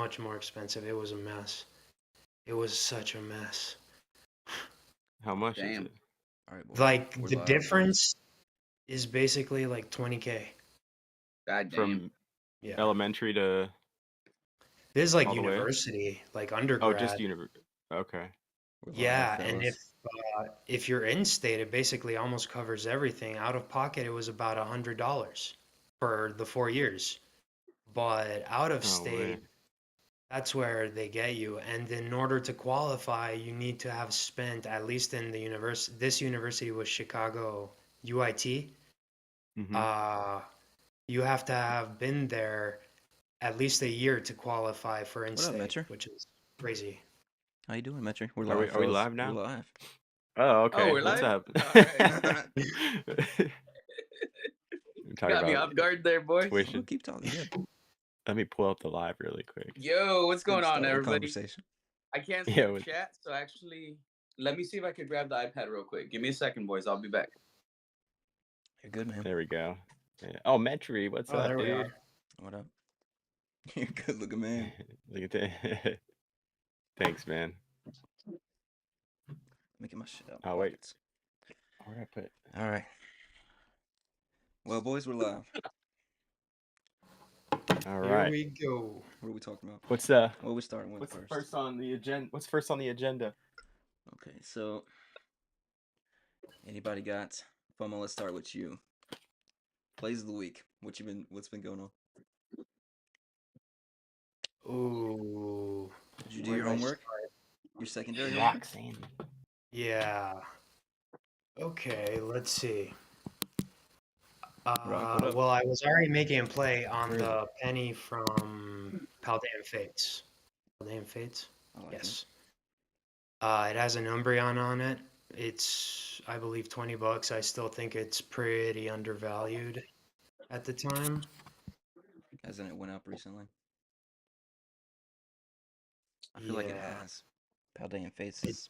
much more expensive. It was a mess. It was such a mess. How much is Damn. it? All right, boys. Like We're the live, boys. difference is basically like 20K. God damn. From Yeah. elementary to This is like all the way up? university, like Oh, undergrad. just university. Okay. We're live, Yeah, and fellas. if you're in state, it basically almost covers everything. Out of pocket, it was about $100 for the 4 years. But out of Oh, state, way. that's where they get you. And in order to qualify, you need to have spent at least in the university. This university was Chicago UIT. Mm-hmm. You have to have been there at least a year to qualify for What up, in-state, Metcher? which is crazy. How you doing, Metcher? We're Are we live, are we fellas. live now? We're live. Oh, okay. we're What's live? up? Alright. We're talking Got me about off guard there, boys. We'll tuition. keep talking. Yeah. Let me pull up the live really quick. Yo, what's going on, Start the everybody? conversation. I can't see Yeah, the chat, so actually, let me see if I can grab the iPad real quick. Give me a second, boys. I'll be back. You're good, man. There we go. Yeah. Oh, Metri, what's Oh, up, there we dude? are. What up? You're a good looking man. Look at that. Thanks, man. Making my shit out. Oh, wait. Where did I put it? All right. Well, boys, we're live. All Here right. we go. What are we talking about? What's What are we starting with what's first? first on the agenda? What's first on the agenda? Okay, so anybody got FOMO? Let's start with you. Plays of the week. What's been going on? Ooh. Did you do Where your do I homework? start? Your secondary homework? Roxanne. Yeah. Okay, let's see. Rock, what up? Well, I was already making a play on Where is the penny from Paldean Fates. Paldean Fates? I like Yes. It has an Umbreon on it. It's, I believe, $20. I still think it's pretty undervalued at the time. it. Hasn't it went up recently? I feel like it Yeah. has. Paldean Faces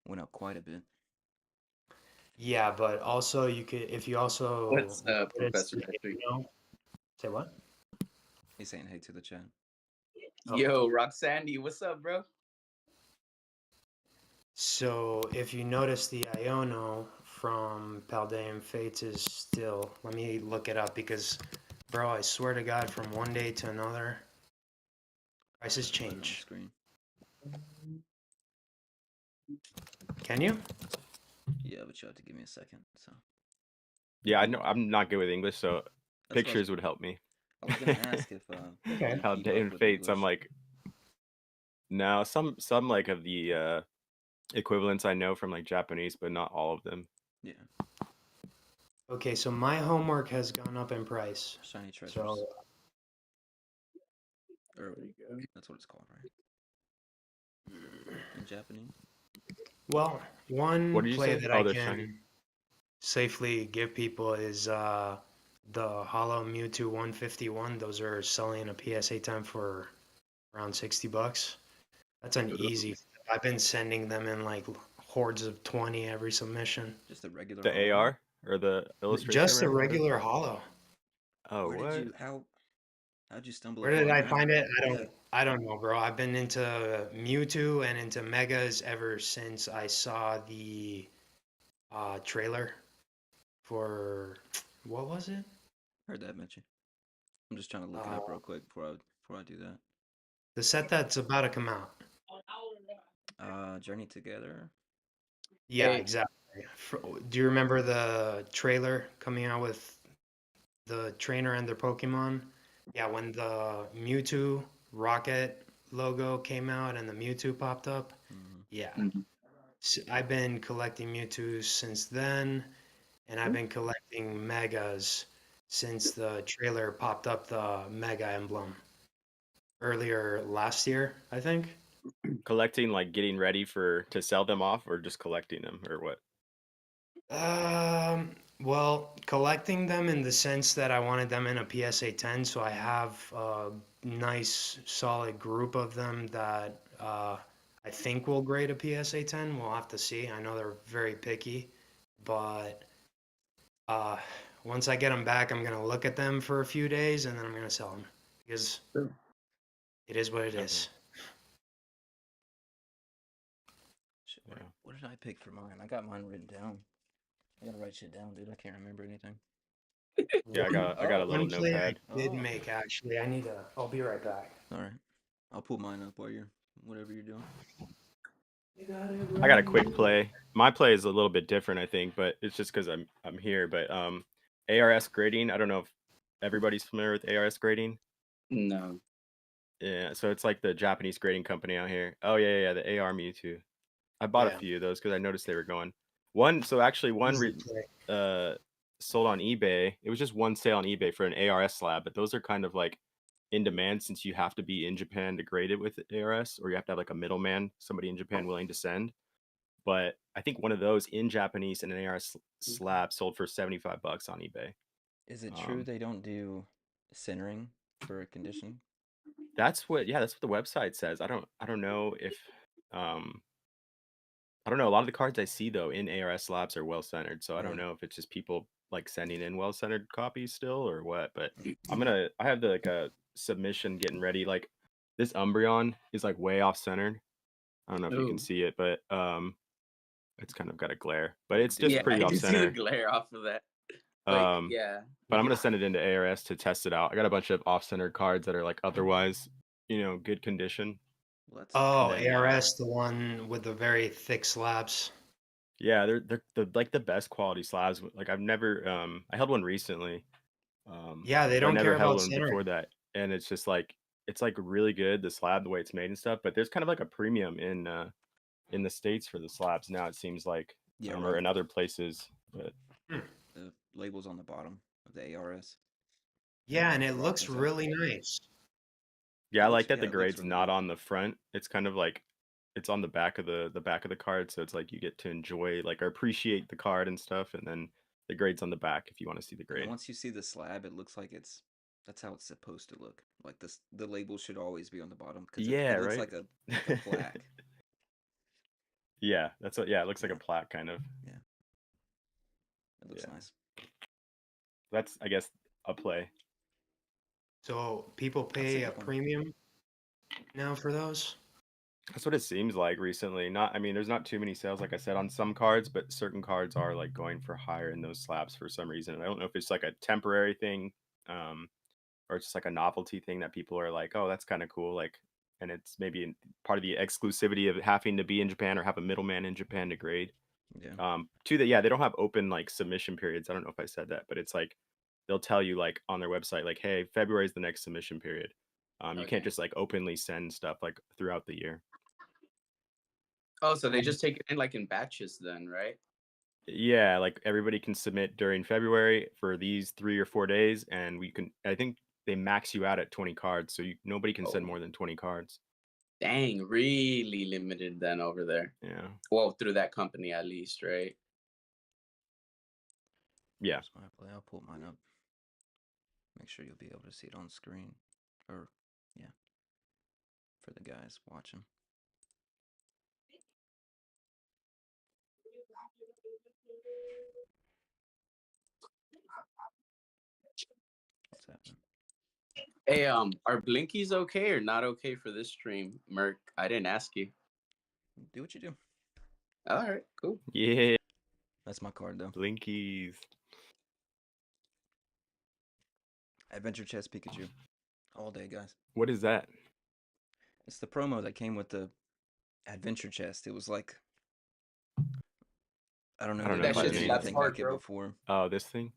went up quite a bit. Yeah, but also you could, if you also What's up, notice Professor the Patrick? say what? He's saying hey to the chat. Oh. Yo, Roxanne, what's up, bro? So if you notice the Iono from Paldean Fates is still, let me look it up because, bro, I swear to God, from one day to another, prices Put it on the change. screen. Can you? Yeah, but you have to give me a second. So Yeah, I know I'm not good with English, so that's what pictures would help me. I was gonna ask if Okay. you How keep day up and with fates, I'm English. like, no, some like of the equivalents I know from like Japanese, but not all of them. Yeah, Okay, so my homework has gone up in price. shiny treasures. So Or that's what it's called, right? In Japanese. well, one What did you play say? that Oh, I they're can shiny. safely give people is the Hollow Mewtwo 151. Those are selling a PSA time for around $60. That's an easy flip. I've been sending them in like hordes of 20 every submission. Just a regular The hollow? AR or the illustration? Just or a whatever? regular hollow. Oh, Where what? did you how'd you stumble Where did upon I that? find it? I don't know, bro. I've been into Mewtwo and into Megas ever since I saw the trailer for what was it? Heard that mention. I'm just trying to look it up real quick before I do that. The set that's about to come out. Journey Together. Yeah, Hey. exactly. Do you remember the trailer coming out with the trainer and their Pokemon? Yeah, when the Mewtwo Rocket logo came out and the Mewtwo popped up. Mhm. Yeah. Mhm. So I've been collecting Mewtwo since then, and I've been collecting Megas since the trailer popped up the Mega emblem earlier last year, I think. Collecting, like getting ready to sell them off, or just collecting them, or what? Well, collecting them in the sense that I wanted them in a PSA 10, so I have a nice solid group of them that I think will grade a PSA 10. We'll have to see. I know they're very picky, but uh, once I get them back, I'm gonna look at them for a few days and then I'm gonna sell them because It is what it Okay. is. Shit, Yeah. what did I pick for mine? I got mine written down. I gotta write shit down, dude. I can't remember anything. Yeah, I got a Oh. little One play I notepad. did Oh. make actually. I need to. I'll be right back. All right. I'll pull mine up while you're whatever you're doing. I got a quick play. My play is a little bit different, I think, but it's just because I'm here. But ARS grading. I don't know if everybody's familiar with ARS grading. No. Yeah, so it's like the Japanese grading company out here. Oh yeah, the AR Mewtwo. I bought a Yeah. few of those because I noticed they were going. One, so actually one Easy play. sold on eBay. It was just one sale on eBay for an ARS slab, but those are kind of like in demand since you have to be in Japan to grade it with ARS, or you have to have like a middleman, somebody in Japan willing to send. But I think one of those in Japanese and an ARS slab sold for $75 on eBay. Is it true they don't do centering for a condition? That's what the website says. I don't know if I don't know. A lot of the cards I see though in ARS labs are well centered, so I don't Right. know if it's just people like sending in well centered copies still or what. But I have the like a submission getting ready. Like this Umbreon is like way off centered. I don't know if you can Ooh. see it, but it's kind of got a glare, but it's just Yeah, pretty I off do see the center. glare off of that. But yeah. But I'm gonna send it into ARS to test it out. I got a bunch of off centered cards that are like otherwise, good condition. Well, that's Oh, then, ARS, the one with the very thick slabs. Yeah, they're like the best quality slabs. Like I've never I held one recently. Yeah, they But I don't never care held about one before centering. that. And it's just like it's like really good, the slab, the way it's made and stuff. But there's kind of like a premium in the States for the slabs now, it seems like. yeah, Or right. in other places. But Hmm. The label's on the bottom of the ARS. Yeah, and The it rock looks is out. really nice. yeah, I like that the it looks grade's really not good. on the front. It's kind of like it's on the back of the back of the card, so it's like you get to enjoy like or appreciate the card and stuff, and then the grade's on the back if you want to see the And grade. then once you see the slab, it looks like that's how it's supposed to look. Like the label should always be on the bottom because Yeah, it looks right? like a plaque. Yeah, that's what it looks like a Yeah. plaque kind of. Yeah. It looks Yeah. nice. That's I guess a play. So people That's pay a a good one. premium now for those? That's what it seems like recently. I mean, there's not too many sales, like I said, on some cards, but certain cards are like going for higher in those slabs for some reason. And I don't know if it's like a temporary thing, or it's just like a novelty thing that people are like, oh, that's kind of cool. Like, and it's maybe part of the exclusivity of having to be in Japan or have a middleman in Japan to grade. Yeah. Two that, yeah, they don't have open like submission periods. I don't know if I said that, but it's like they'll tell you like on their website, like, hey, February is the next submission period. You can't Okay. just like openly send stuff like throughout the year. Oh, so they just take it in like in batches then, right? Yeah, like everybody can submit during February for these 3 or 4 days, and I think they max you out at 20 cards, so nobody can send Oh, more than 20 cards. dang, really limited then over there. Yeah. Well, through that company at least, right? Yeah. Here's my play. I'll pull mine up. Make sure you'll be able to see it on screen. Or yeah. For the guys watching. What's happening? Hey, are blinkies okay or not okay for this stream, Merc? I didn't ask you. Do what you do. All right, cool. Yeah. That's my card though. Blinkies. Adventure Chest Pikachu. All day, guys. What is that? It's the promo that came with the Adventure Chest. It was like I don't know I don't that know That by the anybody shit did name. slaps anything hard, like it bro. before. Oh, this thing?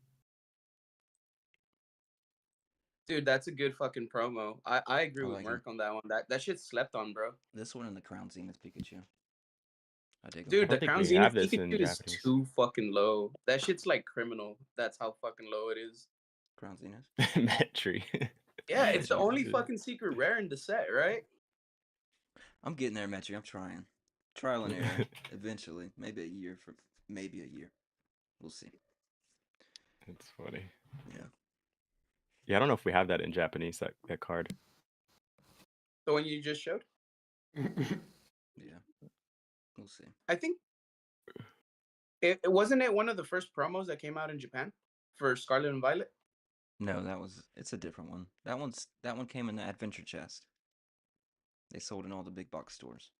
Dude, that's a good fucking promo. I agree I with like Merc on that one. That shit slept on, bro. this one and the Crown Zenith Pikachu. I dig them. Dude, I the don't think Crown we have Zenith this in Pikachu is Japanese. too fucking low. That shit's like criminal. That's how fucking low it is. Crown Zenith. Metri. Yeah, it's the Jesus. only fucking secret rare in the set, right? I'm getting there, Metri. I'm trying. Trial and error. Eventually. Maybe a year. We'll see. It's funny. Yeah. Yeah, I don't know if we have that in Japanese, that card. The one you just showed? Yeah. We'll see. I think it wasn't it one of the first promos that came out in Japan for Scarlet and Violet? No, it's a different one. That one came in the Adventure Chest. They sold in all the big box stores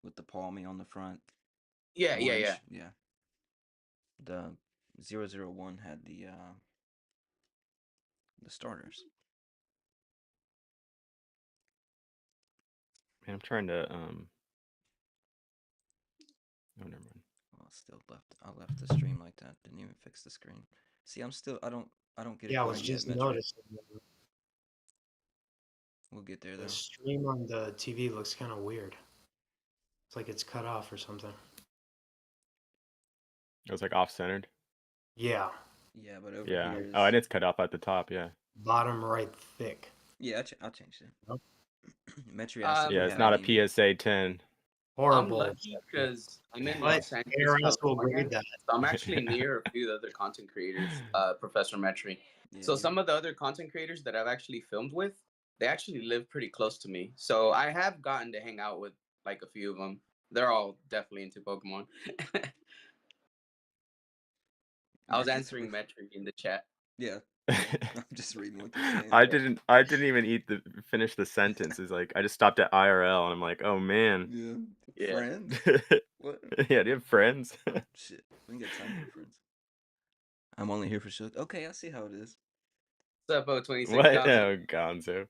with the palmy on the front. Yeah, Orange. Yeah. The 001 had the starters. Man, I'm trying to Oh, never mind. Oh, still left. I left the stream like that. Didn't even fix the screen. See, I don't get it Yeah, I was quite yet, just Metri. noticing We'll get there the though. stream on the TV looks kind of weird. It's like it's cut off or something. It was like off-centered. Yeah, Yeah, but over Yeah. here is. Oh, and it's cut off at the top. Yeah. bottom right thick. Yeah, I'll change it. Nope. Metri asked if Um, Yeah, we it's have not any. a PSA 10. I'm Horrible. lucky because I'm in But Los Angeles, ARS will California. grade that. So I'm actually near a few other content creators, Professor Metri. Yeah, So some of the other content creators that I've actually filmed with, they actually live pretty close to me. So I have gotten to hang out with like a few of them. They're all definitely into Pokemon. I was answering Metri in the chat. Yeah, I'm just reading what they're saying. I didn't even finish the sentence. It's like I just stopped at IRL and I'm like, oh man. Yeah. Yeah. Friends? What? Yeah, do you have friends? Shit. We ain't got time for friends. I'm only here for show. Okay, I see how it is. What's up, O26 What? Gonzo? Oh, Gonzo.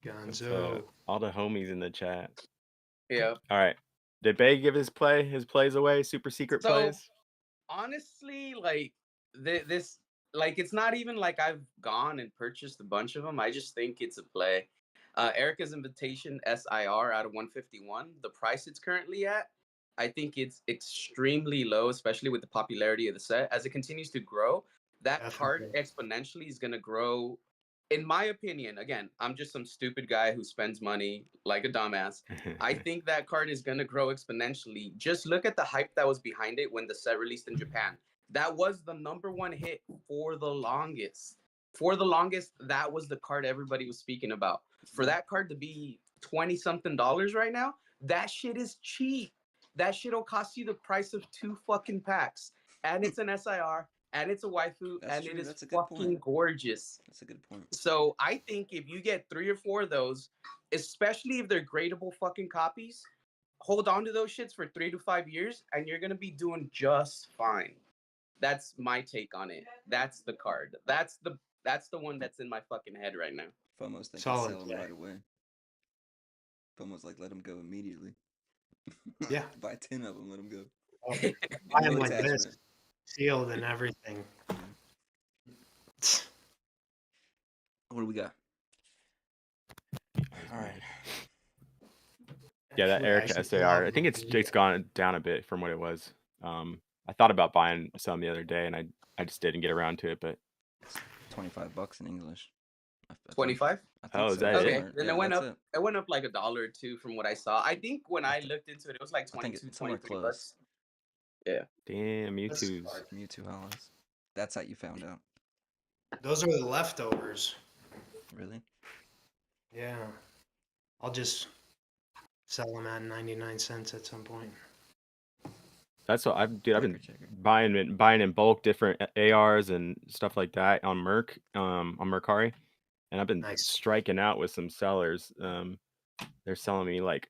Gonzo. All the homies in the chat. Yeah. All right. Did Bay give his plays away? Super secret So plays? honestly, like this, like it's not even like I've gone and purchased a bunch of them. I just think it's a play. Erica's Invitation SIR out of 151. The price it's currently at, I think it's extremely low, especially with the popularity of the set. As it continues to grow, that card exponentially is gonna grow. In my opinion, again, I'm just some stupid guy who spends money like a dumbass. I think that card is going to grow exponentially. Just look at the hype that was behind it when the set released in Japan. That was the #1 hit for the longest. For the longest, that was the card everybody was speaking about. For that card to be 20 something dollars right now, that shit is cheap. That shit will cost you the price of 2 fucking packs. And it's an SIR, and it's a waifu, That's and true. it is That's a good fucking point. gorgeous. That's a good point. So I think if you get 3 or 4 of those, especially if they're gradable fucking copies, hold on to those shits for 3 to 5 years, and you're gonna be doing just fine. That's my take on it. That's the card. That's the one that's in my fucking head right now. FOMO's thinking Solid sell them play. right away. FOMO's like, let them go immediately. Yeah. Buy 10 of them, let them go. I am No like this, attachment. sealed and everything. What do we got? All right. Yeah, that Actually, I Erica should SAR. love I think them. it's gone down a bit from what it was. I thought about buying some the other day and I just didn't get around to it, but It's $25 in English. I think- 25? I think Oh, so. is that it? Okay, Somewhere- then yeah, it went that's up. It went up like $1 or $2 from what I saw. I think when I looked into it, it was like I think 22, it's somewhere 23 close. bucks. Yeah. Damn, Mewtwo's. Mewtwo hollows. That's how you found out. Those are the leftovers. Really? Yeah. I'll just sell them at 99 cents at some point. That's what I've been Checker. buying in bulk different ARs and stuff like that on Mercari, and I've been Nice. striking out with some sellers. They're selling me like,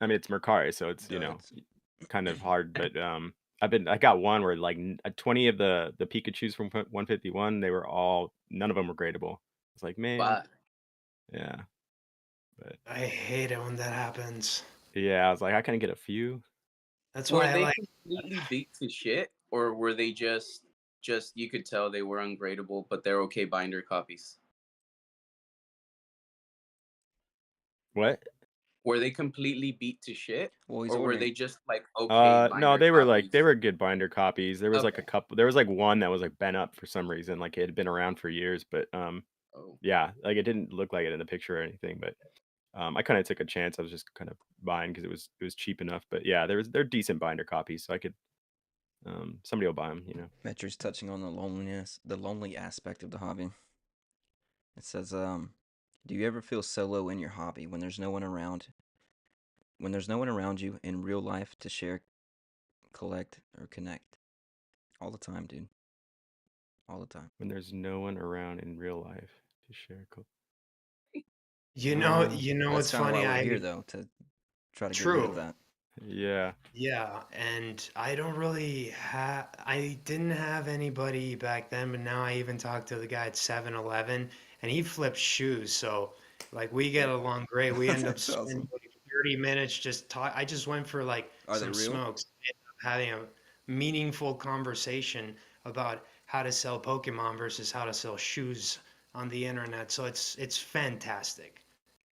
I mean it's Mercari, so it's Duds. kind of hard, but I got one where like 20 of the Pikachus from 151, none of them were gradable. It's like, man, But yeah, but I hate it when that happens. yeah, I was like, I can get a few. That's were why I they like. completely beat to shit, or were they just you could tell they were ungradable, but they're okay binder copies? What? Were they completely beat to shit, Well, he's or were ordering. they just like okay binder No, they were like copies? good binder copies. There was like a Okay. couple. There was like one that was like bent up for some reason, like it had been around for years. But Oh. yeah, like it didn't look like it in the picture or anything. But I kind of took a chance. I was just kind of buying because it was cheap enough. But yeah, they're decent binder copies, so I could. Somebody will buy them, Metro's touching on the lonely aspect of the hobby. It says, do you ever feel solo in your hobby when there's no one around? When there's no one around you in real life to share, collect, or connect? All the time, dude. All the time. When there's no one around in real life to share. You know That's what's kind of why funny? we're I here, though, to try to get rid of true. that. Yeah. Yeah, and I don't really have, I didn't have anybody back then, but now I even talked to the guy at 7-Eleven and he flips shoes. So, like, we get along great. We end up That's spending awesome. like 30 minutes just talk. I just went for like Are they some real? smokes, ended up having a meaningful conversation about how to sell Pokemon versus how to sell shoes on the internet. So it's fantastic.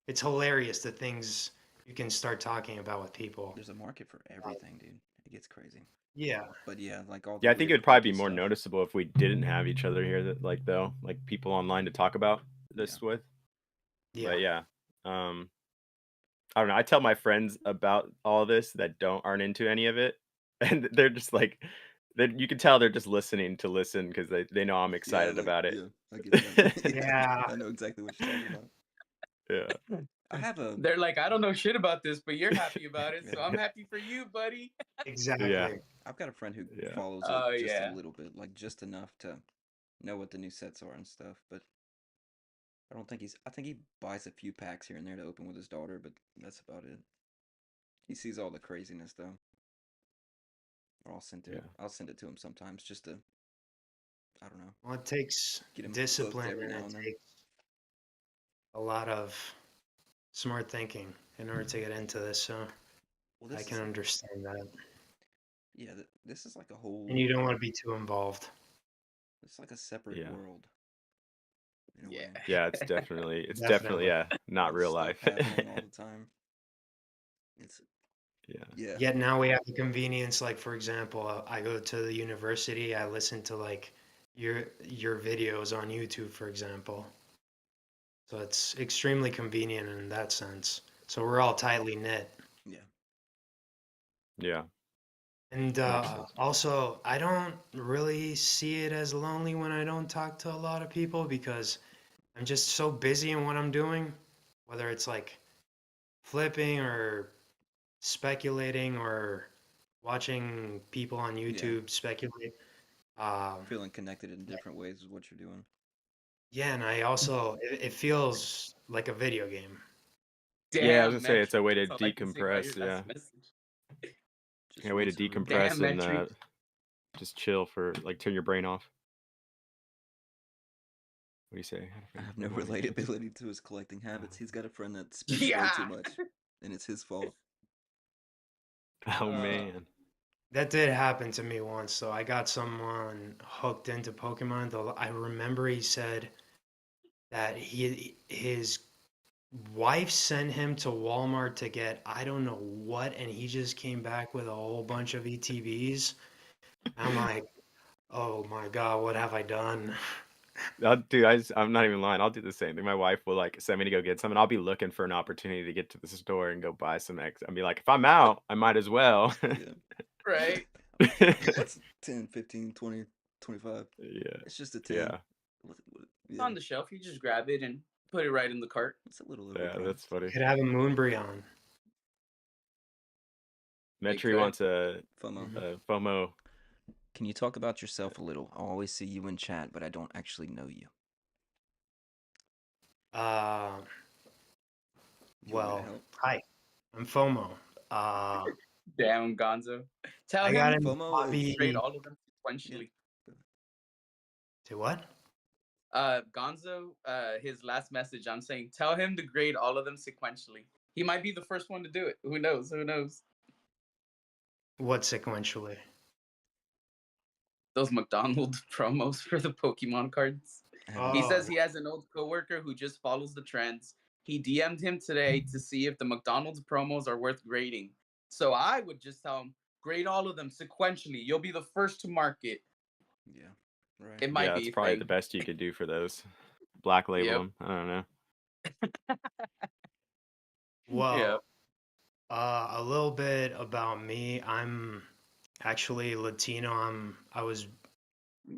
It's hilarious the things you can start talking about with people. There's a market for everything, dude. It gets crazy. Yeah. But yeah, like all the Yeah, I think it weird, would probably quirky be more stuff. noticeable if we didn't have each other here, that like though, like people online to talk about Yeah. this with. Yeah. But yeah, um, I don't know. I tell my friends about all this that aren't into any of it, and they're just like, that you can tell they're just listening to listen because they know I'm Yeah, excited like, about it. yeah, I get that. Yeah, I know exactly what you're talking about. Yeah. I have a, They're like, I don't know shit about this, but you're happy about it, so I'm yeah, happy for you, buddy. Yeah. exactly. I've got a friend who Yeah. follows it Oh just a yeah. little bit, like just enough to know what the new sets are and stuff. But I don't think I think he buys a few packs here and there to open with his daughter, but that's about it. He sees all the craziness though. Or Yeah. I'll send it to him sometimes just to, I don't know, Well, it takes get him hooked discipline every and now it and then. takes a lot of smart thinking in order to get into this. So Well, I this can is understand that. yeah, this is like a And whole, you don't want to be too involved. it's like a separate Yeah. world in a Yeah. way. Yeah. It's definitely, Definitely. yeah, not All this real stuff life. happening all the time. It's Yeah. yeah, Yet now we have the convenience. Like for example, I go to the university. I listen to like your videos on YouTube, for example. So it's extremely convenient in that sense. So we're all tightly knit. yeah. Yeah. And Makes sense. also, I don't really see it as lonely when I don't talk to a lot of people because I'm just so busy in what I'm doing, whether it's like flipping or speculating or watching people on Yeah, YouTube speculate. Um, feeling connected in different ways is what you're doing. yeah, and I also, it feels like a video game. Yeah, I was Damn, gonna say it's Metri. a way to That's all I can say about your decompress. last Yeah. message. Just Yeah, way to once a room. Damn, decompress and Metri. just chill for like turn your brain off. What do you say? I have no relatability to his collecting habits. He's got a friend that spends way too Yeah. much, and it's his fault. Oh Uh, man. That did happen to me once, so I got someone hooked into Pokemon. Though I remember he said that his wife sent him to Walmart to get I don't know what, and he just came back with a whole bunch of ETBs. I'm like, oh my god, what have I done? Dude, I'm not even lying. I'll do the same thing. My wife will like send me to go get some, and I'll be looking for an opportunity to get to the store and go buy some X. I'll be like, if I'm out, I might as well. Yeah. right. What's 10, 15, 20, 25? Yeah, It's just a 10. yeah, It's Yeah, on the shelf. You just grab it and put it right in the cart. it's a little yeah. That's overpriced. funny. Could have a Moonbreon. It Metri could. wants a, FOMO. Mhm. a FOMO. Can you talk about yourself a little? I always see you in chat, but I don't actually know you. Uh, Do you want me to well, help? hi, I'm FOMO. Uh, Damn, Gonzo. Tell I got him in the FOMO to is grade hobby. all of them yeah. sequentially. To what? Gonzo, his last message, I'm saying, tell him to grade all of them sequentially. He might be the first one to do it. Who knows? Who knows? What sequentially? Those McDonald's promos for the Pokemon cards. I haven't. He says Oh, he has an old coworker who just follows the trends. He DM'd him today to see if the McDonald's promos are worth grading. So I would just tell him, grade all of them sequentially. You'll be the first to mark it. Yeah. Right. It might Yeah, be that's a probably the thing. best you could do for those. Black label Yep. them. I don't know. Yeah. well, a little bit about me. I'm actually Latino. I was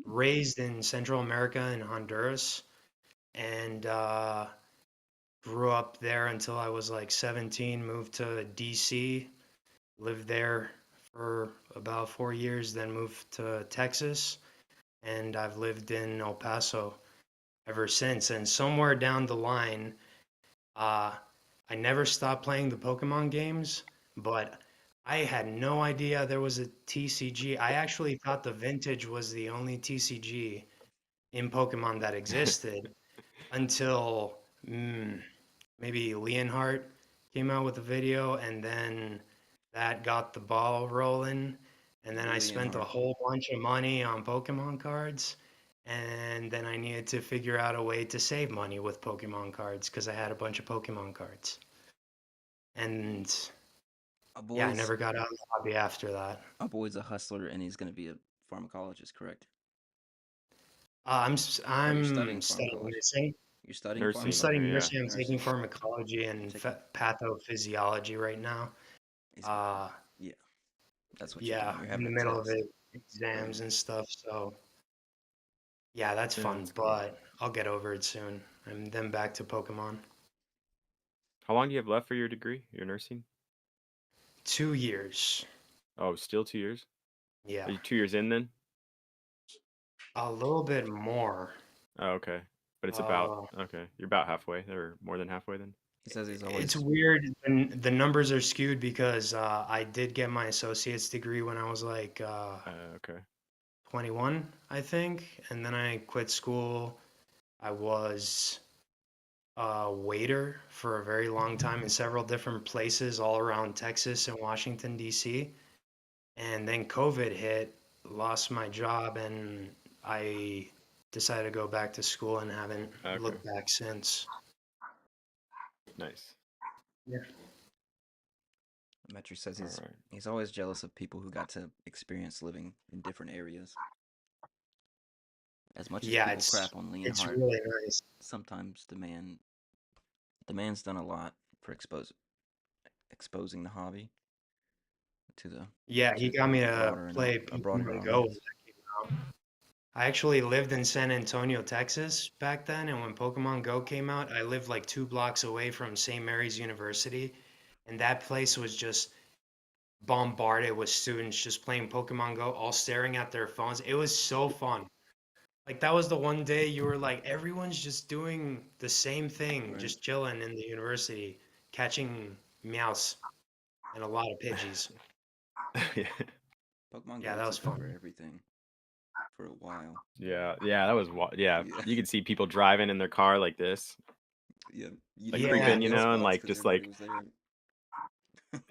raised in Central America in Honduras and grew up there until I was like 17, moved to DC, lived there for about 4 years, then moved to Texas, and I've lived in El Paso ever since. And somewhere down the line, I never stopped playing the Pokemon games, but I had no idea there was a TCG. I actually thought the Vintage was the only TCG in Pokemon that existed until maybe Leonhardt came out with a video, and then that got the ball rolling. And then I spent a Leonhardt. whole bunch of money on Pokemon cards. And then I needed to figure out a way to save money with Pokemon cards because I had a bunch of Pokemon cards. And A yeah, I boy's never got out of the hobby after that. a hustler, and he's gonna be a pharmacologist, correct? Or you're I'm studying studying pharmacology. nursing. You're studying I'm Nursing. pharmacology. Okay, studying yeah. nursing. I'm taking Nursing. pharmacology You're and taking. pathophysiology right now. He's, Uh, yeah, that's what you're yeah, doing. You're in having the a middle of test. it, exams Studying. and stuff. So yeah, that's Yeah, fun, that's cool. but I'll get over it soon. And then back to Pokemon. How long do you have left for your degree? Your nursing? 2 years. Oh, still 2 years? Yeah, Are you 2 years in then? a little bit more. Oh, okay. But it's about Uh, okay. You're about halfway or more than halfway then. He says he's it's always. weird. And the numbers are skewed because I did get my associate's degree when I was like Okay. 21, I think, and then I quit school. I was a waiter for a very long time in several different places all around Texas and Washington, D.C. And then COVID hit, lost my job, and I decided to go back to school and haven't Okay. looked back since. Nice. Yeah. Metri says All right. he's always jealous of people who got to experience living in different areas. As much as Yeah, people crap on it's Leonhardt, really nice. sometimes the man's done a lot for exposing the hobby to the Yeah, he got me a to broader play a broader Pokemon Go when audience. that came out. I actually lived in San Antonio, Texas back then, and when Pokemon Go came out, I lived like 2 blocks away from St. Mary's University, and that place was just bombarded with students just playing Pokemon Go, all staring at their phones. It was so fun. Like that was the one day you were like, everyone's just doing the same thing, Right. just chilling in the university, catching meows and a lot of Pidgeys. Yeah. Pokemon Yeah, Go that was took over fun. everything for a while. Yeah, that was yeah. Yeah, You could see people driving in their car like this, yeah. You like didn't even Yeah, creeping, get you dead know, and spots like because just everybody like was there.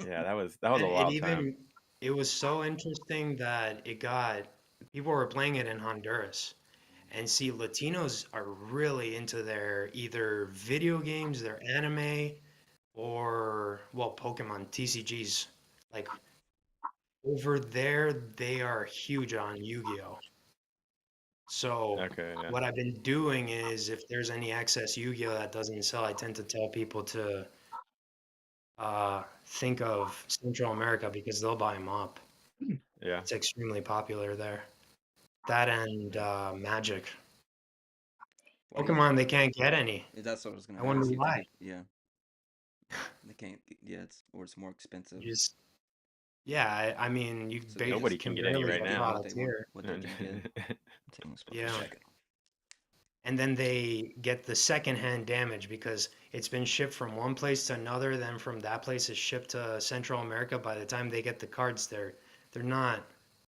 yeah, that was a and wild time. it was so interesting that it got people were playing it in Honduras. And see, Latinos are really into their either video games, their anime, or well, Pokemon TCGs. Like over there, they are huge on Yu-Gi-Oh. So Okay, yeah. what I've been doing is if there's any excess Yu-Gi-Oh that doesn't sell, I tend to tell people to think of Central America because they'll buy them up. Yeah. It's extremely popular there. That and Magic. Why do you? Pokemon, they can't get any. That's what I was gonna I wonder ask you. why. Yeah, they can't. Yeah, it's more expensive. Just yeah, I mean, you So they Nobody just can can get any barely right get getting now. what they want, Volunteer. what they can get. I'm taking this for a Yeah. second. And then they get the secondhand damage because it's been shipped from one place to another, then from that place it's shipped to Central America. By the time they get the cards, they're not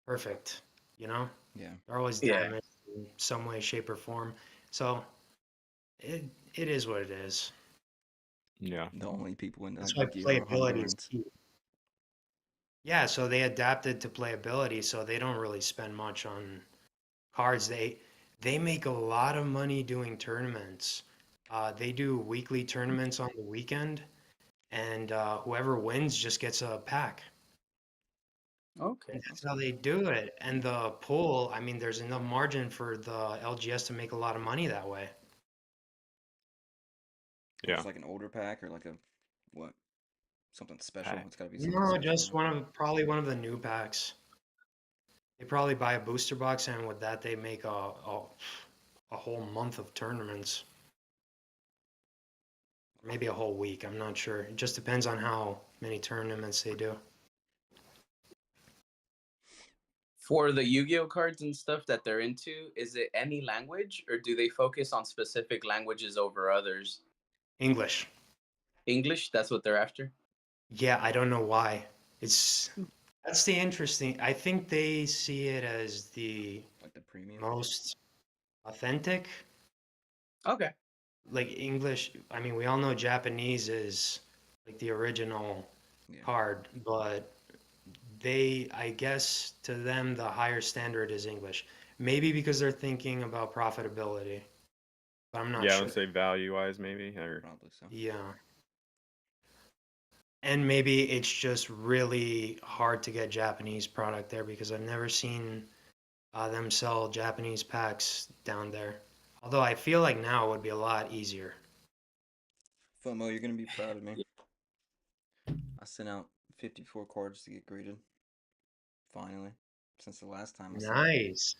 perfect, you know? Yeah, They're always Yeah. damaged in some way, shape, or form. So it it is what it is. Yeah. the only people in That's why Yu-Gi-Oh are playability is Hondurans. key. Yeah, so they adapted to playability, so they don't really spend much on cards. They make a lot of money doing tournaments. They do weekly tournaments on the weekend, and whoever wins just gets a pack. Okay. And that's how they do it. And the pool, I mean, there's enough margin for the LGS to make a lot of money that way. And Yeah. it's like an older pack or like a what? Something special. Pack. It's got to be something No, special, just right? probably one of the new packs. They probably buy a booster box, and with that, they make a whole month of tournaments. Maybe a whole week. I'm not sure. It just depends on how many tournaments they do. For the Yu-Gi-Oh cards and stuff that they're into, is it any language or do they focus on specific languages over others? English. English. That's what they're after. Yeah, I don't know why. That's the interesting. I think they see it as the Like the premium. most authentic. Okay. Like English, I mean, we all know Japanese is like the original Yeah. card, but I guess to them, the higher standard is English. Maybe because they're thinking about profitability, but I'm not Yeah, I sure. would say value-wise, maybe. Or Probably so. Yeah. And maybe it's just really hard to get Japanese product there because I've never seen them sell Japanese packs down there. Although I feel like now it would be a lot easier. FOMO, you're gonna be proud of me. I sent out 54 cards to get graded. Finally, since the last time I sent. Nice.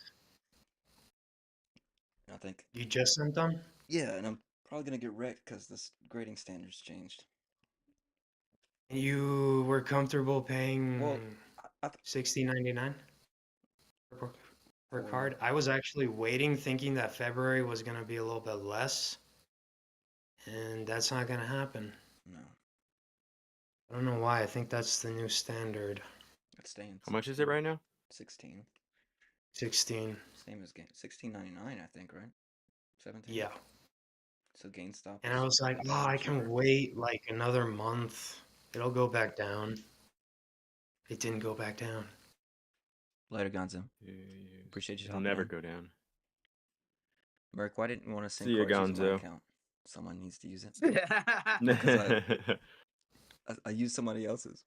I think. You just sent them? Yeah, and I'm probably gonna get wrecked because this grading standards changed. You were comfortable Well, paying I $60.99 per, per for card? I was actually waiting, thinking that February was going to be a little bit less, and that's not going to happen. no, I don't know why. I think that's the new standard. it stands. how much is it right now? 16. 16. Same as game. 16.99, I think, right? 17. Yeah. So GameStop. And I was like, is oh, I cheaper. can wait like another month. It'll go back down. It didn't go back down. Later, Gonzo. Appreciate you It'll hopping never in. go down. Merc, why didn't you want to send See ya, cards using my Gonzo. account? Someone needs to use it. Because I used somebody else's.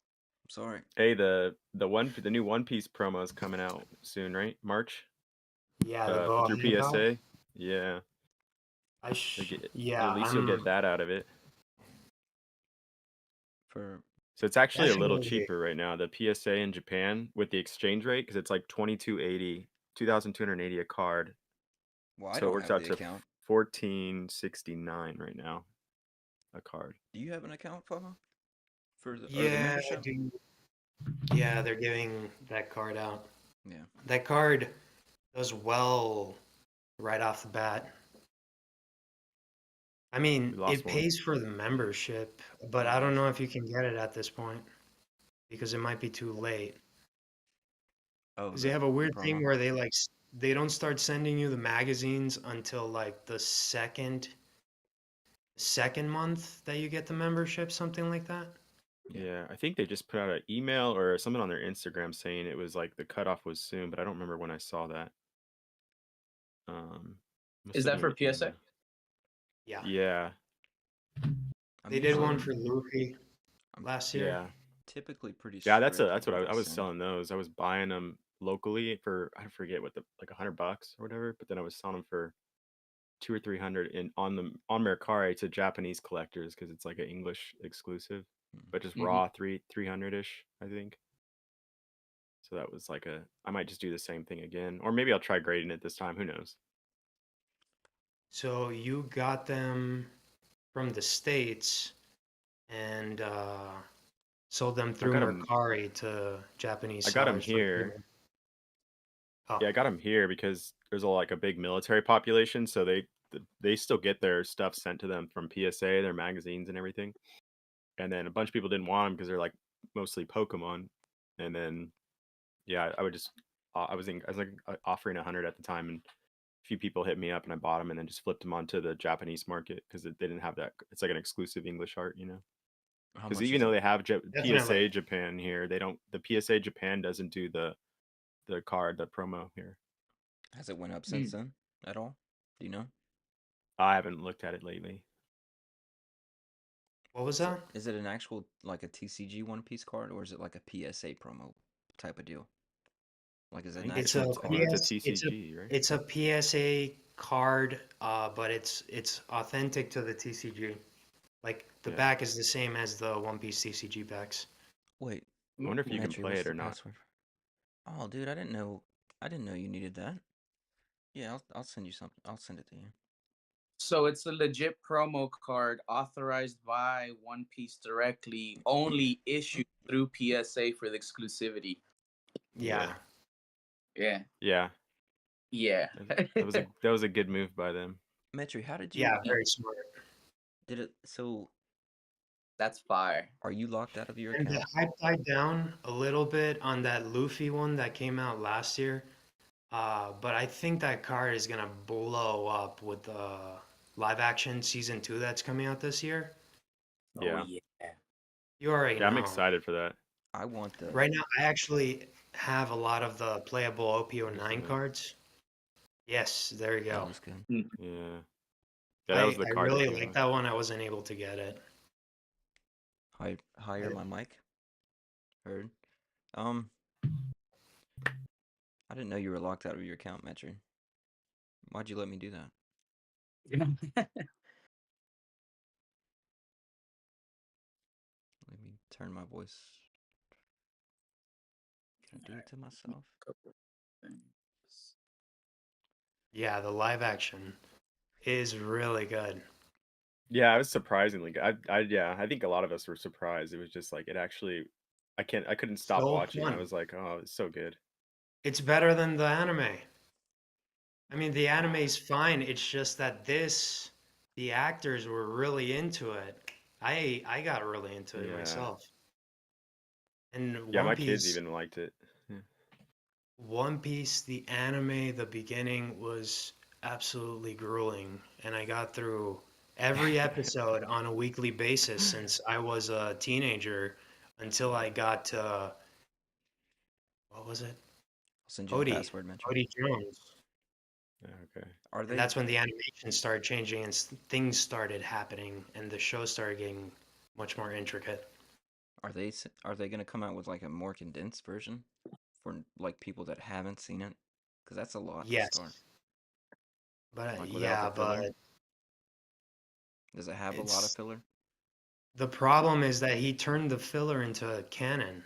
I'm sorry. Hey, the new One Piece promo is coming out soon, right? March. Yeah, the boa Through hancock. PSA. Yeah. Yeah, At least you'll get that out of it. For So it's actually a little definitely. cheaper right now. The PSA in Japan with the exchange rate, because it's like 2,280 a card. well, I So it don't works have out the to account. 1469 right now a card. Do you have an account, FOMO? For the Yeah, I membership? do. Yeah, they're giving that card out. Yeah. That card does well right off the bat. I mean, We lost it one. pays for the membership, but Yeah, I don't that's know if you can get it at this point because it might be too late. Oh, Because they have a weird thing promo. where they don't start sending you the magazines until like the second month that you get the membership, something like that. Yeah, I think they just put out an email or something on their Instagram saying it was like the cutoff was soon, but I don't remember when I saw that. Must Is have that been for an PSA? email. Yeah. Yeah, I'm They did one usually- for Luffy I'm last year. yeah, typically pretty yeah. strict That's with what what I was send. selling those. I was buying them locally for I forget what like $100 or whatever, but then I was selling them for 200 or 300 on Mercari to Japanese collectors because it's like an English exclusive, but just raw 300 ish, I think. So that was like I might just do the same thing again, or maybe I'll try grading it this time. Who knows? So you got them from the States and sold them through got 'em- Mercari to Japanese I got them sellers for here. premium. Oh, Yeah, I got them here because there's like a big military population, so they still get their stuff sent to them from PSA, their magazines and everything. And then a bunch of people didn't want them because they're like mostly Pokemon. And then yeah, I would just I was like offering 100 at the time, and a few people hit me up, and I bought them, and then just flipped them onto the Japanese market because they didn't have that. It's like an exclusive English art, you know. How Because much even is though it? they have definitely. PSA Japan here, they don't. The PSA Japan doesn't do the card, the promo here. Has it went up since then at all? Do you know? I haven't looked at it lately. What was So that? is it an actual like a TCG One Piece card, or is it like a PSA promo type of deal? Like is it an It's actual a I think card? it's a TCG, right? it's a PSA card, but it's authentic to the TCG. Like the Yeah. back is the same as the One Piece TCG backs. Wait, I wonder if you can Metri, play what's it the or not. password? Oh, dude, I didn't know. I didn't know you needed that. Yeah, I'll send you something. I'll send it to you. So it's a legit promo card authorized by One Piece directly, only issued through PSA for the exclusivity. Yeah. Yeah. Yeah, Yeah. that was a good move by them. Metri, how did you? Yeah, very smart. Did it? So That's fire. Are you locked out of your And the account? hype died down a little bit on that Luffy one that came out last year. But I think that card is gonna blow up with the live action season 2 that's coming out this year. Oh Yeah. yeah. You already Yeah, I'm know. excited for that. I want the. Right now, I actually have a lot of the playable What is OPO9 that? cards. Yes, there you That go. was good. Yeah. Yeah, that was the I card that really came like out. that one. I wasn't able to get it. Higher my mic. Heard. Um, I didn't know you were locked out of your account, Metro. Why'd you let me do that? Let me turn my voice. Can I do it to myself? Yeah, the live action is really good. Yeah, I was surprisingly good. I think a lot of us were surprised. It was just like it actually I couldn't stop So watching. I fun. was like, "Oh, it's so good." It's better than the anime. I mean, the anime's fine. It's just that the actors were really into it. I got really into it Yeah. myself. And Yeah, my kids even liked it. Yeah. One Piece, the anime, the beginning was absolutely grueling, and I got through every episode on a weekly basis since I was a teenager until I got to what was it? I'll send you the Odie, password, Metro. Odie Jones. Okay. Are And they that's when the animation started changing and things started happening and the show started getting much more intricate. are they gonna come out with like a more condensed version for like people that haven't seen it? Because that's a lot to start. Yes. But Like without the yeah, but filler. Does it have a lot of it's filler? the problem is that he turned the filler into canon.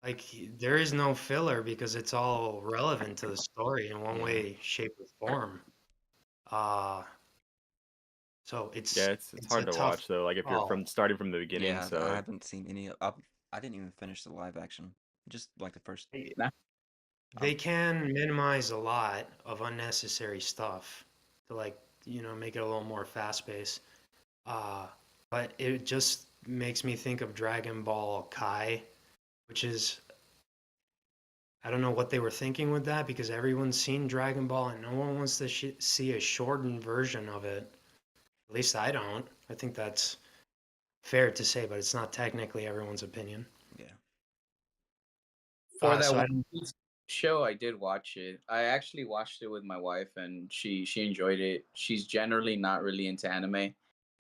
Like there is no filler because it's all relevant to the story in one Yeah. way, shape, or form. Uh so Yeah, it's it's it's a hard to tough watch though. Like if you're call. from starting from the beginning, Yeah, I so haven't seen any. I didn't even finish the live action. Just like the first. Nah. They can minimize a lot of unnecessary stuff to like, make it a little more fast paced. Uh but it just makes me think of Dragon Ball Kai, which is I don't know what they were thinking with that because everyone's seen Dragon Ball and no one wants to see a shortened version of it. At least I don't. I think that's fair to say, but it's not technically everyone's opinion. Yeah. For that So I One don't, Piece show, I did watch it. I actually watched it with my wife, and she enjoyed it. She's generally not really into anime,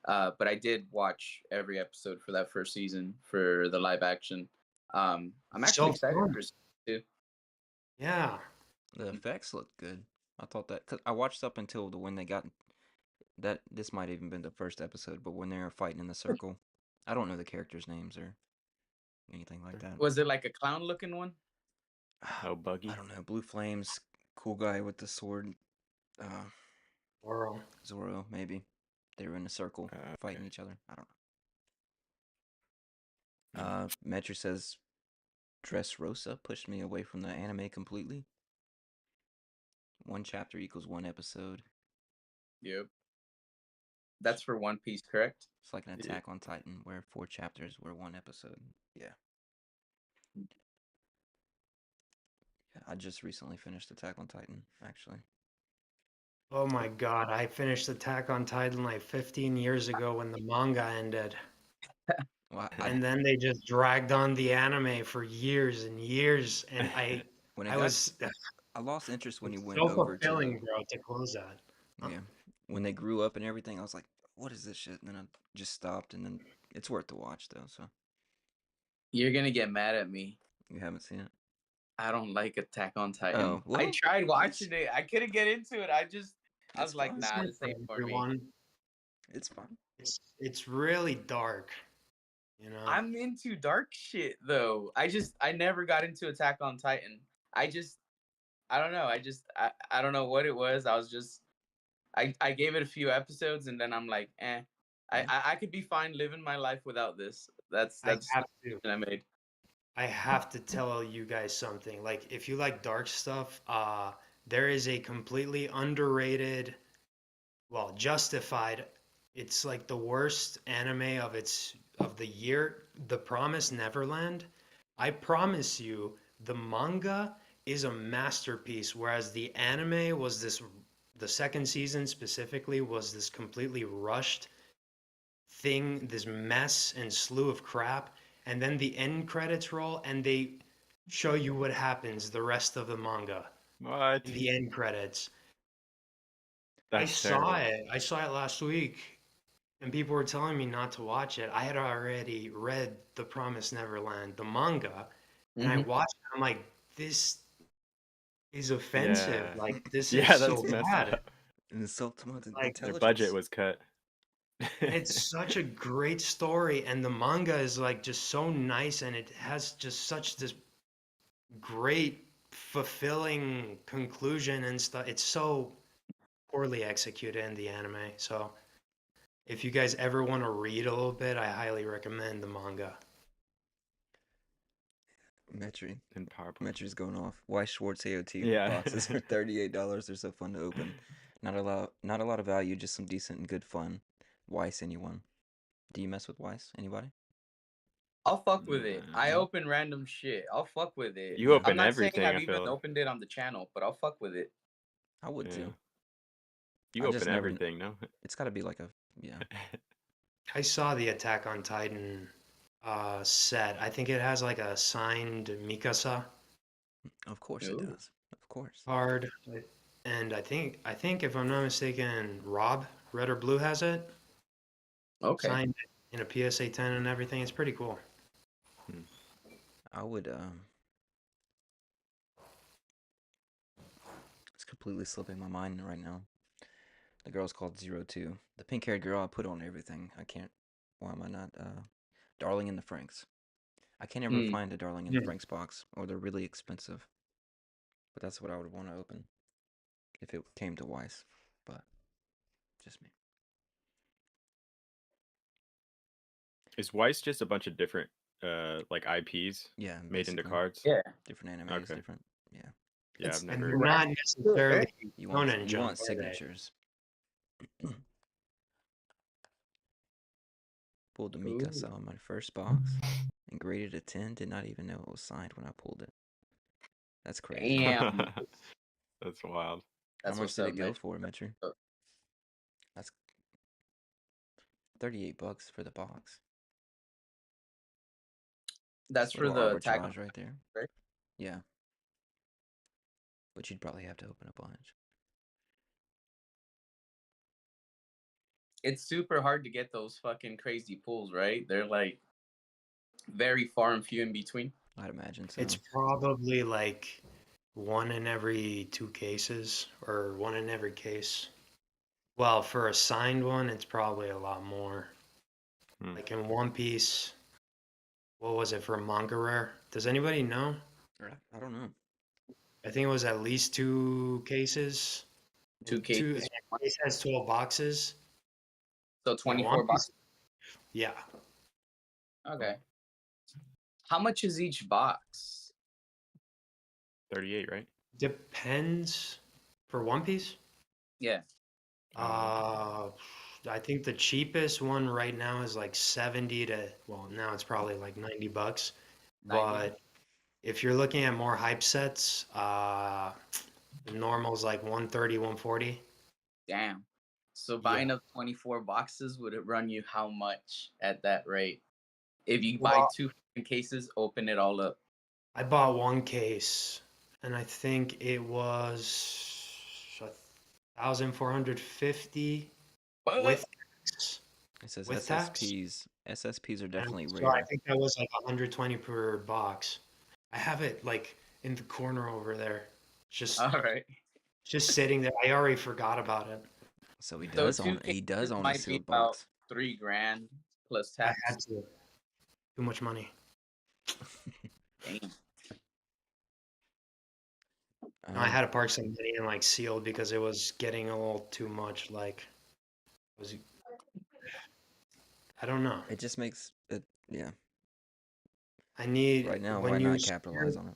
but I did watch every episode for that first season for the live action. I'm it's actually so excited fun. for season two. Yeah. The effects look good. I thought that cause I watched up until the when they got that. This might even been the first episode, but when they were fighting in the circle, I don't know the characters' names or anything like that. Was it like a clown looking one? oh, I Buggy. don't know. Blue Flames, cool guy with the sword. Uh, Oral. Zoro, maybe. They were in a circle fighting Okay. each other. I don't know. Metro says Dressrosa pushed me away from the anime completely. One chapter equals one episode. Yep. That's for One Piece, correct? It's like an Yeah. Attack on Titan where 4 chapters were one episode. Yeah. Yeah, I just recently finished Attack on Titan, actually. Oh my God. I finished Attack on Titan like 15 years ago when the manga ended. Well, And then they just dragged on the anime for years and years. And when it I got, was, I lost interest when you it's went so over to the, fulfilling, bro, to close that. yeah, when they grew up and everything. I was like, what is this shit? And then I just stopped. And then it's worth to watch though. So You're gonna get mad at me. you haven't seen it. I don't like Attack on Titan. Oh I well, tried watching it. I couldn't get into it. I it's was like, fine. It's nah, not this for ain't for me. everyone. It's fine. It's really dark, you know. I'm into dark shit though. I never got into Attack on Titan. I don't know. I don't know what it was. I gave it a few episodes and then I'm like, eh. Yeah. I could be fine living my life without this. That's I the have to. decision I made. I have to tell you guys something. Like, if you like dark stuff, there is a completely underrated, well, justified it's like the worst anime of the year, The Promised Neverland. I promise you, the manga is a masterpiece, whereas the anime was the second season specifically was this completely rushed thing, this mess and slew of crap, and then the end credits roll and they show you what happens the rest of the manga What? in the end credits. I That's saw terrible. it. I saw it last week, and people were telling me not to watch it. I had already read The Promised Neverland, the manga, and I Hmm. watched it. I'm like, this is offensive. Yeah. Like, this is Yeah, so that's messed bad. up. Insult to my Like, Their budget intelligence. was cut. and it's such a great story, and the manga is like just so nice, and it has just such this great, fulfilling conclusion and stuff. It's so poorly executed in the anime. So, if you guys ever want to read a little bit, I highly recommend the manga. Metri. In PowerPoint. Metri's going off. Why Schwartz AOT Yeah. boxes are $38? They're so fun to open. Not a lot of value, just some decent and good fun. Weiss, anyone? Do you mess with Weiss? Anybody? I'll fuck with it. I Nope. open random shit. I'll fuck with it. You Yeah. I'm open not saying everything, I've I even feel. opened it on the channel, but I'll fuck with it. I would Yeah. too. You I open just never. everything, no? It's got to be like a yeah. I saw the Attack on Titan set. I think it has like a signed Mikasa Of course it Ooh. does. Of course. card, and I think if I'm not mistaken, Rob Red or Blue has it Okay. signed in a PSA 10 and everything. It's pretty cool. I would. It's completely slipping my mind right now. The girl's called 02. The pink-haired girl. I put on everything. I can't. Why am I not? Darling in the Franks. I can't ever Hmm. find a Darling in the Franks box, or they're really expensive. But that's what I would want to open if it came to Weiss. But just me. Is Weiss just a bunch of different like IPs Yeah, made into basically. cards? Yeah. Different animes, Okay. different. Yeah. Yeah, It's I've And never. they're not necessarily You want shonen jump, are they? signatures. Pulled the Ooh. Mikasa on my first box and graded a 10. Did not even know it was signed when I pulled it. That's crazy. Damn. That's wild. How That's much what's did up, it go Mitch. for, Mitcher? up? That's $38 for the box. That's A for little the Attack on arbitrage right there. right? Yeah. But you'd probably have to open a bunch. It's super hard to get those fucking crazy pulls, right? They're like very far and few in between. I'd imagine so. It's probably like one in every two cases or one in every case. Well, for a signed one, it's probably a lot more. Hmm. Like in One Piece, what was it for manga rare? Does anybody know? I don't know. I think it was at least two cases. 2K. Two. Case has 12 boxes. So Yeah, 24 boxes. Yeah, Okay. How much is each box? 38, right? depends. For One Piece, Yeah. uh, I think the cheapest one right now is like 70 to, well, now it's probably like $90. 90. But if you're looking at more hype sets, the normal's like 130, 140. Damn. So Yeah. buying up 24 boxes, would it run you how much at that rate? If you buy Well, 2 cases, open it all up. I bought one case, and I think it was 1,450 with tax. It says With tax. SSPs. SSPs are And definitely so I rare. think that was like 120 per box. I have it like in the corner over there, just All right. just sitting there. I already forgot about it. So he So does 2 own he does cases own a might be sealed about box. $3,000 plus I tax. had to. Too much money. Damn. No, I had to park some money in like sealed because it was getting a little too much. Like, was I don't know. It just makes it yeah. I need Right now, when why you not capitalize on it?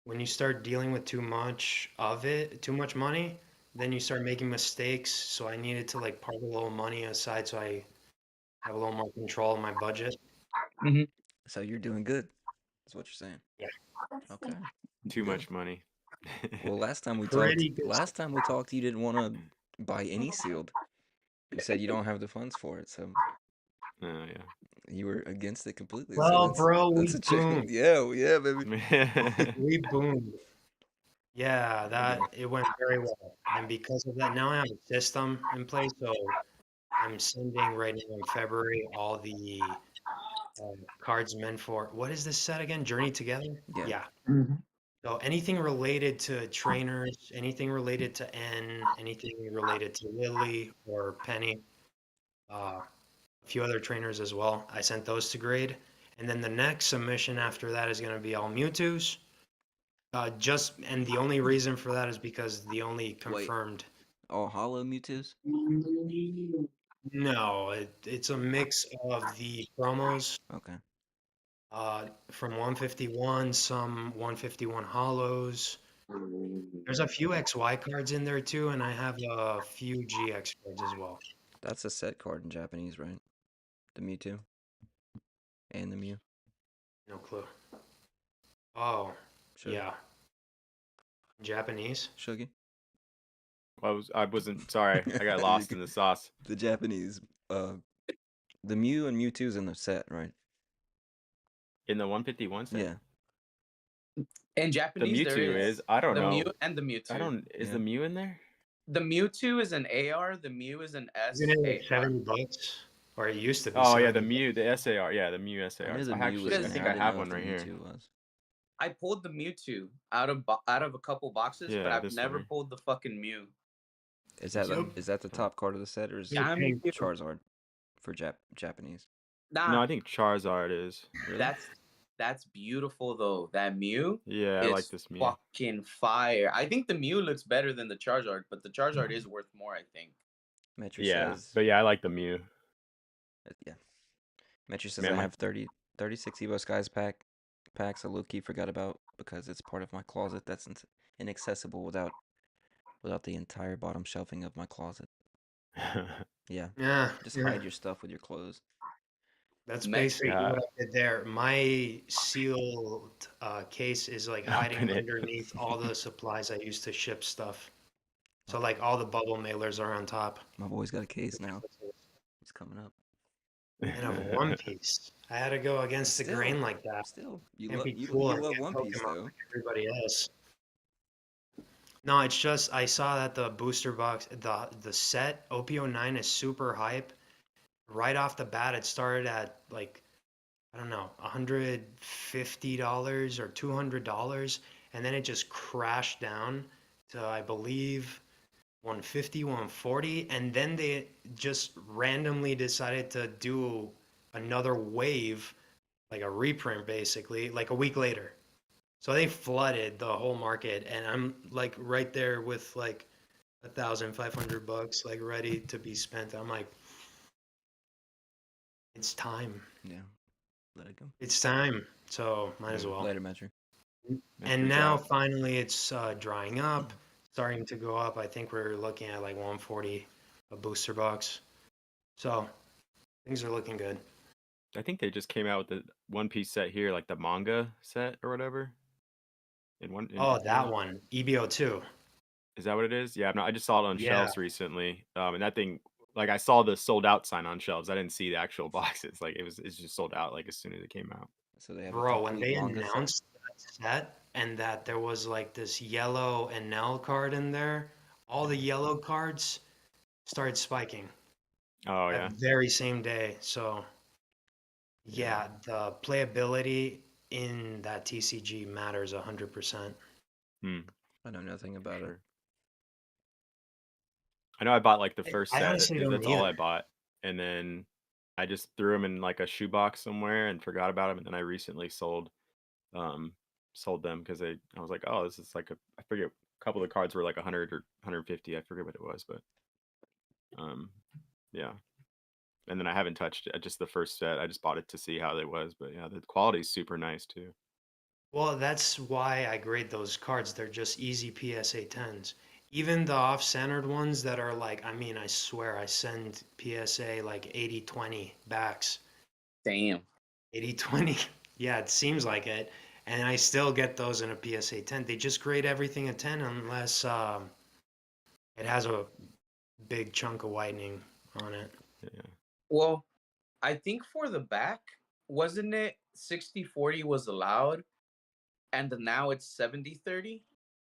when you start dealing with too much of it, too much money, then you start making mistakes. So I needed to like park a little money aside so I have a little more control of my budget. So you're doing good. That's what you're saying. Yeah. Okay. Too Good. much money. Well, last time we Pretty good. you didn't want to buy any sealed. You said you don't have the funds for it, so Oh yeah. you were against it completely. So Well, bro, that's we a change. boomed. Yeah, baby. We boomed. Yeah, Yeah. it went very well. And because of that, now I have a system in place. So I'm sending right now in February all the cards meant for what is this set again? Journey Together? Yeah. Yeah. So anything related to trainers, anything related to N, anything related to Lily or Penny, a few other trainers as well. I sent those to grade. And then the next submission after that is going to be all Mewtwo's. And the only reason for that is because the only confirmed. All hollow Mewtwo's? No, it's a mix of the promos Okay. from 151, some 151 hollows. There's a few XY cards in there too, and I have a few GX cards as well. That's a set card in Japanese, right? The Mewtwo. And the Mew. No clue. Oh, Sure. yeah. Japanese? Shuggy? I wasn't sorry. I got lost in the sauce. The Japanese. The Mew and Mewtwo's in the set, right? In the 151 set? Yeah. In The Japanese, there Mewtwo is is. I don't the know. Mew and the Mewtwo. I don't. Is Yeah. the Mew in there? The Mewtwo is an AR. The Mew is an Isn't it like SAR. $70? Or it used to be Oh yeah, the 70 Mew, the SAR. Yeah, the Mew SAR. I knew the I Mew actually, was I in think there. I didn't have know one if right the here. Mewtwo was. I pulled the Mewtwo out of a couple boxes, but Yeah, I've this never one. pulled the fucking Mew. Is that Yup. is that the top card of the set, or is Yeah, I'm Pink. Mew. Charizard for Japanese? No, Nah, I think Charizard is. Really? that's beautiful though. That Mew Yeah, I like is this Mew. fucking fire. I think the Mew looks better than the Charizard, but the Charizard is worth more, I think. Metri Yeah, says. but yeah, I like the Mew. Yeah. Metri says Man, I my- have 36 Evo Skies packs I low-key forgot about because it's part of my closet that's inaccessible without the entire bottom shelving of my closet. Yeah. Yeah. Just yeah. hide your stuff with your clothes. That's Next basically Yeah. what I did there. My sealed case is like hiding Open it. underneath all the supplies I used to ship stuff. So like all the bubble mailers are on top. My boy's got a case now. He's coming up. And of One Piece. I had to go against the Still- grain like that. Still, you Can't love be cool and love get One Piece Pokemon though. like everybody else. No, it's just I saw that the booster box, the set OP09 is super hype. Right off the bat, it started at like I don't know, $150 or $200, and then it just crashed down to I believe 150, 140, and then they just randomly decided to do another wave, like a reprint basically, like a week later. So they flooded the whole market, and I'm like right there with like $1,500, like ready to be spent. I'm like, it's time. Yeah. Let it go. It's time. So might as well. Later, Metri. And Metro's now out. finally it's drying up, starting to go up. I think we're looking at like 140 a booster box. So things are looking good. I think they just came out with the One Piece set here, like the manga set or whatever. In Oh, Japan. that one, EBO2. Is that what it is? Yeah, no, I just saw it on Yeah. shelves recently. And that thing, like I saw the sold out sign on shelves. I didn't see the actual boxes. Like it's just sold out like as soon as it came out. So they have Bro, a when complete they manga set? announced that set and that there was like this yellow Enel card in there, all the yellow cards started spiking Oh yeah. that very same day. So yeah, the playability in that TCG matters 100%. Hmm. I know nothing about it. Sure. I know I bought like the first I set. honestly don't That's all I either. bought, and then I just threw them in like a shoebox somewhere and forgot about them. And then I recently sold them because I was like, oh, this is like I forget, a couple of the cards were like 100 or 150. I forget what it was, but yeah. And then I haven't touched it. Just the first set. I just bought it to see how it was, but yeah, the quality's super nice too. Well, that's why I grade those cards. They're just easy PSA 10s. even the off-centered ones that are like, I mean, I swear I send PSA like 80-20 backs. Damn. 80-20. Yeah, it seems like it. And I still get those in a PSA 10. They just grade everything a 10 unless it has a big chunk of whitening on it. Yeah. Well, I think for the back, wasn't it 60-40 was allowed, and now it's 70-30?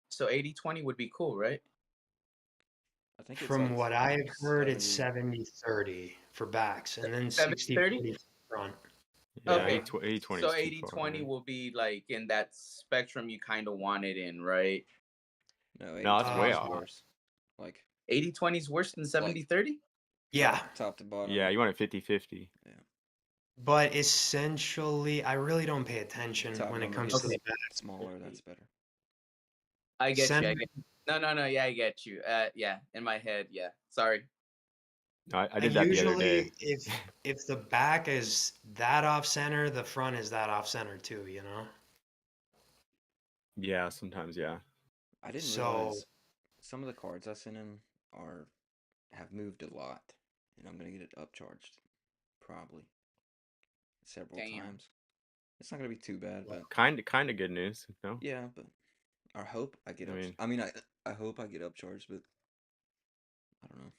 So 80-20 would be cool, right? I think it's From like what I've heard, it's 70. 70-30 for backs and then 70-30? 60-40 for front. Yeah, Okay. 80-20 So is too far. 80-20 will be like in that spectrum you kind of want it in, right? No, No, that's 80-20 way is off. worse. Like 80-20 is worse than 70-30? Yeah, top to bottom. Yeah, you want it 50-50. but essentially, I really don't pay attention Top when it number comes gets to the back. smaller. That's better. I get you. I Center, get No. Yeah, I get you. Yeah, in my head. Yeah. Sorry. I did that the other day. usually, if the back is that off center, the front is that off center too, you know? Yeah, sometimes, yeah. I didn't So, realize some of the cards I sent in have moved a lot, and I'm gonna get it upcharged, probably several Damn. times. It's not gonna be too bad, but Kind of good news, no? yeah. But I hope I get I up. mean- I mean, I hope I get upcharged, but I don't know.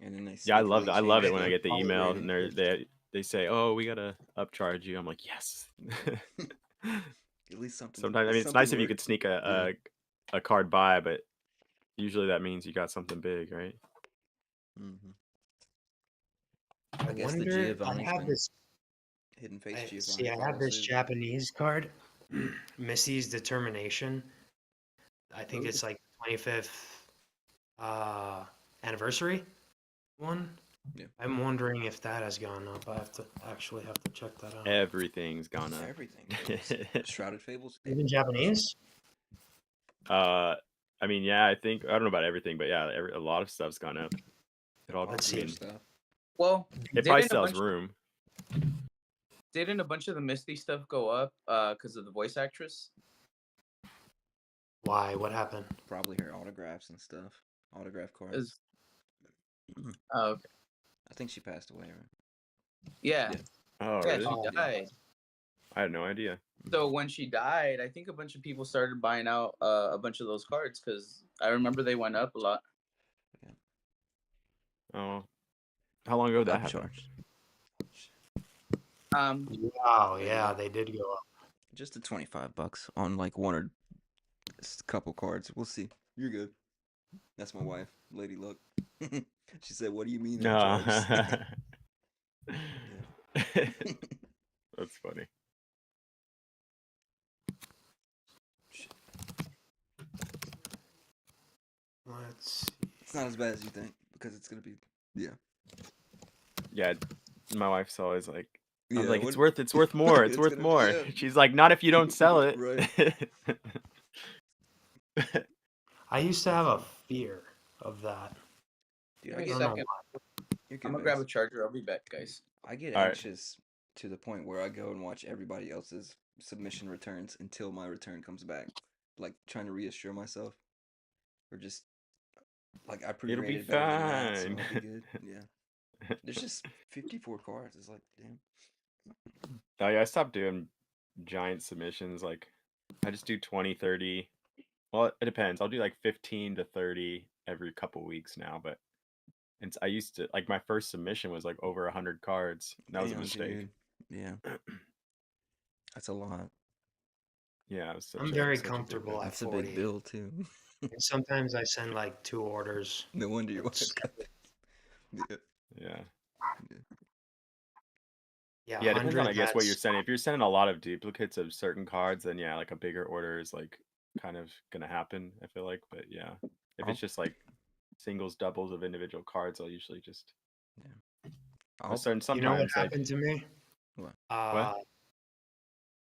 And then they Yeah, I sneakily love change it when I the get the Probably email rating. and they say, "Oh, we gotta upcharge you." I'm like, yes. at least something. Sometimes, I mean, it's something nice if you work. could sneak a card by, but usually that means you got something big, right? Mm-hmm. I I guess the wonder, Giovanni's been hidden face Giovanni I have follows this suit. Japanese card, Missy's Determination. I think Ooh. it's like 25th anniversary one. Yeah. I'm wondering if that has gone up. I actually have to check that out. Everything's gone up. Everything. Shrouded Fables. Even Japanese? I mean, yeah, I don't know about everything, but yeah, a lot of stuff's gone up. It all, Let's I see. mean, Stuff. Well, it probably didn't a sells bunch room. didn't a bunch of the Misty stuff go up because of the voice actress? Why? What happened? Probably her autographs and stuff. Autograph cards. Is Oh, okay. I think she passed away, right? Yeah. Yeah. Oh, Yeah, really? she Oh, died. I had no idea. So when she died, I think a bunch of people started buying out a bunch of those cards because I remember they went up a lot. Oh, how long ago did that happen? Upcharged. Wow, Maybe yeah, not. they did go up. Just a $25 on like one or a couple cards. We'll see. You're good. That's my wife, Lady Luck. She said, "What do you mean No. upcharged?" That's funny. Let's see. It's not as bad as you think because it's gonna be. Yeah. Yeah, my wife's always like, Yeah. I'm like, what- it's worth more. It's It's worth gonna- more. yeah. She's like, not if you don't sell it. Right. I used to have a fear of that. Dude, Give I me a get. don't know second. You're good, I'm gonna Vince. grab a charger. I'll be back, guys. I get All right. anxious to the point where I go and watch everybody else's submission returns until my return comes back, like trying to reassure myself, or just like I It'll be pre-rated better than that, so fine. I'll be good. Yeah, there's just 54 cards. It's like, damn. Oh yeah, I stopped doing giant submissions. Like, I just do 20, 30. Well, it depends. I'll do like 15 to 30 every couple weeks now, but I used to, like, my first submission was like over 100 cards. That was a Damn, mistake. dude. Yeah, that's a lot. Yeah, it was such I'm a very such a big comfortable bill. at That's a 40. big bill too. And sometimes I send like 2 orders. No wonder your It's- wife's got that. Yeah. Yeah. Yeah, Yeah, it depends on, 100, I guess, what you're that's sending. If you're sending a lot of duplicates of certain cards, then yeah, like a bigger order is like kind of gonna happen, I feel like. But yeah, if it's just like singles, doubles of individual cards, I'll usually just I'll, certain you know what sometimes like happened to me? What?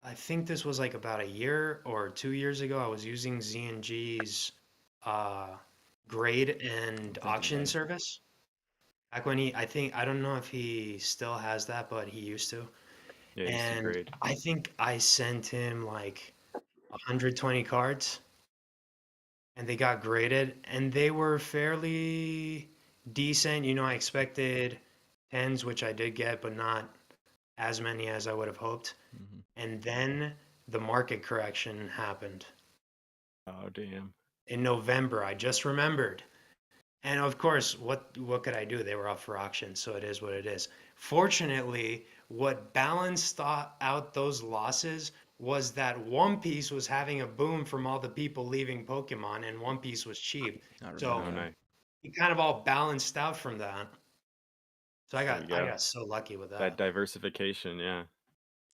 I think this was like about a year or 2 years ago. I was using Z&G's grade and auction about it. service. Back when I don't know if he still has that, but he used to. yeah, you see And grade. I think I sent him like 120 cards. and they got graded, and they were fairly decent. I expected 10s, which I did get, but not as many as I would have hoped. Mm-hmm. And then the market correction happened Oh damn. in November. I just remembered. And of course, what could I do? They were up for auction, so it is what it is. Fortunately, what balanced out those losses was that One Piece was having a boom from all the people leaving Pokemon, and One Piece was cheap. I remember So Oh that. nice. it kind of all balanced out from that. So I There you got I go. got so lucky with That that. diversification, yeah.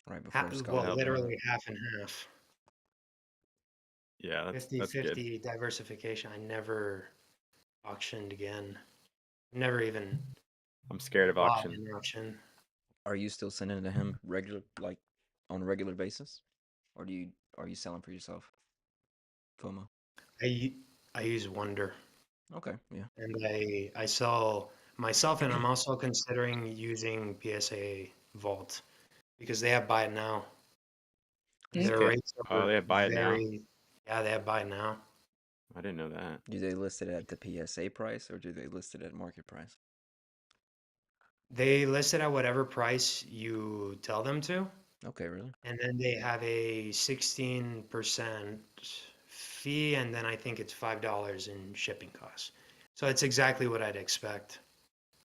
Right before That Well, Scarlet. helped. literally half and half. Yeah, that's good. 50-50 diversification. I never auctioned again. Never even I'm scared of bought auction. an auction. Are you still sending it to him on a regular basis, or are you selling for yourself? FOMO. I use Wonder, Okay, yeah. and I sell myself, and I'm also considering using PSA Vault because they have buy it now. Their Okay. rates Oh, are they have buy it now. very, yeah, they have buy it now. I didn't know that. Do they list it at the PSA price or do they list it at market price? They list it at whatever price you tell them to, Okay, really? and then they have a 16% fee, and then I think it's $5 in shipping costs. So it's exactly what I'd expect,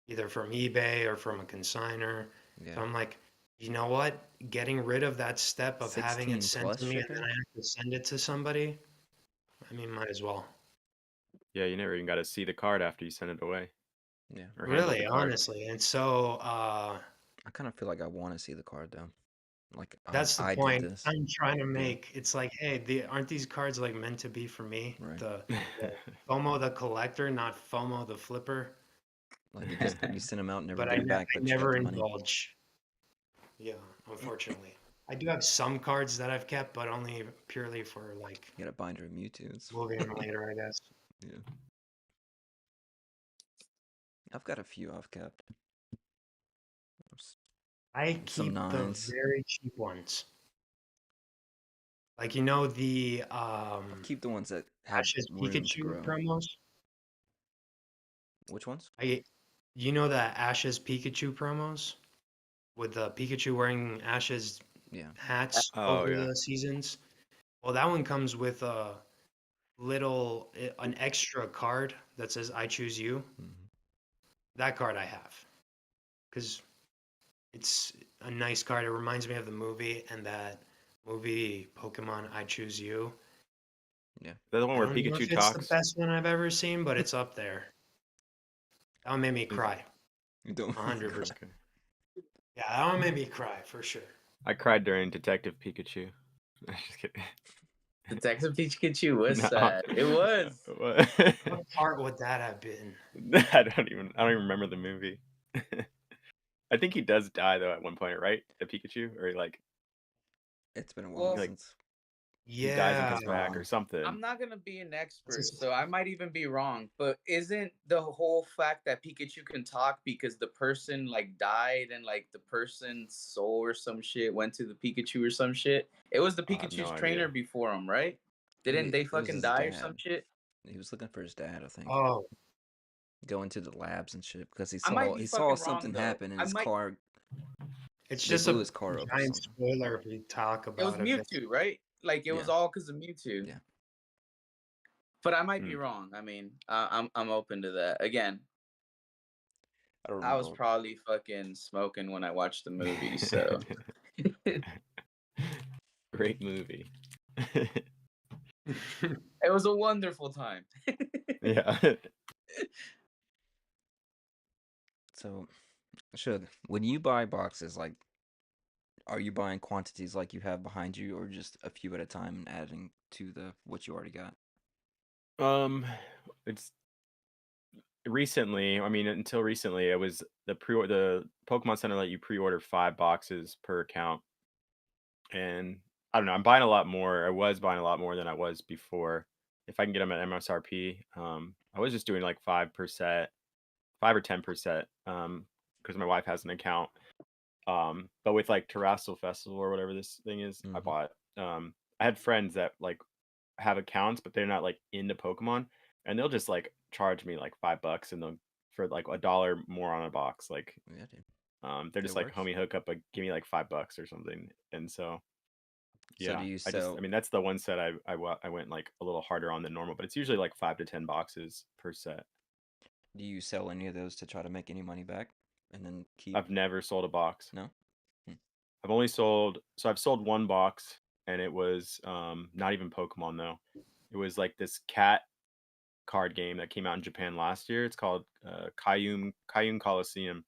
either from eBay or from a consigner. So Yeah. I'm like, you know what? Getting rid of that step of having it 16 sent plus to me and then shipping? I have to send it to somebody. I mean, might as well. Yeah, you never even got to see the card after you send it away Yeah. or handle the Really, card. honestly. And so I kind of feel like I want to see the card though. Like that's the I did point this. I'm trying to Yeah. make. It's like, hey, aren't these cards like meant to be for me? Right. The FOMO the collector, not FOMO the flipper. Like you send them out and never But get them back, I but you got never the money. indulge. Yeah, unfortunately. I do have some cards that I've kept, but only purely for like You got a binder of Mewtwo's. moving them later, I guess. Yeah. I've got a few I've kept. I Some keep the nines. very cheap ones. Like the I'll keep the ones that have Ash's room to Pikachu grow. promos? Which ones? I the Ash's Pikachu promos with the Pikachu wearing Ash's Yeah. hats Oh over yeah. the seasons? Well, that one comes with an extra card that says I choose you. Mm-hmm. That card I have because it's a nice card. It reminds me of the movie and that movie Pokemon I Choose You. Yeah. Is that the one I where don't know Pikachu if it's the talks? best one I've ever seen, but it's up there. That one made me Is- cry. You don't 100%. Okay. Yeah, that one made me cry for sure. I cried during Detective Pikachu. Just kidding. Detective Pikachu was No. sad. It was. What? What part would that have been? I don't even remember the movie. I think he does die though at one point, right? The Pikachu, or like It's been a while Well, like since. he dies and Yeah. comes back or something. I'm not gonna be an expert, That's so I might even be wrong. But isn't the whole fact that Pikachu can talk because the person like died and like the person's soul or some shit went to the Pikachu or some shit? It was the I have no Pikachu's trainer idea. before him, right? Didn't they It was fucking his die or some dad. shit? He was looking for his dad, I think. Oh, Going to the labs and shit because I might be he saw fucking wrong something though. happen and his car. it's They just blew a his car up or giant something. spoiler if we talk It was about it. Mewtwo, right? Like it was Yeah. all because of Mewtwo. Yeah. But I might be Hmm. wrong. I mean, I'm open to that. Again, I don't I was remember. probably fucking smoking when I watched the movie, so Great movie. it was a wonderful time. Yeah. So, when you buy boxes, like, are you buying quantities like you have behind you, or just a few at a time and adding to the what you already got? It's recently, I mean, until recently, it was the Pokemon Center let you pre-order 5 boxes per account, and I don't know. I'm buying a lot more. I was buying a lot more than I was before. If I can get them at MSRP, I was just doing like 5%, 5 or 10%, because my wife has an account. But with like Terrestrial Festival or whatever this thing is, I Mhm. bought. I had friends that like have accounts, but they're not like into Pokemon, and they'll just like charge me like $5 and they'll for like $1 more on a box. Like Yeah, dude. they're It just like, works. homie, hook up, give me like $5 or something. And so So do yeah, you I sell? mean that's the one set I went like a little harder on than normal, but it's usually like 5 to 10 boxes per set. Do you sell any of those to try to make any money back, and then keep? I've never sold a box. No. I've only sold I've sold one box, and it was not even Pokemon though. It was like this cat card game that came out in Japan last year. It's called Kayun Coliseum.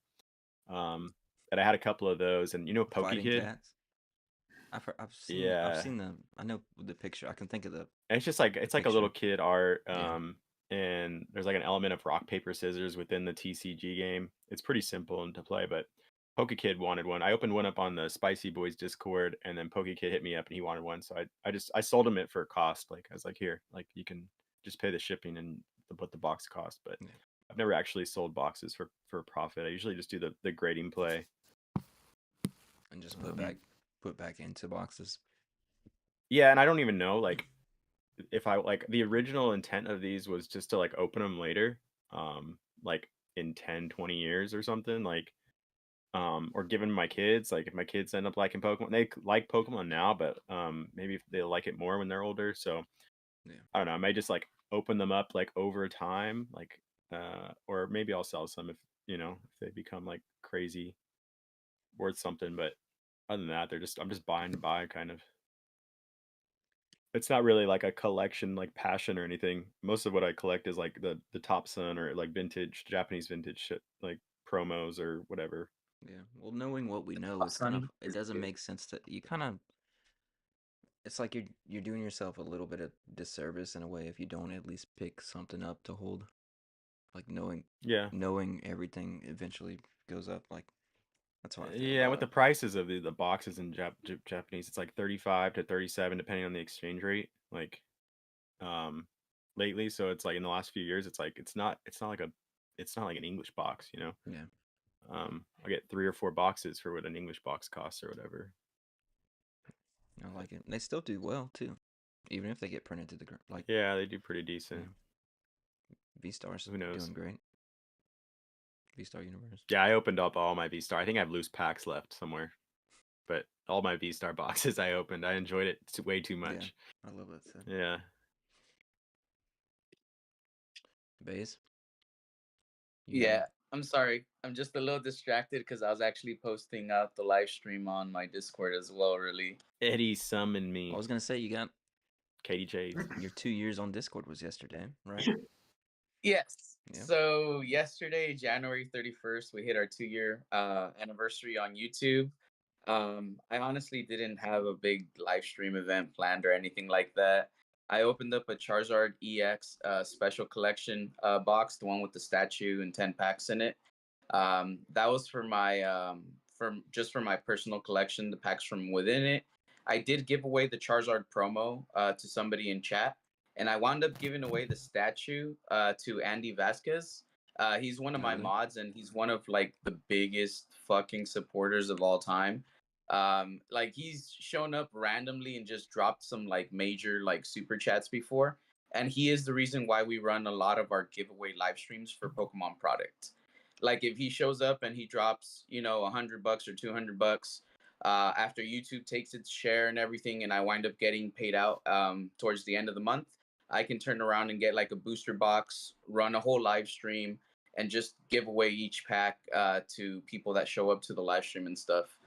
That I had a couple of those, and you know Fighting Kid? cats. I've Yeah, seen the I know the picture. I can think of the and it's just like it's like a little picture. kid art. Yeah. And there's like an element of rock paper scissors within the TCG game. It's pretty simple and to play, but Kid wanted one. I opened one up on the Spicy Boys Discord, and then Kid hit me up and he wanted one. So I sold him it for cost. Like I was like, here, like you can just pay the shipping and what the box cost. But Yeah. I've never actually sold boxes for profit. I usually just do the grading play. And just put back into boxes. Yeah, and I don't even know like if I like the original intent of these was just to like open them later, like in 10-20 years or something, like or given my kids, like if my kids end up liking Pokemon, they like Pokemon now, but maybe if they like it more when they're older. So Yeah. I don't know, I may just like open them up like over time, like or maybe I'll sell some if if they become like crazy worth something. But other than that, I'm just buying to buy kind of. It's not really like a collection like passion or anything. Most of what I collect is like the top sun or like vintage Japanese vintage shit, like promos or whatever. Yeah. Well, knowing what we know, it's kind of Awesome. it doesn't make sense to you kind of. It's like you're doing yourself a little bit of disservice in a way if you don't at least pick something up to hold. Like Yeah. knowing everything eventually goes up. Like that's how I feel Yeah, about with it. the prices of the boxes in Japanese, it's like 35 to 37 depending on the exchange rate. Like um lately, so it's like in the last few years it's not like an English box, you know. Yeah. I get 3 or 4 boxes for what an English box costs or whatever. I like it. They still do well too, even if they get printed to the ground. Like Yeah, they do pretty decent. V Stars Who knows? doing great. V Star Universe. Yeah, I opened up all my V Star. I think I have loose packs left somewhere, but all my V Star boxes I opened. I enjoyed it way too much. I love that set. Yeah. Bays. Yeah, I'm sorry. I'm just a little distracted because I was actually posting out the live stream on my Discord as well, really. Eddie summoned me. I was gonna say you got Katie Chase. your 2 years on Discord was yesterday, right? Yes. Yeah. So yesterday, January 31st, we hit our 2-year anniversary on YouTube. I honestly didn't have a big live stream event planned or anything like that. I opened up a Charizard EX special collection box, the one with the statue and 10 packs in it. That was for my for my personal collection, the packs from within it. I did give away the Charizard promo to somebody in chat, and I wound up giving away the statue to Andy Vasquez. He's one of my Really? mods, and he's one of like the biggest fucking supporters of all time. Like he's shown up randomly and just dropped some like major like super chats before, and he is the reason why we run a lot of our giveaway live streams for Pokemon product. Like if he shows up and he drops, $100 or $200, after YouTube takes its share and everything, and I wind up getting paid out towards the end of the month, I can turn around and get like a booster box, run a whole live stream, and just give away each pack to people that show up to the live stream and stuff.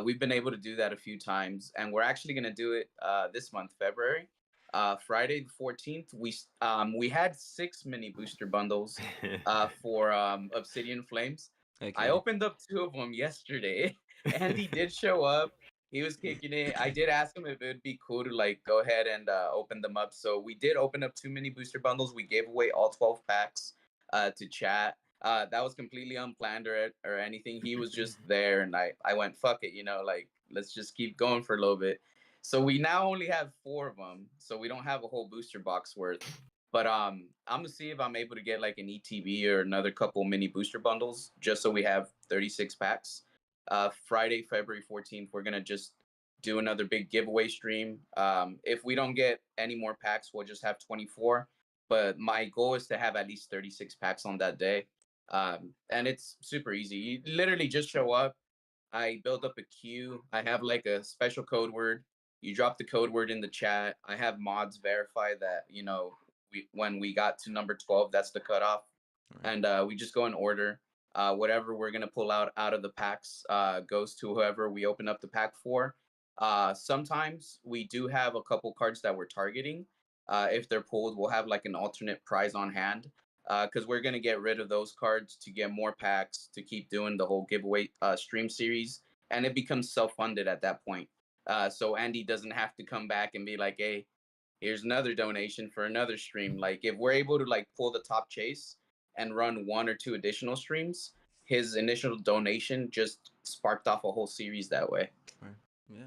We've been able to do that a few times, and we're actually going to do it this month, February. Friday the 14th, we had 6 mini booster bundles for Obsidian Flames. I opened up 2 of them yesterday. Andy did show up. He was kicking it. I did ask him if it would be cool to like go ahead and open them up. So we did open up 2 mini booster bundles. We gave away all 12 packs to chat. That was completely unplanned or anything. He was just there, and I went fuck it, like let's just keep going for a little bit. So we now only have 4 of them, so we don't have a whole booster box worth. But I'm gonna see if I'm able to get like an ETB or another couple mini booster bundles, just so we have 36 packs. Friday, February 14th, we're gonna just do another big giveaway stream. If we don't get any more packs, we'll just have 24. But my goal is to have at least 36 packs on that day. And it's super easy. You literally just show up. I build up a queue. I have like a special code word. You drop the code word in the chat. I have mods verify that, when we got to number 12, that's the cutoff. Right. And we just go in order. Whatever we're gonna pull out of the packs goes to whoever we open up the pack for. Sometimes we do have a couple cards that we're targeting. If they're pulled, we'll have like an alternate prize on hand because we're gonna get rid of those cards to get more packs to keep doing the whole giveaway stream series, and it becomes self-funded at that point. So Andy doesn't have to come back and be like, "Hey, here's another donation for another stream." Like if we're able to like pull the top chase and run 1 or 2 additional streams, his initial donation just sparked off a whole series that way. Right. Yeah.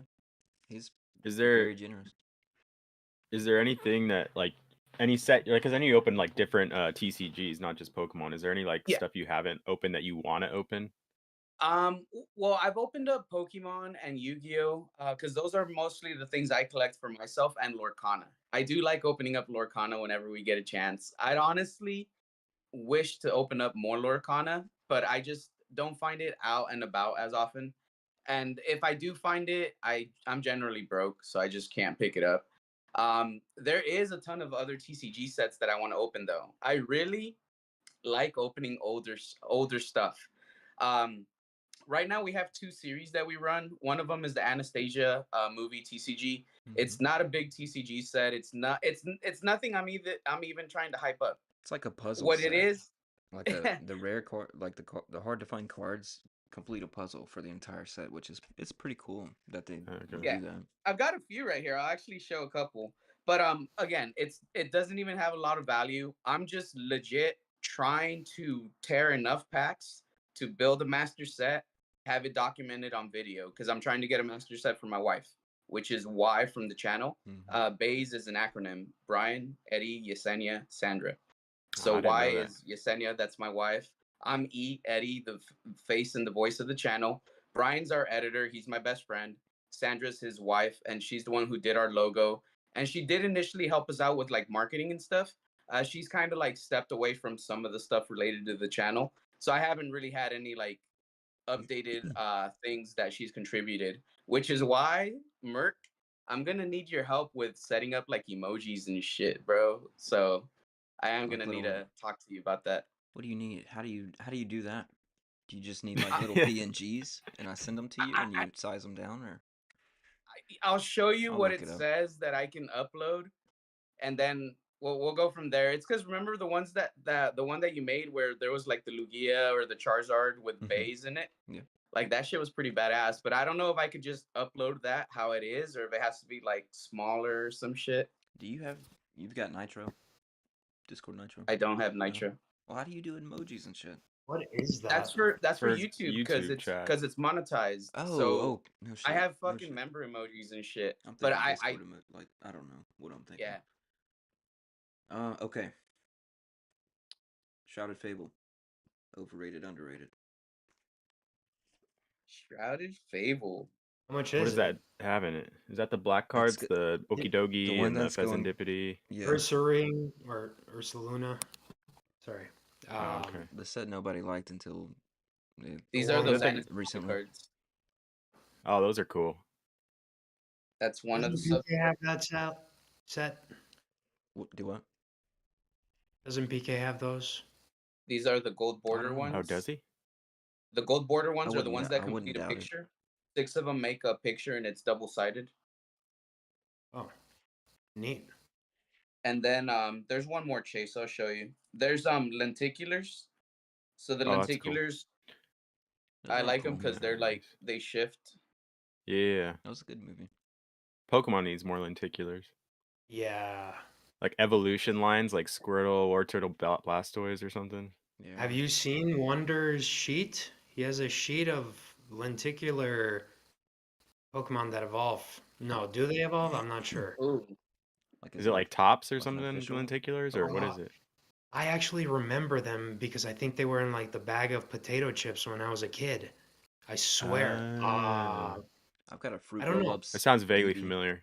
He's Is there very generous. is there anything that like any set like because I know you open like different TCGs, not just Pokemon. Is there any like Yeah. stuff you haven't opened that you want to open? Well, I've opened up Pokemon and Yu-Gi-Oh! Because those are mostly the things I collect for myself and Lorcana. I do like opening up Lorcana whenever we get a chance. I'd honestly wish to open up more Lorcana, but I just don't find it out and about as often. And if I do find it, I'm generally broke, so I just can't pick it up. There is a ton of other TCG sets that I want to open though. I really like opening older stuff. Um, right now we have 2 series that we run. One of them is the Anastasia movie TCG. It's not a big TCG set. It's nothing I'm even trying to hype up. It's like a puzzle What set. it is, Like the rare card, like the hard to find cards complete a puzzle for the entire set, which is it's pretty cool that they would Yeah. do that. I've got a few right here. I'll actually show a couple. But again, it doesn't even have a lot of value. I'm just legit trying to tear enough packs to build a master set, have it documented on video because I'm trying to get a master set for my wife, which is Y from the channel. Bays is an acronym: Brian, Eddie, Yesenia, Sandra. So I didn't Y know that. is Yesenia, that's my wife. I'm E, Eddie, the face and the voice of the channel. Brian's our editor. He's my best friend. Sandra's his wife, and she's the one who did our logo. And she did initially help us out with like marketing and stuff. She's kind of like stepped away from some of the stuff related to the channel. So I haven't really had any like updated things that she's contributed, which is why, Merc, I'm gonna need your help with setting up like emojis and shit, bro. So I am Like gonna need little- to talk to you about that. What do you need? How do you do that? Do you just need like little Yeah. PNGs and I send them to you and you size them down, or I'll show you I'll what look it it up. says that I can upload, and then we'll go from there. It's because remember the ones that the one that you made where there was like the Lugia or the Charizard with bays in it. Yeah. Like that shit was pretty badass. But I don't know if I could just upload that how it is, or if it has to be like smaller or some shit. Do you've got Nitro? Discord Nitro? I don't have Nitro. Well, how do you do emojis and shit? What is that? That's for For YouTube because YouTube chat. it's monetized. Oh, So no shit. I have no fucking shit. member emojis and shit. I'm But thinking I Discord like I don't know what I'm thinking. yeah. Okay. Shrouded Fable. Overrated, underrated. Shrouded Fable. How much What is does that have in it? Is that the black cards, good. the Okidogi The one and the that's going- Pheasantipity? Yeah. Ursaring or Ursaluna? Sorry. Oh, okay. The set nobody liked until These The are one those that's like annotated recently. cards. Oh, those are cool. That's one of the Doesn't sub. PK have that set? Do what? Doesn't PK have those? These are the gold border don't know. ones. Oh, does he? The gold border ones are the wouldn't ones doubt- that I wouldn't complete a doubt it. picture. 6 of them make a picture and it's double-sided. Oh, neat. And then there's one more, Chase. I'll show you. There's lenticulars. So the Oh, that's cool. lenticulars, Those I are all like them cool. because they're like Nice. they shift. Yeah. That was a good movie. Pokemon needs more lenticulars. Yeah. Like evolution lines like Squirtle or Turtle Blastoise or something. Yeah. Have you seen Wonder's sheet? He has a sheet of lenticular Pokemon that evolve. No, do they evolve? I'm not sure. Ooh. Like Is it like tops or like an something, official? lenticulars, or what is it? I actually remember them because I think they were in like the bag of potato chips when I was a kid. I swear. Ah. I've got a fruit I don't know. roll-ups. It sounds vaguely EV. familiar.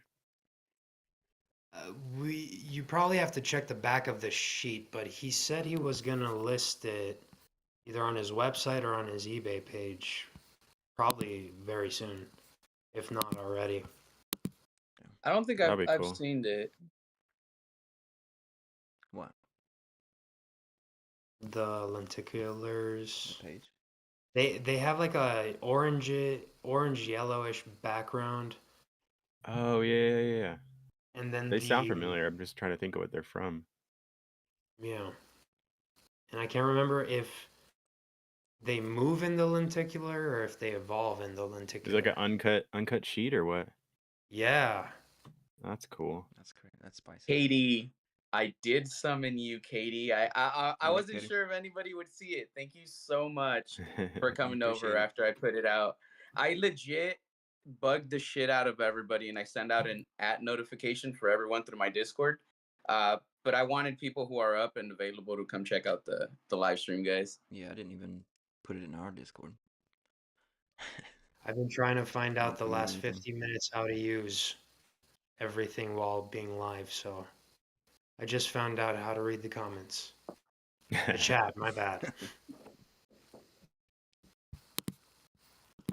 You probably have to check the back of the sheet, but he said he was gonna list it either on his website or on his eBay page, probably very soon, if not already. I don't think That'd be I've cool. seen it. What? The lenticulars. The page? They have like a orange yellowish background, Oh yeah. and then They sound familiar. I'm just trying to think of what they're from. yeah, and I can't remember if they move in the lenticular or if they evolve in the Is lenticular. it like an uncut sheet or what? Yeah. That's cool. That's great. That's spicy. Katie, I did summon you, Katie. I Alright, wasn't Katie. sure if anybody would see it. Thank you so much for coming appreciate over it. after I put it out. I legit bugged the shit out of everybody, and I send out an notification for everyone through my Discord. But I wanted people who are up and available to come check out the live stream, guys. Yeah, I didn't even put it in our Discord. I've been trying to find Didn't out the promote last anything. 50 minutes how to use everything while being live, so I just found out how to read the comments. The chat, my bad.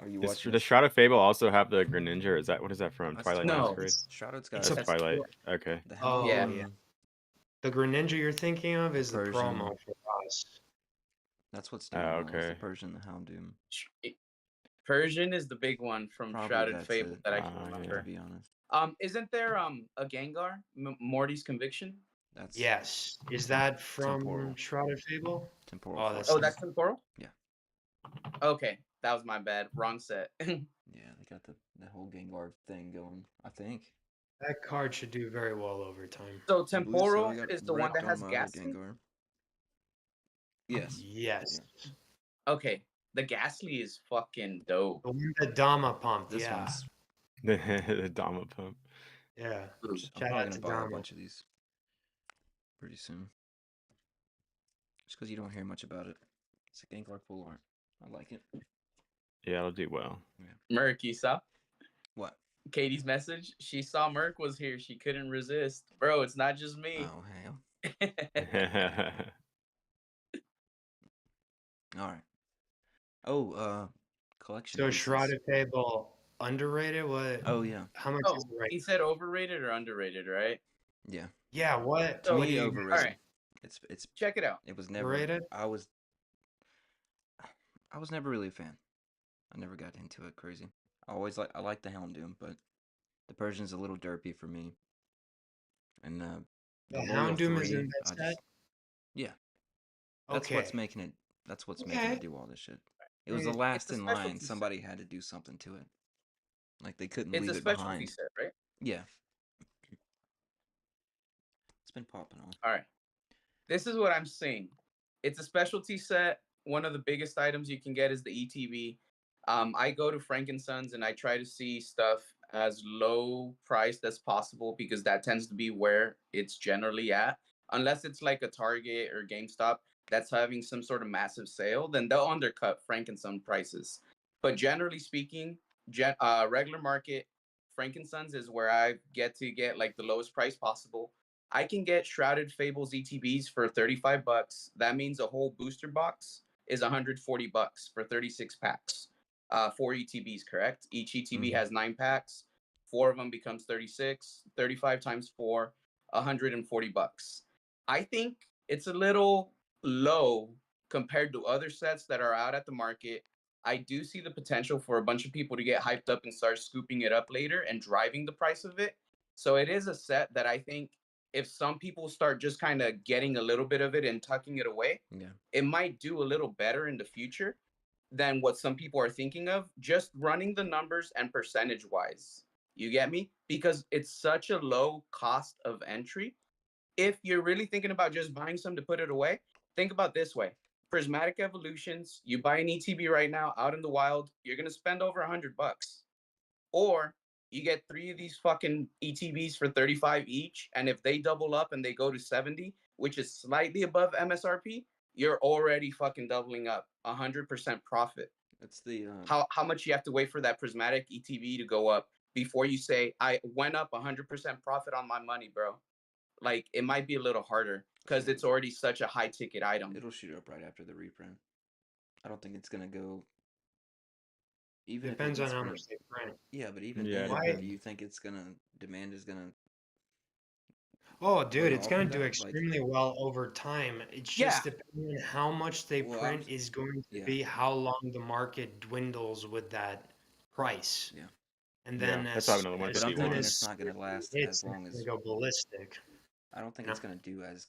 Are you watching Does this? Shroud of Fable also have the Greninja? Or what is that from? That's Twilight No. Masquerade? Shrouded's got It's That's a Twilight. Okay. the Oh, Yeah. Houndoom. The Greninja you're thinking of is the Persian. promo for us. That's what's doing well. Is the okay. Persian, the Houndoom. Persian is the big one from Probably Shrouded that's Fable it. that I can Yeah. remember. To be honest. Isn't there a Gengar? Morty's Conviction? That's Yes. Is that from Temporal. Shrouded Fable? Temporal Oh, Force. that's Oh, that's temporal? Yeah. Okay, that was my bad. Wrong set. Yeah, they got the whole Gengar thing going, I think. That card should do very well over time. So I believe so. temporal I got is the one that wrecked on has my other Ghastly? Gengar. Yes. Yes. Okay, the Ghastly is fucking dope. The one that Dama pumped, This yeah. one's. The Dama Pump. Yeah. I'm Shout probably out gonna to buy a Dama. bunch of these pretty soon. Just because you don't hear much about it. It's a Gengar full art. I like it. Yeah, it'll do well. Merc, you saw What? Katie's message? She saw Merc was here. She couldn't resist. Bro, it's not just me. Oh hell. All right. Oh, collection So pieces. Shrouded Fable underrated? What? Oh yeah. How much Oh, is it right? he said overrated or underrated, right? Yeah. Yeah. What? To So- what me, do you- overrated. All right, It's check it out. it was never. Overrated? I was never really a fan. I never got into it crazy. I like the Houndoom, but the Persian's a little derpy for me. And The Loyal Houndoom is 3, in that I set? just, yeah. That's Okay. what's making it. That's what's making Okay. it do all this shit. It was the Mm, last a in line. specialty set. Somebody had to do something to it. Like they couldn't It's a leave it specialty behind. set, right? Yeah. It's been popping on. All right. This is what I'm seeing. It's a specialty set. One of the biggest items you can get is the ETB. I go to Frankensons and I try to see stuff as low priced as possible because that tends to be where it's generally at. Unless it's like a Target or GameStop that's having some sort of massive sale, then they'll undercut Frankenson prices. But generally speaking, regular market Frankensons is where I get to get like the lowest price possible. I can get Shrouded Fables ETBs for 35 bucks. That means a whole booster box is 140 bucks for 36 packs. 4 ETBs, correct? Each ETB has 9 packs. 4 of them becomes 36. 35 times 4, 140 bucks. I think it's a little low compared to other sets that are out at the market. I do see the potential for a bunch of people to get hyped up and start scooping it up later and driving the price of it. So it is a set that I think if some people start just kind of getting a little bit of it and tucking it away, Yeah. it might do a little better in the future than what some people are thinking of, just running the numbers and percentage wise. You get me? Because it's such a low cost of entry. If you're really thinking about just buying some to put it away, think about this way. Prismatic Evolutions, you buy an ETB right now out in the wild, you're going to spend over 100 bucks. Or you get 3 of these fucking ETBs for 35 each, and if they double up and they go to 70, which is slightly above MSRP, you're already fucking doubling up 100% profit. It's the How much you have to wait for that prismatic ETB to go up before you say I went up 100% profit on my money, bro. Like it might be a little harder because it's already such a high ticket item. it'll shoot up right after the reprint. I don't think it's gonna go. Even Depends if it on hits how print, much they print. yeah, but even Yeah, it then, Why? do you think it's gonna demand is gonna Oh, dude, lay it's off gonna of do that? Like, extremely well over time. It's Yeah, just depending on how much they well, I'm print is going to yeah, be how long the market dwindles with that price. yeah, And yeah. then That's why I have another but I'm soon thinking 151. it's as not gonna last hits, as it's long gonna as go ballistic. I don't think You it's know? gonna do as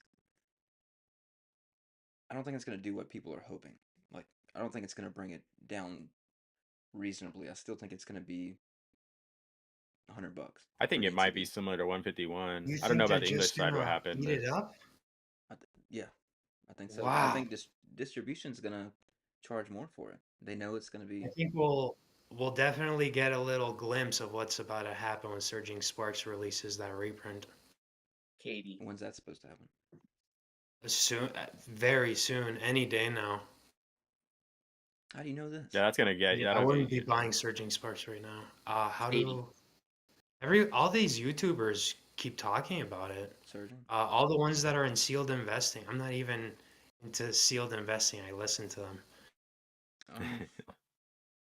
I don't think it's gonna do what people are hoping. Like, I don't think it's gonna bring it down reasonably. I still think it's gonna be $100 I for think an it might be ATV. similar to 151. You I don't know think they're about the English just side what gonna happened, eat but it up? Yeah, I think so. I Wow. think distribution's gonna charge more for it. They know it's gonna I be. think we'll definitely get a little glimpse of what's about to happen when Surging Sparks releases that reprint. Katie. When's that supposed to happen? Soon, very soon, any day now. How do you know this? yeah, that's gonna get. I That'll wouldn't be. be buying Surging Sparks right now. How Katie. do all these YouTubers keep talking about it? Surgeon? All the ones that are in sealed investing. I'm not even into sealed investing. I listen to them, Um,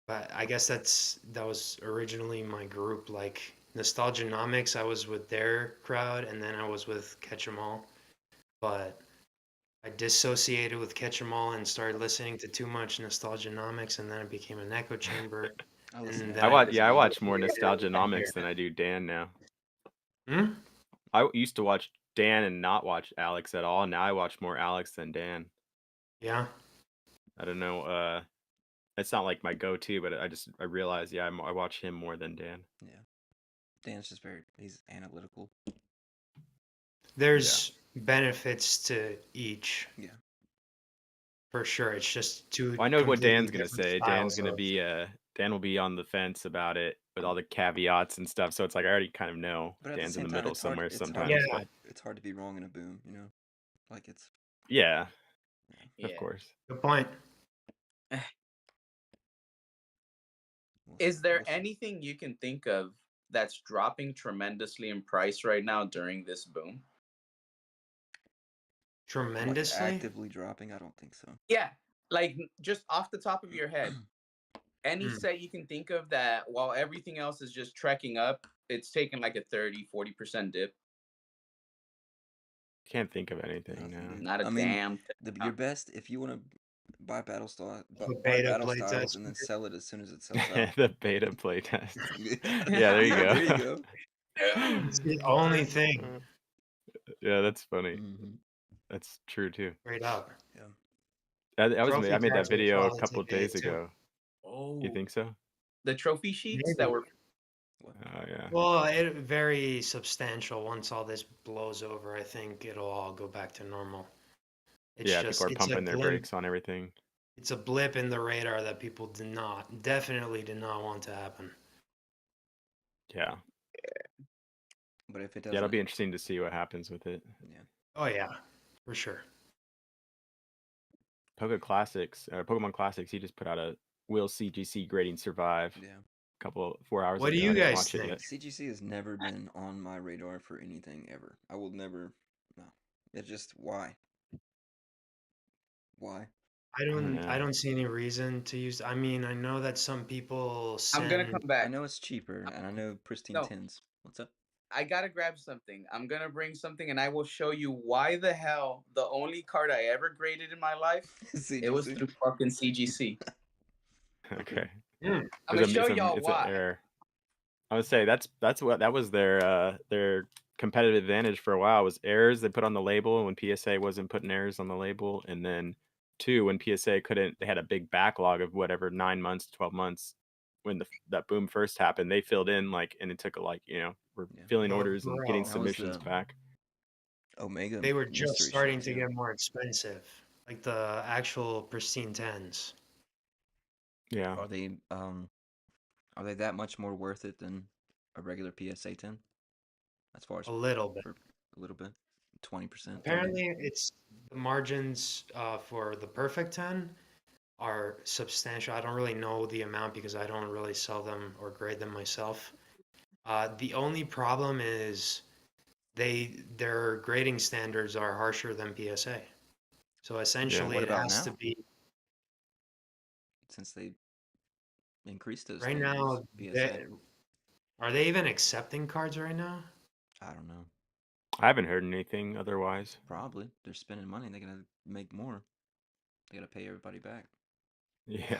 but I guess that was originally my group. Like Nostalgianomics, I was with their crowd, and then I was with Catch 'Em All. But I dissociated with Catch 'Em All and started listening to too much Nostalgianomics, and then it became an echo chamber. I listen And to then I I watch. Yeah, I IFOMO. watch more Nostalgianomics than I do Dan now. Hmm? I used to watch Dan and not watch Alex at all. Now I watch more Alex than Dan. Yeah. I don't know. It's not like my go-to, but I realize, yeah, I watch him more than Dan. Yeah. Dan's just he's analytical. There's benefits to each Yeah. for sure. It's just two Well, I know what completely Dan's gonna different say. Dan's styles gonna of. be Dan will be on the fence about it with all the caveats and stuff. So it's like I already kind of know But at the Dan's in same the time, middle it's hard. somewhere It's hard. Yeah. sometimes. But It's hard to be wrong in a boom. You know, like it's. yeah, Yeah. of course. Good point. Is there we'll see. anything you can think of that's dropping tremendously in price right now during this boom? Like Tremendously. actively dropping? I don't think so. Yeah, like just off the top of your head, any Hmm. set you can think of that while everything else is just trekking up, it's taking like a 30-40% dip. Can't think of anything Nothing, now. dude. Not a I mean, damn thing. your best if you want to buy The buy beta battle styles playtest. and then sell it as soon as it sells out. The beta playtest. Yeah, there you go. There you go. It's the only thing. Yeah, that's funny. Mm-hmm. That's true too. Straight up. I Trophy made that cards will video a probably couple take a hit days too. ago. You Oh, think so? the trophy sheets that Maybe. were What? Oh yeah. Well, it very substantial. Once all this blows over, I think it'll all go back to normal. It's Yeah, just people are pumping their brakes on everything. it's a blip in the radar that people definitely did not want to happen. Yeah. But if it Yeah, it'll doesn't, be interesting to see what happens with it. yeah. Oh yeah, for sure. Pokemon Classics, he just put out a Will CGC grading survive Yeah. 4 hours What do ago. you I didn't guys watch it think? yet. CGC has never been on my radar for anything ever. I will never. No. It's just why? Why? I don't know. don't see any reason to use. I mean, I know that some people I'm gonna send. come back. I know it's cheaper, and I know pristine No. tins. What's up? I gotta grab something. I'm gonna bring something, and I will show you why the hell the only card I ever graded in my life it was CGC. through fucking CGC. Okay. Hmm. I'm gonna show y'all It's an why. error. I would say that was their competitive advantage for a while was errors they put on the label when PSA wasn't putting errors on the label, and then two, when PSA couldn't, they had a big backlog of whatever 9 months, 12 months when that boom first happened. They filled in and it took we're Yeah. filling But, orders and getting bro, That was submissions the back. Omega they were just mystery starting ship to too. get more expensive, like the actual pristine tens. Yeah. Are they that much more worth it than a regular PSA 10? As far as A little bit. for a little bit, 20%, 30. Apparently, it's the margins for the perfect 10 are substantial. I don't really know the amount because I don't really sell them or grade them myself. The only problem is their grading standards are harsher than PSA. So essentially, What it about has to now? be Since they increased those right standards, now. PSA. Are they even accepting cards right now? I don't know. I haven't heard anything otherwise. Probably they're spending money. They're gonna make more. They gotta pay everybody back. Yeah.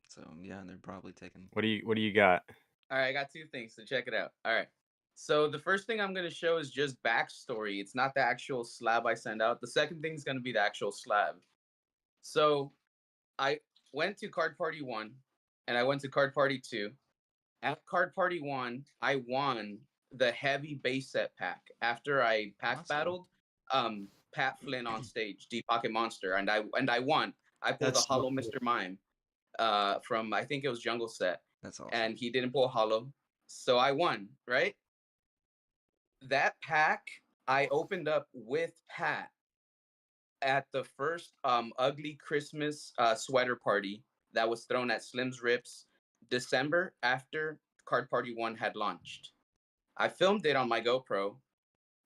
So yeah, they're probably taking. What do you got? All right, I got two things, so check it out. All right. So the first thing I'm gonna show is just backstory. It's not the actual slab I send out. The second thing is gonna be the actual slab. So I went to Card Party 1 and I went to Card Party 2. At Card Party 1, I won the heavy base set pack after I pack That's cool. battled Pat Flynn on stage, Deep Pocket Monster, and I won. I pulled That's a so hollow cool. Mr. Mime from I think it was Jungle Set, That's awesome. and he didn't pull a hollow. So I won, right? That pack I opened up with Pat at the first ugly Christmas sweater party that was thrown at Slim's Rips December after Card Party 1 had launched. I filmed it on my GoPro.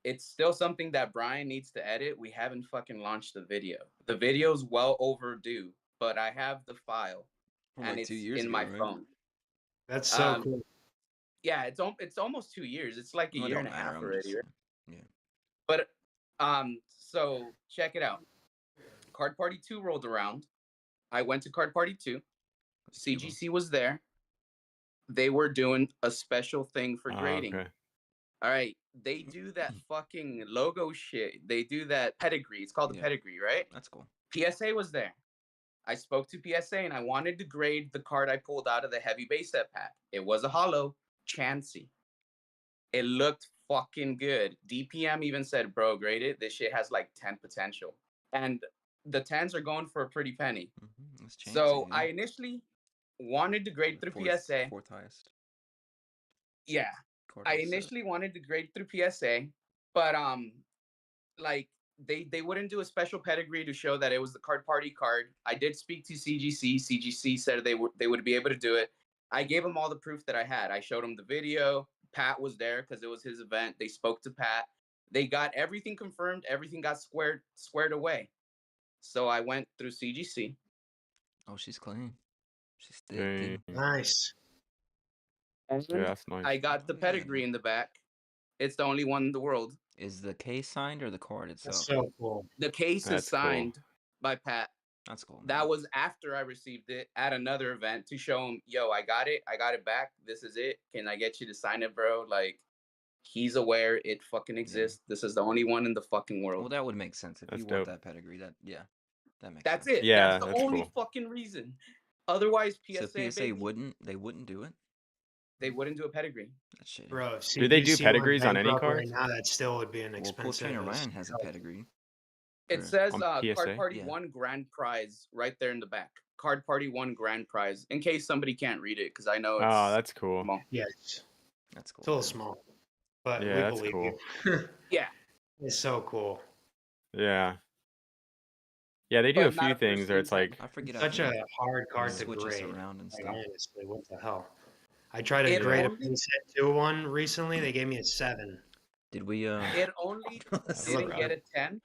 It's still something that Brian needs to edit. We haven't fucking launched the video. The video's well overdue, but I have the file From and like 2 it's years in ago, my right? phone. That's so Um, cool. yeah, it's almost 2 years. It's like a Well, it year don't and a matter. half I'm already, just right? yeah. But so check it out. Card Party 2 rolled around. I went to Card Party 2. Cuba. CGC was there. They were doing a special thing for Oh, grading. okay. All right. They do that fucking logo shit. They do that pedigree. It's called the Yeah. pedigree, right? That's cool. PSA was there. I spoke to PSA and I wanted to grade the card I pulled out of the heavy base set pack. It was a hollow, Chansey. It looked fucking good. DPM even said, bro, grade it. This shit has like 10 potential. And the 10s are going for a pretty penny. That's Chansey, So yeah. I initially wanted to grade through PSA. Fourth highest. Yeah. Card I on set. initially wanted to grade through PSA, but like they wouldn't do a special pedigree to show that it was the Card Party card. I did speak to CGC. CGC said they would be able to do it. I gave them all the proof that I had. I showed them the video. Pat was there because it was his event. They spoke to Pat. They got everything confirmed. Everything got squared away. So I went through CGC. Oh, she's clean. She's thick Dang. too. Nice. And Yeah, that's nice. I got the Oh, yeah. pedigree in the back. It's the only one in the world. Is the case signed or the card itself? That's so cool. The case That's is cool. signed by Pat. That's cool. Man. That was after I received it at another event to show him, yo, I got it back. This is it. Can I get you to sign it, bro? Like, he's aware it fucking exists. This is the only one in the fucking world. Well, that would make sense if That's you dope. want that pedigree. That makes That's sense. it. Yeah, that's the that's only cool. fucking reason. Otherwise, So PSA, PSA baby, wouldn't do it? they wouldn't do a pedigree. That's shitty. Bro, if Do they do CGC went pedigrees on any bankrupt cards? right now, that still would be an Well, expensive. Cool Chain as Orion has a hell. pedigree. It for- says On Card PSA? Party Yeah. 1 grand prize right there in the back. Card Party 1 grand prize. In case somebody can't read it, because I know it's Oh, that's cool. small. Yes. That's cool. It's a little man. small, but Yeah, we that's believe cool. you. Yeah. It's so cool. Yeah. Yeah, they do But a not few a things where it's pristine like I forget. It's I such a can hard card to switch this grade. around and Like, stuff. honestly, what the hell? I tried to It grade a only- preset 2-1 recently. They gave me a 7. Did we? It only That's didn't so get bad. a 10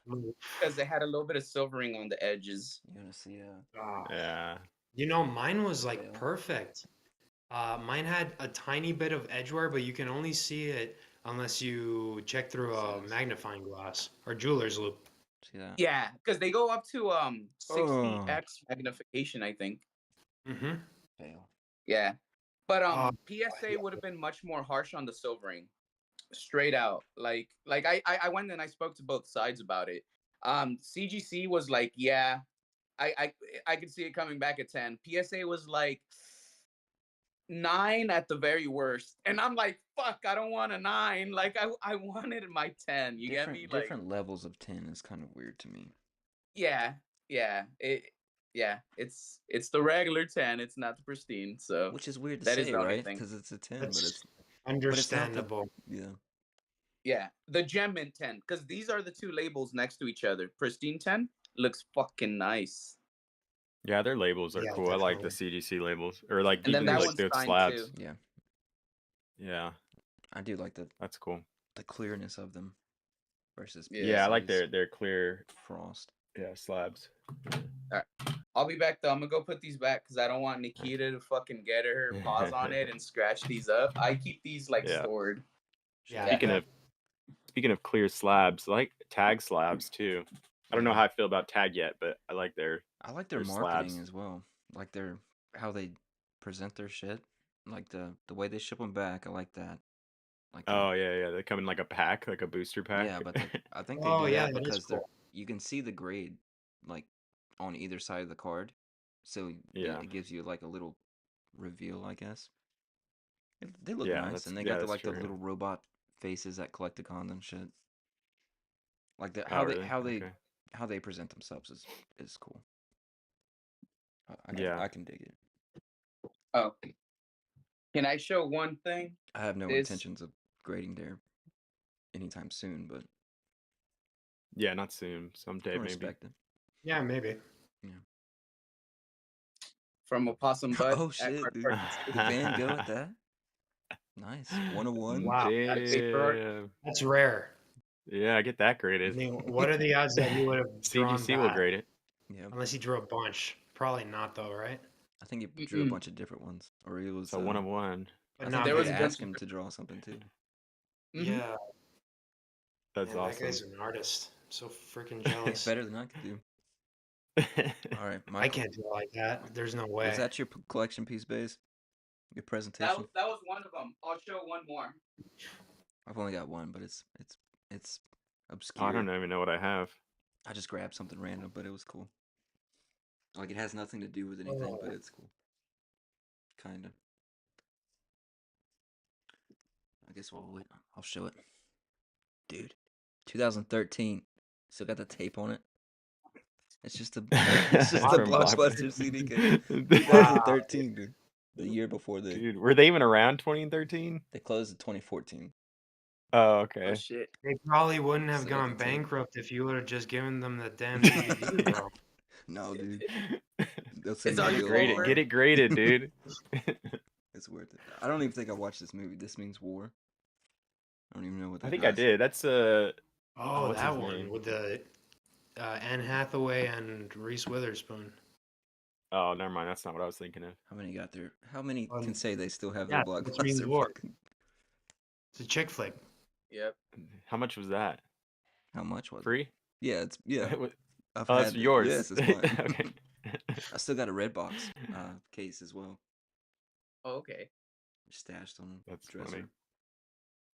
because they had a little bit of silvering on the edges. You wanna see? Ah. yeah. You know, mine was like Fail. perfect. Mine had a tiny bit of edge wear, but you can only see it unless you check through a Says- magnifying glass or jeweler's loop. See that? Yeah, because they go up to 60x Oh. magnification, I think. Mm-hmm. Fail. Yeah. But yeah. PSA would have been much more harsh on the silvering. Straight out. Like I went and I spoke to both sides about it. CGC was like, yeah, I could see it coming back at 10. PSA was like 9 at the very worst. And I'm like, fuck, I don't want a 9. Like I wanted my 10. You get me? Like Different levels of 10 is kind of weird to me. yeah. It's the regular 10. It's not the pristine. So Which is weird to that is say, the only right? thing. Because it's a 10, That's but it's understandable. yeah. Yeah, the gem mint 10, because these are the two labels next to each other. Pristine 10 looks fucking nice. Yeah, their labels are Yeah, cool. I like the definitely. CGC labels, or like And then even that like one's the signed slabs. too. Yeah, Yeah, I do like that's cool. the clearness of them versus Yeah. Yeah, I like PSA's their clear frost. slabs. All right. I'll be back though. I'm gonna go put these back because I don't want Nikita to fucking get her paws on it and scratch these up. I keep these like Yeah. stored. Yeah, Speaking I of clear slabs, I like tag slabs too. I don't know how I feel about tag yet, but I like their I like their their marketing slabs. as well. Like their how they present their shit. Like the way they ship them back. I like that. Like the Oh yeah, they come in like a pack, like a booster pack. yeah, but I think they Oh do yeah, that that is because they're cool. you can see the grade like on either side of the card, so Yeah, it gives you like a little reveal, I guess. They look yeah, nice, and they got the that's like the true. little robot faces at Collecticon and shit. Like Oh really? Okay. how they present themselves is cool. Yeah. I can dig it. Oh, can I show one thing? I have no This intentions of grading there anytime soon, but Yeah, not soon. I Someday can maybe. respect it. Yeah, maybe. Yeah. from a possum butt Oh at shit, Card dude! Party The 2. Van Gogh at that. Nice. 101. Wow, Gotta pay for it. Damn. that's rare. Yeah, I get that I graded. mean, what are the odds that he would have drawn CGC will that? grade it. Yeah. Unless he drew a bunch. Probably not though, right? I think he drew a Mm-mm. bunch of different ones, or it was. So 101. But I think not they There would was a Van Gogh. bunch ask of him to draw something too. Mhm. Yeah, That's man, that awesome. guy's an artist. I'm so freaking jealous. Better than I could do. All right, I can't draw like that. There's no way. Was that your collection piece, Baze? Your that presentation? was one of them. I'll show one more. I've only got one, but it's Oh, I obscure. don't even know what I have. I just grabbed something random, but it was cool. Like it has nothing to do with anything, but it's cool. Kinda. I guess I'll show it. Dude, 2013. Still got the tape on it. It's just a it's just a From Blockbuster CD case. Dude, 2013, dude. The year before were they even around 2013? they closed in 2014. Oh, Oh okay. shit. They probably wouldn't have Still got gone the tape. bankrupt if you would have just given them the damn DVD, bro. No, dude. They'll send It's me all the you bill pay Grade it. for? tomorrow. Get it graded, dude. It's worth it. I don't even think I watched this movie. This Means War. I don't even know what I that think is. I did. That's Oh, what's that his one name? with the Anne Hathaway and Reese Witherspoon. Oh, never mind. That's not what I was thinking of. How many got their? How many Um, can say they still have Yeah, their which means Blockbuster war. fucking? It's a chick flick. Yep. How much was that? How much was it? Free? Yeah, yeah. What- I've Oh, that's had it. yours. Yes, it's mine. Okay. I still got a Redbox case as well, Oh, okay. stashed on the That's dresser. funny.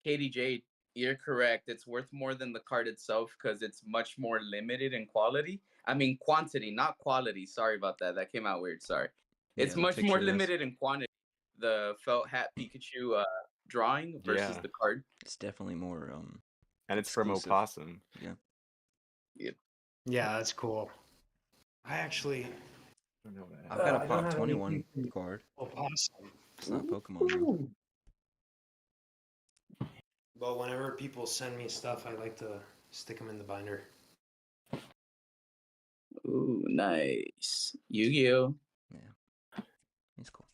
Katie Jade, you're correct. It's worth more than the card itself because it's much more limited in quality. I mean, quantity, not quality. Sorry about that. That came out weird. Sorry. Yeah, It's the much more picture is. limited in quantity. The felt hat Pikachu drawing versus Yeah. the card. It's definitely more And it's from exclusive. Opossum. Yeah. Yep. Yeah, that's cool. I actually. I don't know what I I've have. got a I don't Pop have 21 anything from card. Opossum. It's not Pokemon though. But whenever people send me stuff, I like to stick them in the binder. Ooh, nice. Yu-Gi-Oh. Yeah. It's cool.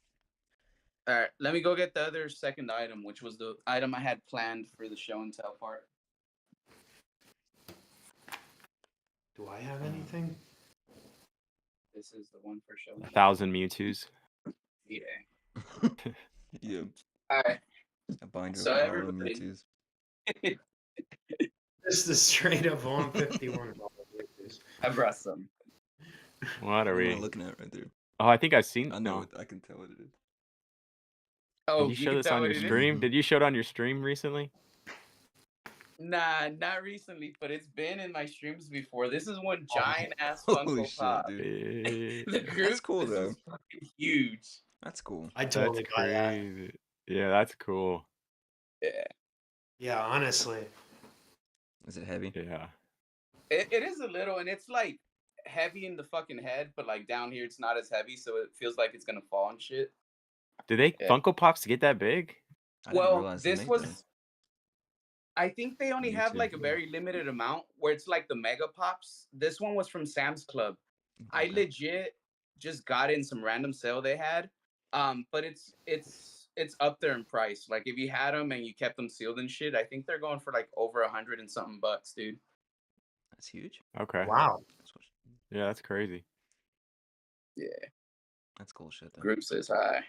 All right, let me go get the other second item, which was the item I had planned for the show and tell part. Do I have anything? This is the one for show. 1,000 Mewtwo's. Yeah. Yeah. All right. A binder So of Holo everybody- Mewtwo's. This is straight up 151. I brought some. What are What am we? I looking at right there? Oh, I think I've seen. I know No. it. I can tell what it is. Oh, Did you show can this tell on what your it is? stream? Mhm. Did you show it on your stream recently? Nah, not recently, but it's been in my streams before. This is one Oh, giant ass Holy Funko shit, Pop. dude. The group, cool, this is though. fucking huge. That's cool. I That's totally buy that. crazy. Yeah, that's cool. Yeah, Yeah, honestly. Is it heavy? Yeah. it is a little, and it's like heavy in the fucking head, but like down here, it's not as heavy, so it feels like it's gonna fall and shit. Did they Yeah. Funko Pops get that big? I didn't Well, realize they this made was. those. I think they only have YouTube. like a very limited amount where it's like the mega pops. This one was from Sam's Club. I Okay. legit just got in some random sale they had. But it's up there in price. Like if you had them and you kept them sealed and shit, I think they're going for like over 100 and something bucks, dude. That's huge. Okay. Wow. That's, what, Yeah, that's crazy. Yeah, that's cool shit though. group says hi.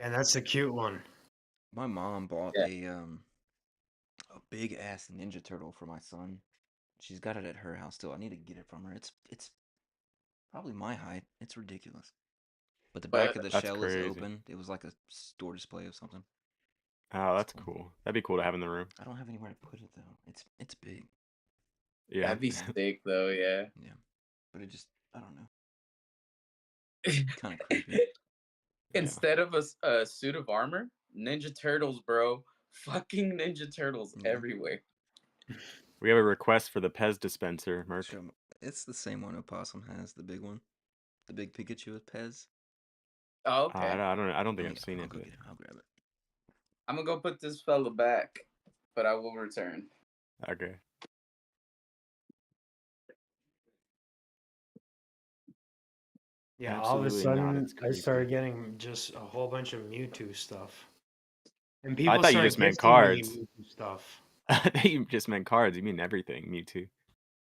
And that's a cute one. My mom bought Yeah. a big ass Ninja Turtle for my son. She's got it at her house still. I need to get it from her. It's probably my height. It's ridiculous. But the back But of the That's shell is crazy. open. It was like a store display of something. Oh, that's cool. cool. That'd be cool to have in the room. I don't have anywhere to put it though. It's big. Yeah. that'd be sick though, yeah. Yeah. But it just I don't know. Kind of creepy. Instead of a suit of armor, Ninja Turtles, bro. Fucking Ninja Turtles Yeah. everywhere. We have a request for the Pez dispenser, Merc. Show 'em. It's the same one Opossum has, the big one. The big Pikachu with Pez. Oh, okay. I don't think I'll I've seen I'll it. go But... get it. I'll grab it. I'm gonna go put this fella back, but I will return. Okay. Yeah, all of a Absolutely not, sudden it's I creepy. started getting just a whole bunch of Mewtwo stuff. And I people thought you started just meant gifting me cards. Mewtwo stuff. I thought you just meant cards. You mean everything, Mewtwo.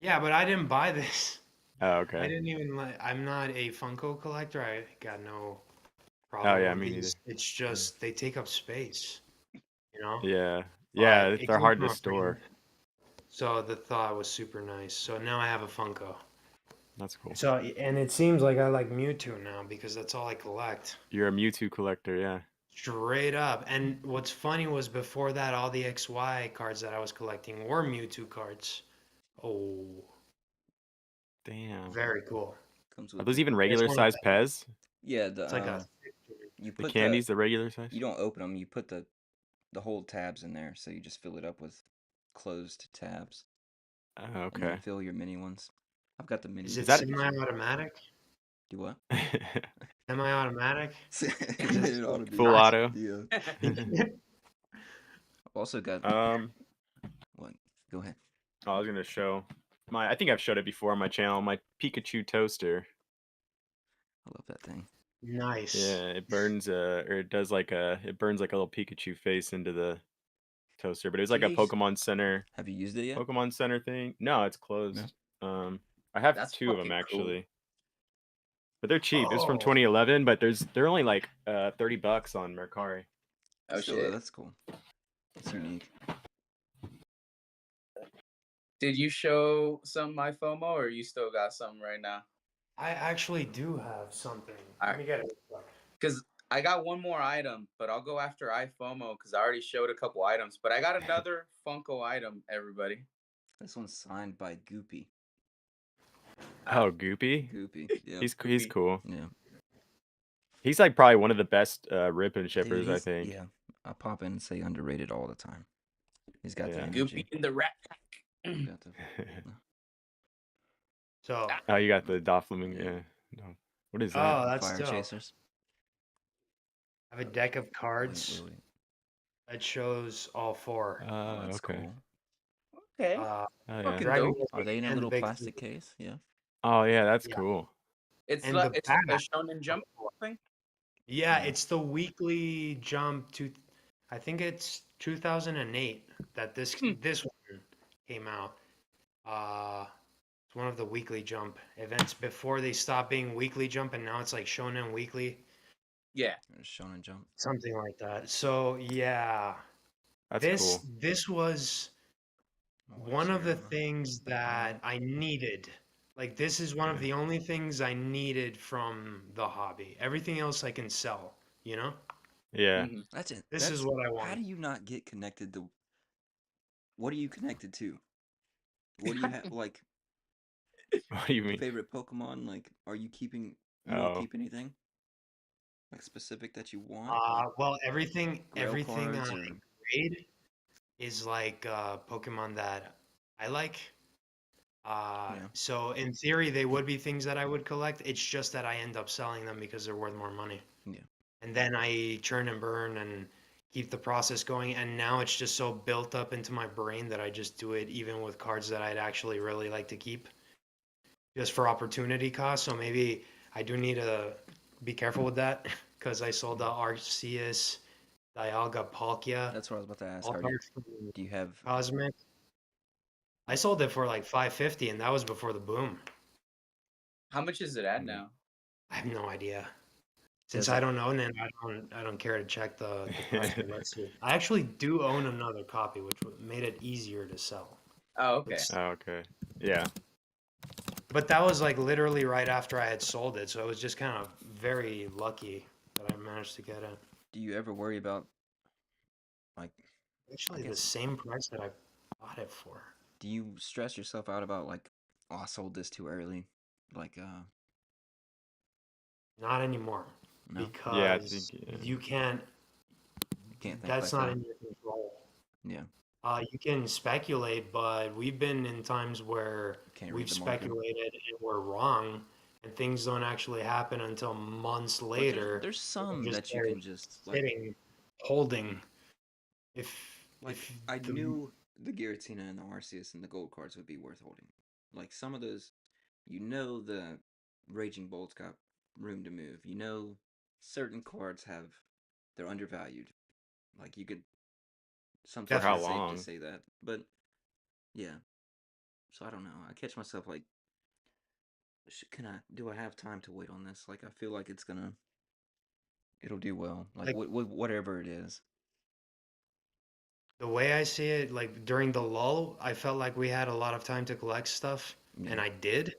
Yeah, but I didn't buy this. Oh, I okay. didn't even like. I'm not a Funko collector. I got no Oh, problem yeah, with me these. neither. It's just they take up space, you know. Yeah. But Yeah, it they're came hard from to a store. friend, so the thought was super nice. So now I have a Funko. That's cool. So and it seems like I like Mewtwo now because that's all I collect. You're a Mewtwo collector, yeah. Straight up. And what's funny was before that, all the XY cards that I was collecting were Mewtwo cards. Oh, Damn. very cool. Comes Are with those the, even It's regular one of size the, Pez? yeah, it's like a you The put candies, the regular size? you don't open them. You put the whole tabs in there, so you just fill it up with closed tabs, Oh, and okay. then fill your mini ones. I've got the mini. Is it that- semi-automatic? Do what? Semi-automatic? It ought to be. Full auto. Yeah. I've also got what? Go ahead. I was gonna show I think I've showed it before on my channel, my Pikachu toaster. I love that thing. Nice. Yeah, it burns it burns like a little Pikachu face into the toaster, but it was like a Jeez. Pokemon Center Have you used it yet? thing. No, it's closed. I have That's 2 of them fucking cool. actually. But they're cheap. It's from Oh. 2011, but they're only like $30 on Mercari. Oh Still, shit. that's cool. It's unique. Did you show some my FOMO or you still got some right now? I actually do have something. Let Alright. me get it. Because I got one more item, but I'll go after IFOMO because I already showed a couple items. But I got another Funko item, everybody. This one's signed by Goopy. Oh, Goopy? Goopy. Yeah. He's Goopy. cool. Yeah. He's like probably one of the best rip and Dude, shippers, I he's- think. Yeah. I pop in and say underrated all the time. He's got the Yeah. energy. Goopy in the Rat Pack. He's got the, So, Oh, you got the Doffleming. Yeah. Yeah. No. What is oh, that? that's Fire dope. Chasers. I have a deck of cards Wait. that shows all 4. Oh, that's okay. cool. Okay. Oh, yeah. Fucking Dragon dope. Ball Are they in a and little Big plastic Three. case? Yeah. Oh, yeah, that's Yeah. cool. It's And like the it's like a back. Shonen Jump thing. Yeah, Yeah. it's the weekly jump to, I think it's 2008 that this one came out. It's one of the weekly jump events before they stopped being weekly jump, and now it's like Shonen Weekly, Yeah. There's Shonen Jump. something like that. So yeah, That's this cool. this was Oh, one of the Zero. things that I needed. Like this is one of Yeah. the only things I needed from the hobby. Everything else I can sell, you know? Yeah. Mhm. That's it. This is what I How want. do you not get connected to? What are you connected to? What do you have? Like What do you mean? favorite Pokemon? Like, are you keeping? You don't Oh. keep anything like specific that you want? Like Well, everything grail on cards or grade is like Pokemon that I like. Yeah. So in theory, they would be things that I would collect. It's just that I end up selling them because they're worth more money. Yeah. And then I churn and burn and keep the process going. And now it's just so built up into my brain that I just do it even with cards that I'd actually really like to keep. just for opportunity cost. So maybe I do need to be careful with that because I sold the Arceus, Dialga Palkia, That's what I was about to ask. all cards from Do you have? Cosmic. I sold it for like 550, and that was before the boom. How much is it at Mm. now? I have no idea. Since Does I it? don't own it, I don't care to check the price. But let's see. I actually do own another copy, which made it easier to sell. Oh, okay. It's, Oh, okay. Yeah. but that was like literally right after I had sold it, so it was just kind of very lucky that I managed to get it. Do you ever worry about like? I Actually, the guess. same price that I bought it for. Do you stress yourself out about like, oh, I sold this too early? Like, Not anymore, no, Yeah, I think because you can't. you can't think That's like not that. in your control. Yeah, You can speculate, but we've been in times where you can't we've read the market. speculated and we're wrong, and things don't actually happen until months But later. there's We're some just that you there can just like. sitting, holding. If Like if I the knew the Giratina and the Arceus and the gold cards would be worth holding. Like some of those, the Raging Bolt's got room to move. Certain cards they're undervalued. Like you could for sometimes how it's safe to long? say that, but yeah. So I don't know. I catch myself like, do I have time to wait on this? Like I feel like it'll do well. Like like whatever it is. the way I see it, like during the lull, I felt like we had a lot of time to collect stuff, Yeah, and I did.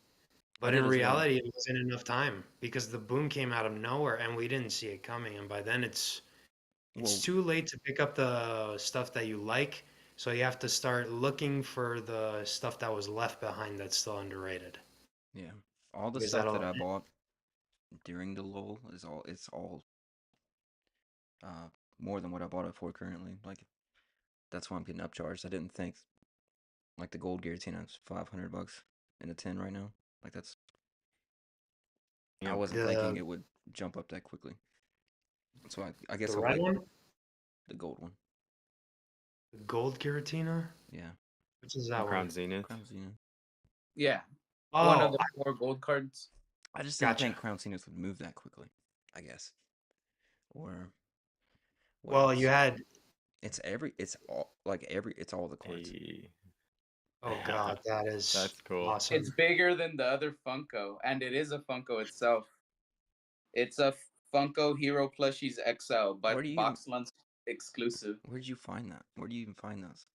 I But in did as well. reality, it wasn't enough time because the boom came out of nowhere and we didn't see it coming. And by then, it's Well, too late to pick up the stuff that you like. So you have to start looking for the stuff that was left behind that's still underrated. yeah. All the Because stuff that that'll I bought during the lull it's all uh more than what I bought it for currently. Like that's why I'm getting upcharged. I didn't think like the gold Giratina is $500 in a 10 right now. Like I Damn. wasn't thinking the it would jump up that quickly. So I the guess I'll red wait. one, The gold one. the gold Giratina, Yeah. which is From that Crown one? Zenith. Crown Zenith. Yeah, one of Oh, the 4 gold cards. I just didn't gotcha. think Crown Zenith would move that quickly, I guess. Or what Well, you else? had. It's all the cards. Hey. Oh God, that is That's cool. awesome. It's bigger than the other Funko, and it is a Funko itself. It's a Funko Hero Plushies XL, Where but do you Box Lunch exclusive. where did you find that? Where do you even find those?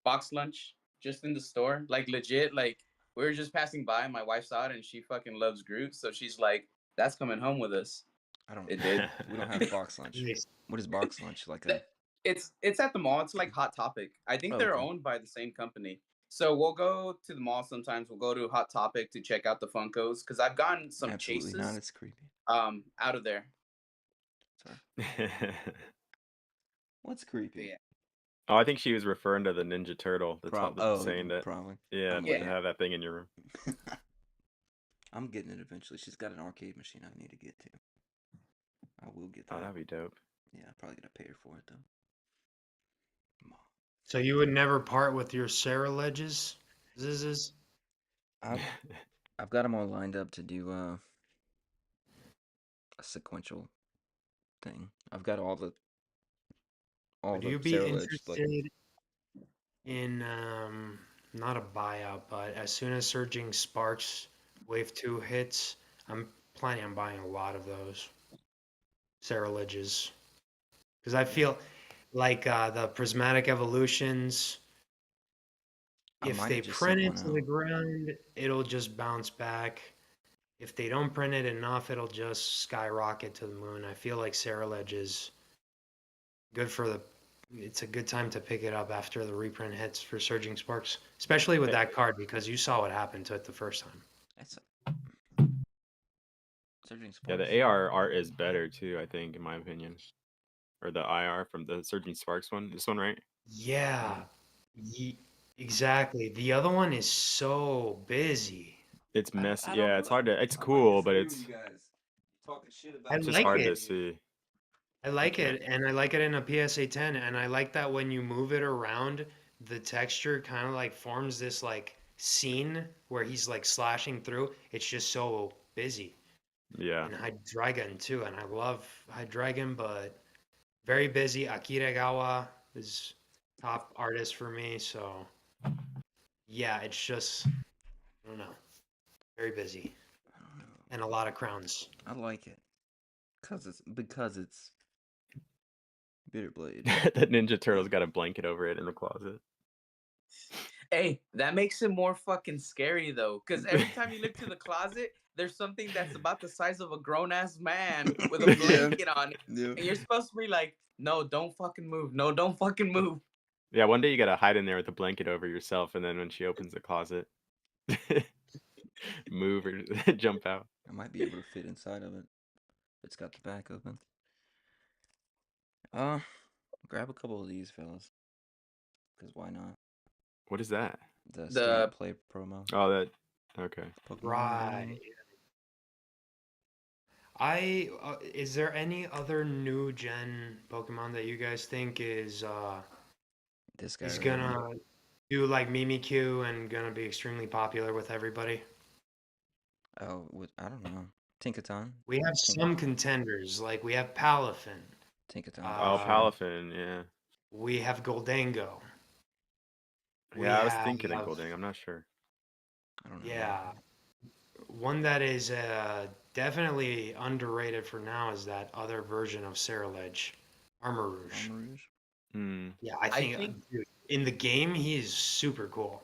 Box Lunch, just in the store, like legit. Like we were just passing by, my wife saw it, and she fucking loves Groot, so she's like, "That's coming home with us." I don't It did. we don't have box lunch. Nice. What is box lunch? Like a It's at the mall. It's like Hot Topic. I think Oh, they're okay. owned by the same company. So we'll go to the mall sometimes. We'll go to Hot Topic to check out the Funkos because I've gotten some Absolutely not. chases It's creepy. out of there. Sorry. What's But creepy? yeah, Oh, I think she was referring to the Ninja Turtle. Saying that. Probably. Yeah, I'm to yeah. have that thing in your room. I'm getting it eventually. She's got an arcade machine I need to get to. I will get Oh, that. that'd be dope. Yeah, I'm probably gonna pay her for it though. Mom. So you would never part with your Sarah ledges? Zizzes? I've got them all lined up to do a sequential thing. I've got all Would the you be Sarah Ledge like interested in not a buyout, but as soon as Surging Sparks Wave 2 hits, I'm planning on buying a lot of those Sarah ledges. Because I feel like the prismatic evolutions, I if might they have just sent print it one to the out. ground, it'll just bounce back. If they don't print it enough, it'll just skyrocket to the moon. I feel like Sarah Ledge is good for the. It's a good time to pick it up after the reprint hits for Surging Sparks, especially with that card because you saw what happened to it the first time. That's Surging Yeah, Sparks. the AR art is better too, I think, in my opinion. Or the IR from the Surging Sparks one. This one, right? Yeah, exactly. The other one is so busy. It's messy. I Yeah, don't. it's hard to. It's I might cool, but disagree with it's you guys. Talking shit I about it's just like hard it. to see. I I like can't. it, and I like it in a PSA 10, and I like that when you move it around, the texture kind of like forms this like scene where he's like slashing through, it's just so busy. Yeah. And Hydreigon too, and I love Hydreigon, but very busy. Akira Gawa is top artist for me, so yeah, it's just I don't know, very busy I don't know. and a lot of crowns. I like it because it's Bitterblade. That Ninja Turtle's got a blanket over it in the closet. Hey, that makes it more fucking scary though, because every time you look to the closet, there's something that's about the size of a grown ass man with a Yeah. blanket on it, Yeah. and you're supposed to be like, "No, don't fucking move. No, don't fucking move." Yeah, one day you gotta hide in there with a blanket over yourself, and then when she opens the closet, move or jump out. I might be able to fit inside of it. It's got the back open. Grab a couple of these fellas, because why not? What is that? The The Stamp Play promo. Oh, that. Okay. Pokemon Right. game. Is there any other new gen Pokemon that you guys think is This guy is right here. gonna do like Mimikyu and gonna be extremely popular with everybody? Oh, I don't know. Tinkaton. We have some contenders, like we have Palafin, Tinkaton. Oh, for sure. Palafin, yeah. we have Goldango. We Yeah, I was have, thinking of Golding. I'm not sure. I don't know. yeah, one that is definitely underrated for now is that other version of Ceruledge, Armor Rouge. Rouge. Hmm. Yeah, I think, dude, in the game he is super cool.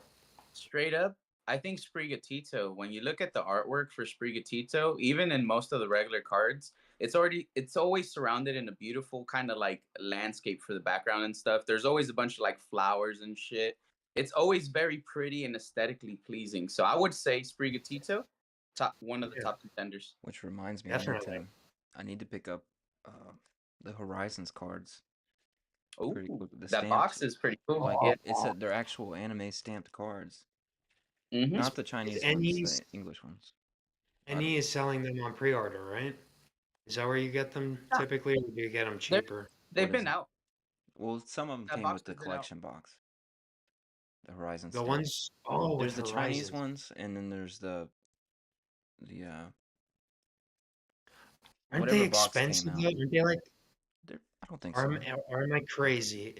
straight up, I think Sprigatito, when you look at the artwork for Sprigatito, even in most of the regular cards, it's always surrounded in a beautiful kind of like landscape for the background and stuff. There's always a bunch of like flowers and shit. It's always very pretty and aesthetically pleasing. So I would say Sprigatito, one of the Yeah. top contenders. Which reminds me, Definitely. I need to pick up the Horizons cards. Oh, Pretty cool. The that stamped, box is pretty cool. like Yeah. it's they're actual anime stamped cards, Mhm. not the Chinese ones, the English ones. NE is selling them on pre-order, right? Is that where you get them typically, or do you get them cheaper? They've What is been it? out. Well, some of them That came box with the has been out. collection box. The Horizon The stamp. ones, oh, There's with the Chinese Horizons. ones, and then there's the Aren't whatever they box came expensive out. though? Aren't they like, I don't think or so. am I crazy?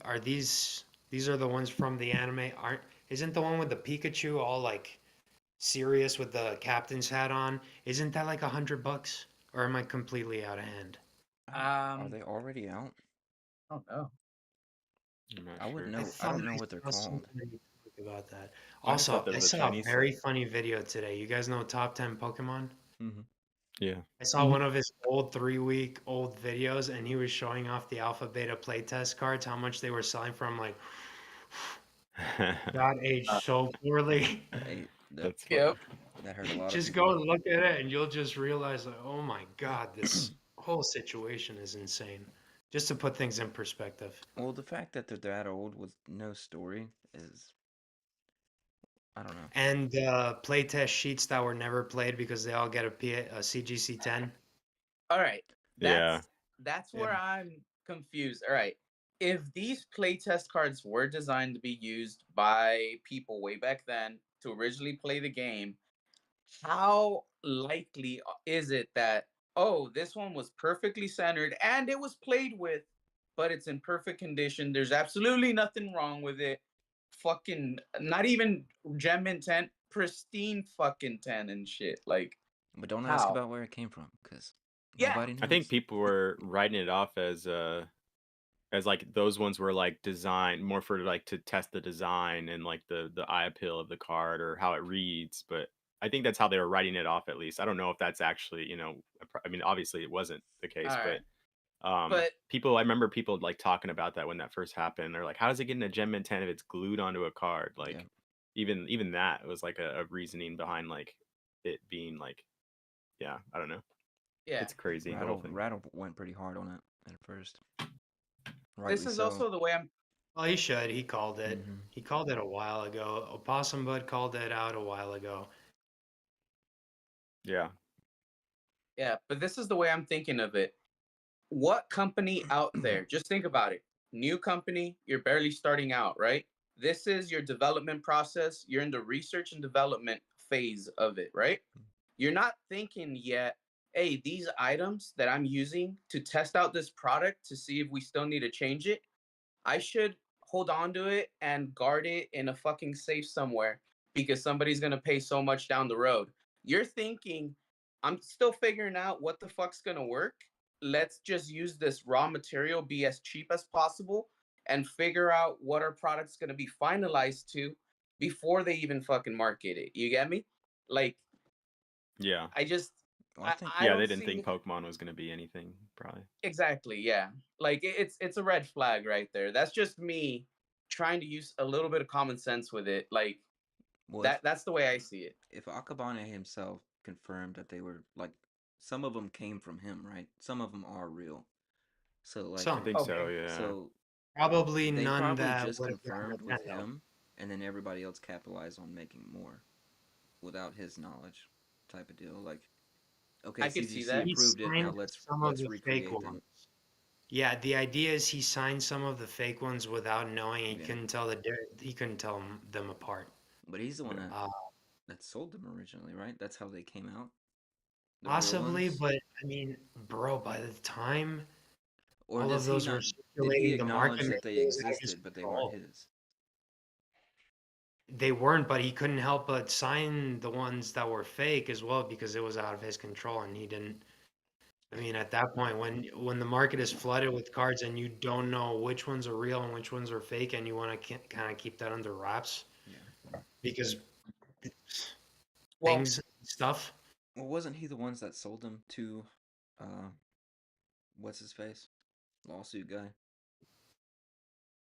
Are these are the ones from the anime? Isn't the one with the Pikachu all like serious with the captain's hat on? Isn't that like $100? Or am I completely out of hand? Are they already out? I don't know. I'm not I wouldn't sure. know. I don't know what they're saw called. something about that. I just thought Also, there I was a saw a Chinese very funny video today. You guys know top 10 Pokemon? Mm-hmm. Yeah. I saw one of his old 3-week old videos, and he was showing off the alpha beta playtest cards, how much they were selling for. I'm like, that aged so poorly. That's funny. Yep. That hurt a lot Just of go people. and look at it, and you'll just realize, like, oh my God, this whole situation is insane. Just to put things in perspective. Well, the fact that they're that old with no story is, I don't know. And playtest sheets that were never played because they all get a CGC 10. All right. Yeah. That's where I'm confused. All right. If these playtest cards were designed to be used by people way back then to originally play the game, how likely is it that, oh, this one was perfectly centered and it was played with, but it's in perfect condition? There's absolutely nothing wrong with it. Fucking not even gem intent, pristine fucking 10 and shit. Like, But don't ask how? about where it came from, because Yeah. nobody knows. I think people were writing it off as like those ones were like designed more for like to test the design and like the eye appeal of the card or how it reads. But I think that's how they were writing it off, at least. I don't know if that's actually, I mean, obviously it wasn't the case, All right. but I remember people like talking about that when that first happened. They're like, how does it get in a Gem Mint 10 if it's glued onto a card? Like, Yeah. even that was like a reasoning behind like it being like, yeah, I don't know. Yeah. It's crazy. the whole thing. Rattle went pretty hard on it at first. This is also the way I'm. Well, he should. He called it. Mhm. He called it a while ago. Opossum Bud called it out a while ago. Yeah. Yeah, but this is the way I'm thinking of it. What company out there, just think about it. New company, you're barely starting out, right? this is your development process. You're in the research and development phase of it, right? You're not thinking yet, hey, these items that I'm using to test out this product to see if we still need to change it, I should hold on to it and guard it in a fucking safe somewhere because somebody's gonna pay so much down the road. You're thinking, I'm still figuring out what the fuck's gonna work. Let's just use this raw material, be as cheap as possible, and figure out what our product's gonna be finalized to before they even fucking market it. You get me? Like, Yeah. I just, Well, I think I Yeah, they don't didn't think see Pokemon was gonna be anything, probably. exactly. Yeah, like it's a red flag right there. That's just me trying to use a little bit of common sense with it. Like well that's the way I see it. if Akabane himself confirmed that they were like some of them came from him, right? Some of them are real. So like I Some. think so, Okay. yeah. so Probably they none probably that just would have gotten confirmed with Nintendo. him and then everybody else capitalized on making more without his knowledge type of deal. Like okay, I could see CGC that. He approved it, now signed let's some of let's the fake recreate them. ones. Yeah, the idea is he signed some of the fake ones without knowing. He Yeah. couldn't tell he couldn't tell them apart. But he's the one that Uh, that sold them originally, right? That's how they came out. The real Possibly, ones? but I mean, bro, by the time Or all of does he those were not did he circulating, the market acknowledge that maybe they was out of his existed but they weren't control. his? They weren't, but he couldn't help but sign the ones that were fake as well because it was out of his control, and he didn't. I mean, at that point, when the market is flooded with cards and you don't know which ones are real and which ones are fake, and you want to kind of keep that under wraps Yeah. because Well, stuff. Well, wasn't he the ones that sold them to uh what's his face? Lawsuit guy?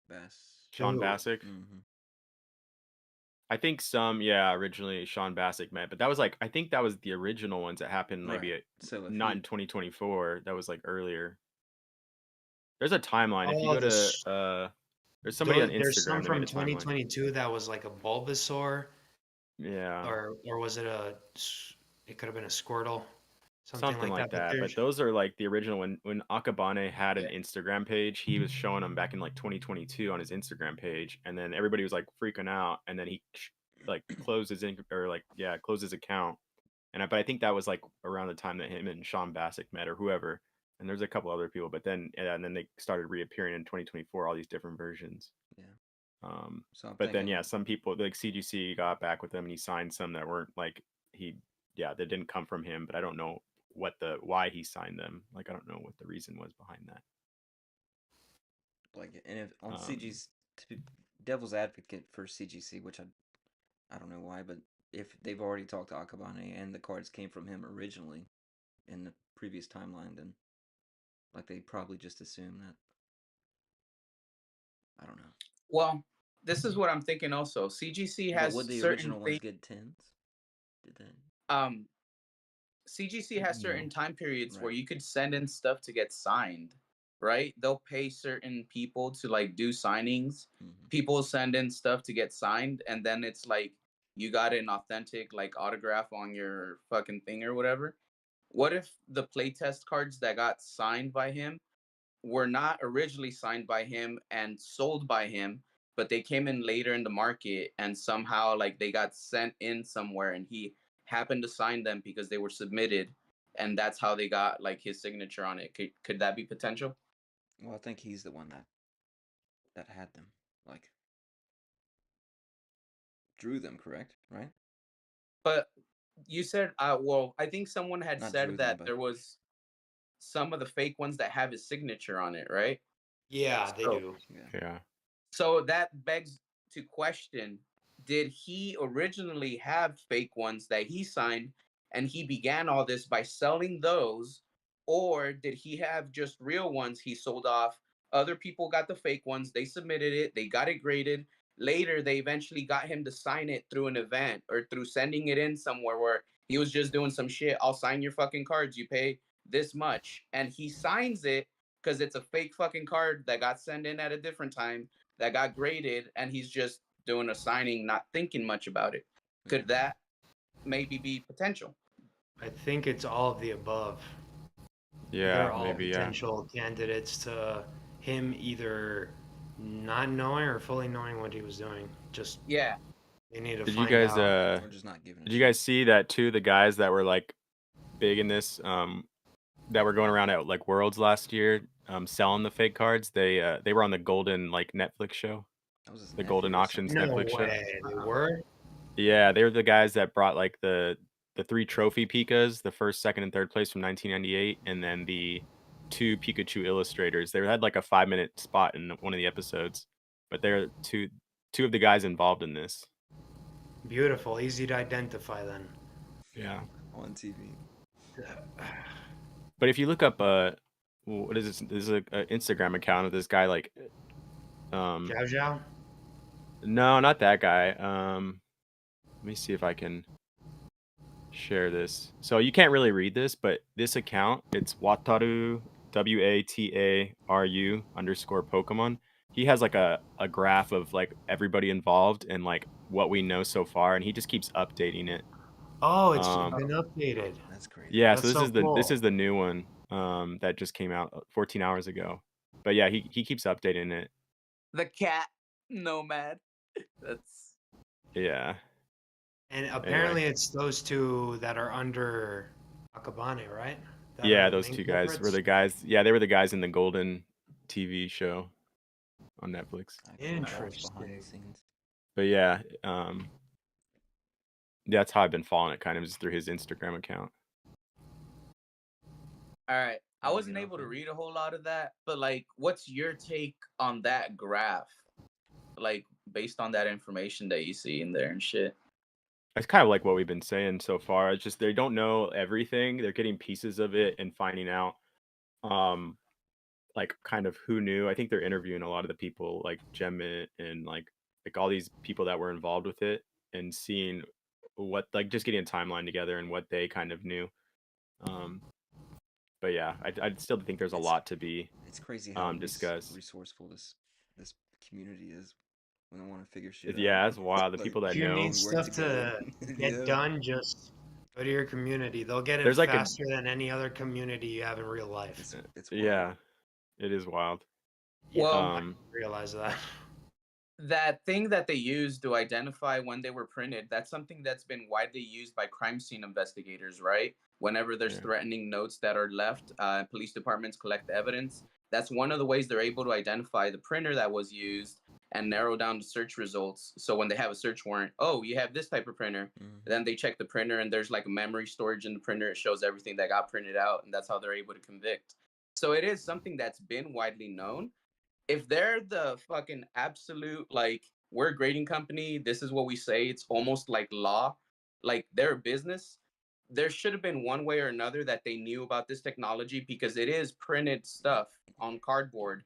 Bass. Sean Who? Bassick. Mm-hmm. I think some, yeah, originally Sean Bassick met, but that was like I think that was the original ones that happened maybe Right. So if not he in 2024. That was like earlier. There's a timeline. If you Oh, go to there's somebody on there's some Instagram that made from a timeline. 2022 that was like a Bulbasaur, Yeah. or was it it could have been a Squirtle, something Something like like that. But that. there's But those are like the original when Akabane had an yeah. Instagram page, he was showing them back in like 2022 on his Instagram page, and then everybody was like freaking out, and then he like closed his closed his account. But I think that was like around the time that him and Sean Bassick met or whoever. And there's a couple other people, but then and then they started reappearing in 2024, all these different versions. Yeah. So I'm But then thinking some people like CGC got back with him and he signed some that weren't like that didn't come from him, but I don't know why he signed them. Like I don't know what the reason was behind that. like and if on Um, CG's to be devil's advocate for CGC, which I don't know why, but if they've already talked to Akabane and the cards came from him originally in the previous timeline, then like they probably just assume that. I don't know. Well, this is what I'm thinking also. CGC But has would the certain original ones things. get tens? Did they? Um, CGC has No. certain time periods where Right. you could send in stuff to get signed, right? They'll pay certain people to like do signings. Mm-hmm. People send in stuff to get signed, and then it's like you got an authentic like autograph on your fucking thing or whatever. What if the playtest cards that got signed by him were not originally signed by him and sold by him, but they came in later in the market and somehow like they got sent in somewhere and he happened to sign them because they were submitted and that's how they got like his signature on it. Could that be potential? Well, I think he's the one that had them. Like drew them, correct? Right? But you said well, I think someone had Not drew said them, that but there was some of the fake ones that have his signature on it, right? Yeah, they So do. yeah. yeah. So that begs to question, did he originally have fake ones that he signed and he began all this by selling those? Or did he have just real ones he sold off? Other people got the fake ones, they submitted it, they got it graded. Later, they eventually got him to sign it through an event or through sending it in somewhere where he was just doing some shit. I'll sign your fucking cards, you pay this much. And he signs it because it's a fake fucking card that got sent in at a different time that got graded and he's just doing a signing, not thinking much about it. Yeah. Could that maybe be potential? I think it's all of the above. Yeah, They're all maybe, yeah. potential candidates to him either not knowing or fully knowing what he was doing. Just Yeah. they need to Did you find guys out. Or just not giving a did you shit. guys see that too? The guys that were like big in this that were going around at like Worlds last year selling the fake cards. They were on the Golden like Netflix show, That was his the nephew Golden or Auctions something. No Netflix show. way, they Uh-uh. were. Yeah, they were the guys that brought like the 3 trophy Pikas, the first, second, and third place from 1998, and then the 2 Pikachu illustrators. They had like a 5-minute spot in one of the episodes, but they're two of the guys involved in this. Beautiful, easy to identify then. Yeah. On TV. But if you look up what is this? This is a Instagram account of this guy like um Zhao Zhao? no, not that guy. Let me see if I can share this. So you can't really read this, but this account, it's Wataru WATARU underscore Pokemon. He has like a graph of like everybody involved and like what we know so far, and he just keeps updating it. Oh, it's Um been updated. That's crazy. yeah, so That's so this cool. is the new one that just came out 14 hours ago. But yeah, he keeps updating it. The cat nomad. That's Yeah. And Anyway. apparently it's those two that are under Akabane, right? That are Yeah, the those main two guys were culprits. the guys. Yeah, they were the guys in the Golden TV show on Netflix. Actual boss behind the Interesting. scenes. But yeah, that's how I've been following it kind of just through his Instagram account. all right. I Wanna wasn't get able off to of it? read a whole lot of that, but like, what's your take on that graph? Like, based on that information that you see in there and shit. It's kind of like what we've been saying so far. It's just they don't know everything. They're getting pieces of it and finding out like kind of who knew. I think they're interviewing a lot of the people like Gemmett and like all these people that were involved with it and seeing what like just getting a timeline together and what they kind of knew. Um but yeah, I still think there's a It's lot to be it's crazy how discussed. resourceful this community is when I want to figure shit out. Yeah, that's wild. The Like people that If you know. need we work stuff together. to get Yeah. done, just go to your community. They'll get it There's like a faster than any other community you have in real life. It's wild. yeah, it is wild. Yeah, Well, I Um realize that. that thing that they use to identify when they were printed, that's something that's been widely used by crime scene investigators, right? Whenever there's yeah. threatening notes that are left, police departments collect evidence. That's one of the ways they're able to identify the printer that was used and narrow down the search results. So when they have a search warrant, oh, you have this type of printer. Then they check the printer and there's like a memory storage in the printer. It shows everything that got printed out, and that's how they're able to convict. So it is something that's been widely known. If they're the fucking absolute like, we're a grading company, this is what we say, it's almost like law, like they're a business, there should have been one way or another that they knew about this technology because it is printed stuff on cardboard.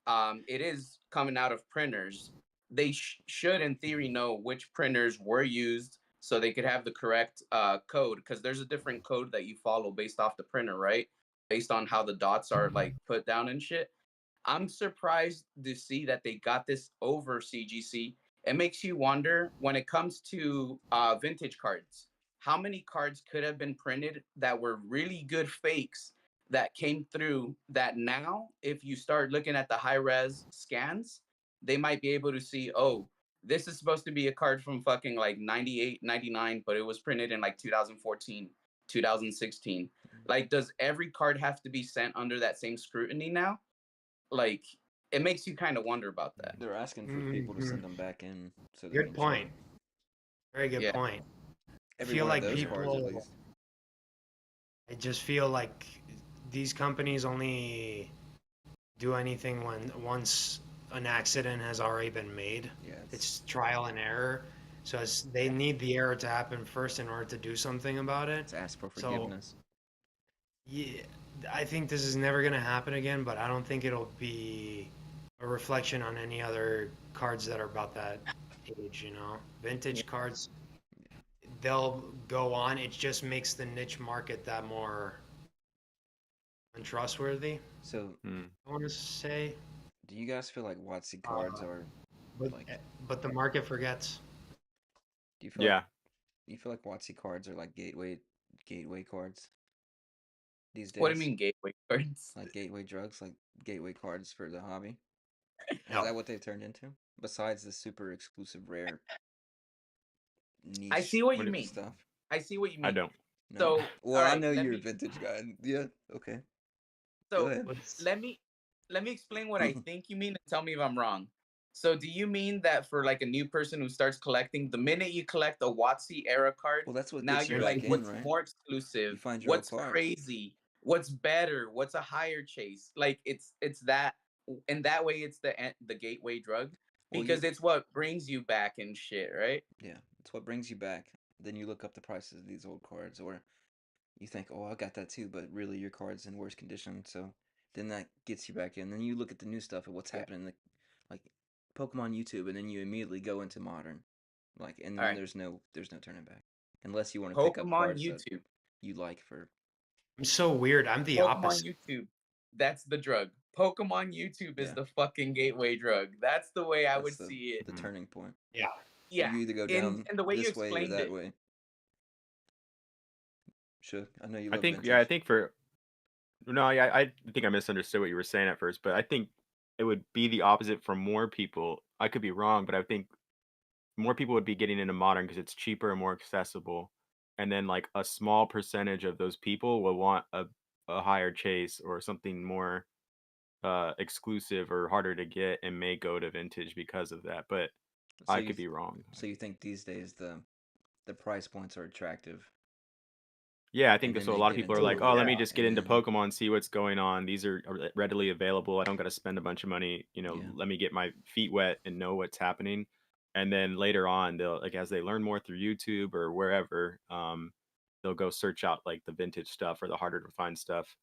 It is coming out of printers. They should in theory know which printers were used so they could have the correct code, because there's a different code that you follow based off the printer, right? Based on how the dots are like put down and shit. I'm surprised to see that they got this over CGC. It makes you wonder when it comes to vintage cards, how many cards could have been printed that were really good fakes that came through that now, if you start looking at the high res scans, they might be able to see, oh, this is supposed to be a card from fucking like 98, 99, but it was printed in like 2014, 2016. Like, does every card have to be sent under that same scrutiny now? Like, it makes you kind of wonder about that. They're asking for people to Mhm. send them back in so they Good can check point. Very good Yeah. point. I every feel one of like those cards at people, least. I just feel like these companies only do anything when once an accident has already been made. Yeah, It's trial and error. So they need the error to happen first in order to do something about it. it's ask for So forgiveness. yeah, I think this is never going to happen again, but I don't think it'll be a reflection on any other cards that are about that age, you know? Yeah. Vintage cards, they'll go on. It just makes the niche market that more untrustworthy, So, hmm. I want to say. do you guys feel like WotC Uh, cards are but like? but the market forgets. Do you feel like Yeah. WotC cards are like gateway cards these What do you days? mean gateway cards? Like gateway drugs, like gateway cards for the hobby. Is No. that what they've turned into? Besides the super exclusive rare niche I see what What you it- mean. stuff? I see what you I mean. don't. No. So, Well, all I right, know you're a vintage guy. Yeah. Okay. Go so ahead. What's let me explain what I think you mean and tell me if I'm wrong. So, do you mean that for like a new person who starts collecting, the minute you collect a WotC era card, Well, that's what now gets you you're There's- like, back in, what's right? more exclusive? You find your old What's cards. crazy? What's better? What's a higher chase? Like it's that in that way it's the gateway drug Well, because it's what brings you back and shit, right? yeah, it's what brings you back. Then you look up the prices of these old cards, or you think, oh, I got that too, but really your card's in worse condition. So then that gets you back in. Then you look at the new stuff and what's Yeah. happening, like Pokemon YouTube, and then you immediately go into modern, like, and All then right. there's no turning back, unless you want to pick up Pokemon cards that YouTube. you like for. I'm so weird. I'm the Pokemon opposite. YouTube. That's the drug. Pokemon YouTube is Yeah. the fucking gateway drug. That's the way I would That's see it. the Mhm. turning point. Yeah. Yeah. You either go In down the way you this way or explained that it. way. Shook. I know you I love think. vintage. Yeah, I think for no, yeah, I think I misunderstood what you were saying at first, but I think it would be the opposite for more people. I could be wrong, but I think more people would be getting into modern because it's cheaper and more accessible, and then like a small percentage of those people will want a higher chase or something more exclusive or harder to get and may go to vintage because of that. But So I you could be wrong. so you think these days the price points are attractive, Yeah, I think and that then so a they lot of get people are into like, it, oh, let Yeah. me just get and into then Pokemon, see what's going on. These are readily available. I don't got to spend a bunch of money. yeah, Let me get my feet wet and know what's happening. And then later on, they'll like as they learn more through YouTube or wherever, they'll go search out like the vintage stuff or the harder to find stuff.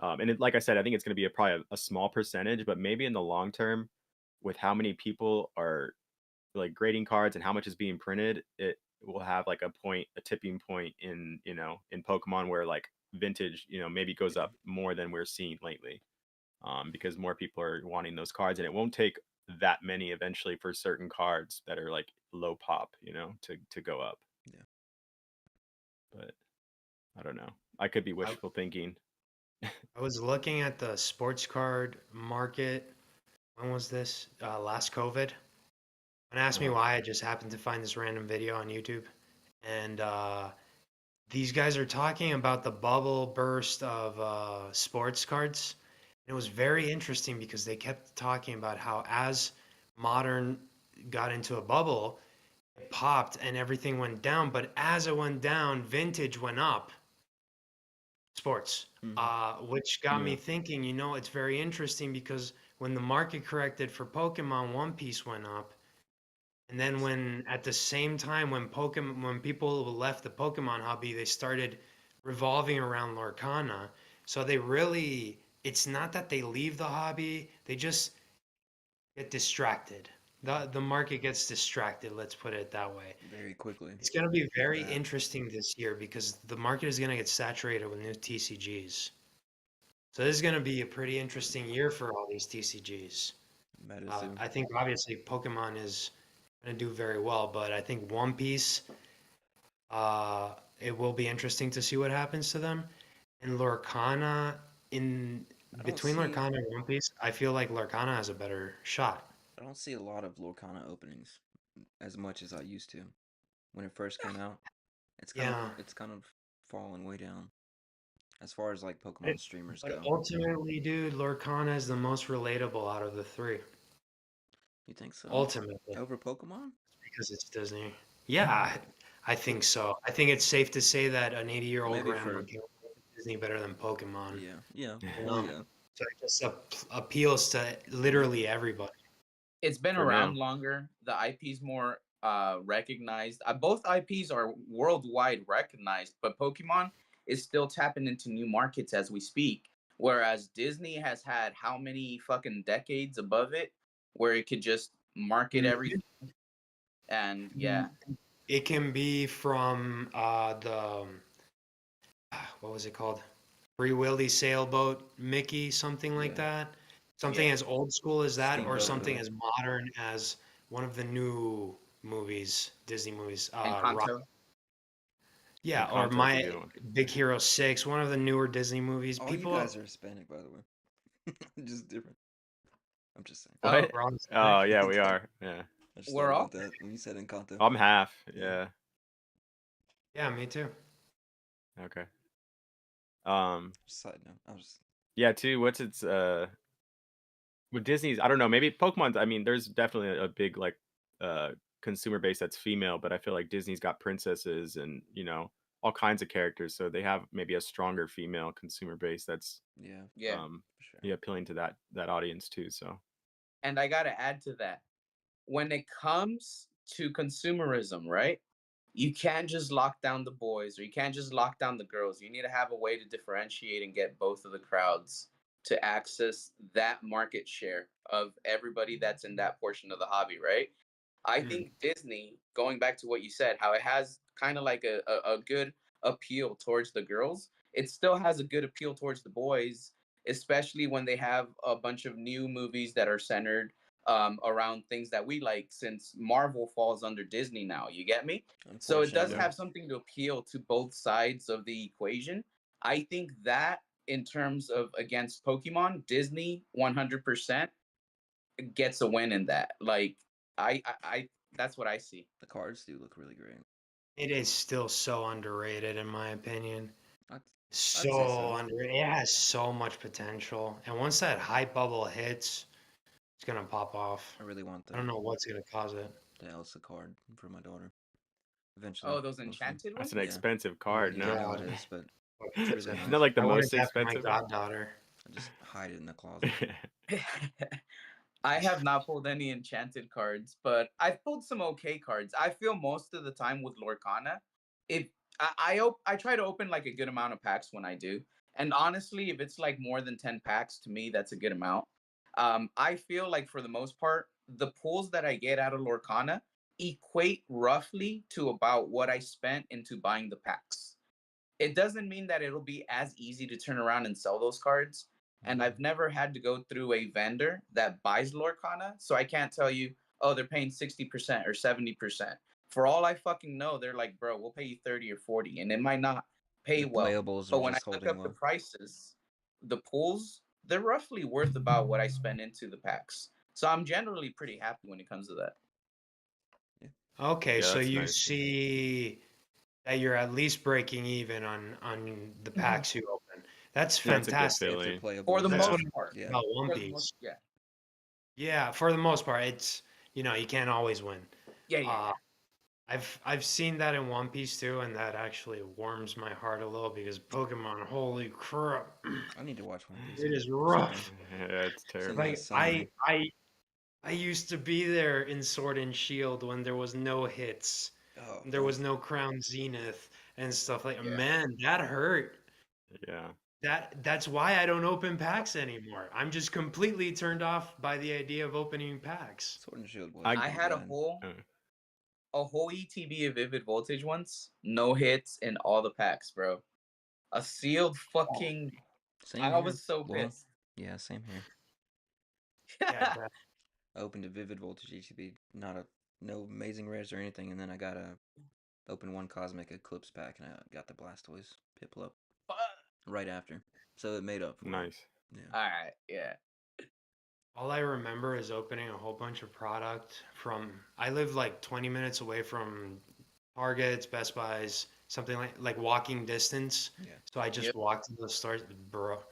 Like I said, I think it's going to be probably a small percentage, but maybe in the long term, with how many people are like grading cards and how much is being printed, it will have like a tipping point in in Pokemon where like vintage maybe goes yeah. up more than we're seeing lately, because more people are wanting those cards, and it won't take that many eventually for certain cards that are like low pop, to go up. Yeah. But I don't know. I could be I, wishful thinking. I was looking at the sports card market. When was this? Last COVID. And asked me Uh-huh. why, I just happened to find this random video on YouTube. And these guys are talking about the bubble burst of sports cards. And it was very interesting because they kept talking about how as modern got into a bubble, it popped and everything went down. But as it went down, vintage went up. Sports, which got me Yeah. thinking, it's very interesting because when the market corrected for Pokemon, One Piece went up. And then when at the same time when people left the Pokemon hobby, they started revolving around Lorcana. So it's not that they leave the hobby, they just get distracted. The market gets distracted, let's put it that way. Very quickly. It's going to be very That. interesting this year because the market is going to get saturated with new TCGs. So this is going to be a pretty interesting year for all these TCGs. Medicine. I think obviously Pokemon is going to do very well, but I think One Piece, it will be interesting to see what happens to them. And Lorcana, in I don't between see Lorcana and One Piece, I feel like Lorcana has a better shot. I don't see a lot of Lorcana openings as much as I used to when it first came out. Yeah, It's kind of fallen way down as far as like Pokemon but, streamers but go. ultimately, dude, Lorcana is the most relatable out of the three. You think so? Ultimately, Over Pokemon? because it's Disney. Yeah, I think so. I think it's safe to say that an 80-year-old Maybe grandma for can like Disney better than Pokemon. yeah, yeah. You Well, know, yeah. so it just appeals to literally everybody. It's been For around now. longer. The IP's more recognized. Both IPs are worldwide recognized, but Pokemon is still tapping into new markets as we speak. Whereas Disney has had how many fucking decades above it where it could just market everything and yeah. It can be from what was it called? Free Willy Sailboat Mickey, something like Yeah. that. Something Yeah. as old school as that, or Steamboat something Willie. as modern as one of the new movies, Disney movies. And Kanto. Yeah, or Encanto is a My good one. Big Hero 6, one of the newer Disney movies. All you People, guys are Hispanic, by the way. Just different. I'm just saying. Oh, What? We're on the Oh same. yeah, we are. Yeah, I just We're thought all about that when you said Encanto. I'm half. Yeah. Yeah. Yeah, me too. Okay. Side note. I was Yeah. Too. What's its with Disney's? I don't know. Maybe Pokemon's. I mean, there's definitely a big like uh consumer base that's female, but I feel like Disney's got princesses and all kinds of characters, so they have maybe a stronger female consumer base that's yeah, yeah. for sure. yeah appealing to that audience too. So And I gotta add to that. When it comes to consumerism, right? You can't just lock down the boys or you can't just lock down the girls. You need to have a way to differentiate and get both of the crowds to access that market share of everybody that's in that portion of the hobby, right? I Mm. think Disney, going back to what you said, how it has kind of like a good appeal towards the girls, it still has a good appeal towards the boys, especially when they have a bunch of new movies that are centered around things that we like, since Marvel falls under Disney now. You get me? So it does Unfortunately, have something to appeal to both sides of the equation. I think that in terms of against Pokemon, Disney 100% gets a win in that. Like I that's what I see. the cards do look really great. It is still so underrated, in my opinion. I'd, I'd say So so. underrated. It has so much potential, and once that hype bubble hits, it's gonna pop off. I really want I don't know what's gonna cause it. the Elsa card for my daughter. Eventually, Oh, those hopefully. enchanted that's an ones? Yeah. expensive Well, card. yeah, I No, know it God. is, but it's Isn't really isn't nice. that like the I wanted most that for my expensive? goddaughter. I just hide it in the closet. I have not pulled any enchanted cards, but I've pulled some okay cards. I feel most of the time with Lorcana, if I try to open like a good amount of packs when I do, and honestly, if it's like more than 10 packs, to me that's a good amount. I feel like for the most part, the pulls that I get out of Lorcana equate roughly to about what I spent into buying the packs. It doesn't mean that it'll be as easy to turn around and sell those cards. And I've never had to go through a vendor that buys Lorcana, so I can't tell you, oh, they're paying 60% or 70%. For all I fucking know, they're like, bro, we'll pay you 30 or 40, and it might not pay The well. playables are But when I just look holding up the well. prices, the pulls, they're roughly worth about what I spend into the packs. So I'm generally pretty happy when it comes to that. Okay, Yeah, so that's you nice. see that you're at least breaking even on the packs you open. That's Yeah, it's a good fantastic. If they're feeling. For the playables, That's Yeah, what most I part. like yeah. about One For the most, Piece. yeah. Yeah, for the most part, it's you can't always win. Yeah, yeah, Uh, yeah. I've seen that in One Piece too, and that actually warms my heart a little because Pokemon, holy crap, I need to watch One Piece it is someday. rough. yeah, it's It's in terrible. the Like summary. I used to be there in Sword and Shield when there was no hits, Oh, there was no Crown Zenith and stuff like. Yeah. Man, that hurt. Yeah, That's why I don't open packs anymore. I'm just completely turned off by the idea of opening packs. Sword and Shield was I I pretty had bad. uh, a whole ETB of Vivid Voltage once, no hits in all the packs, bro. A sealed Oh, fucking. Same I here. was so Well, pissed. yeah, same here. yeah, that, I opened a Vivid Voltage HCB, not a no amazing rares or anything, and then I got a open one Cosmic Eclipse pack, and I got the Blastoise Piplup right after, so it made up for it. nice. Yeah. All right, yeah. all I remember is opening a whole bunch of product from. I live like 20 minutes away from Targets, Best Buys, something like walking distance. Yeah. So I just Yep. walked to the stores, bro.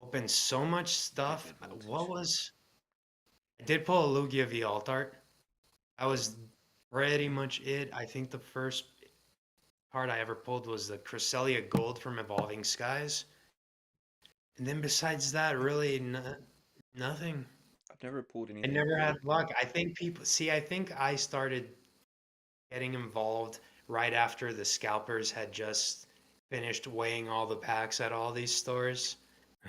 Opened so much stuff. Vivid Voltage. What was? I did pull a Lugia V alt art. That was pretty much it. I think the first card I ever pulled was the Cresselia Gold from Evolving Skies. And then besides that, really nothing. I've never pulled I anything never had good. luck. I think people see. I think I started getting involved right after the scalpers had just finished weighing all the packs at all these stores.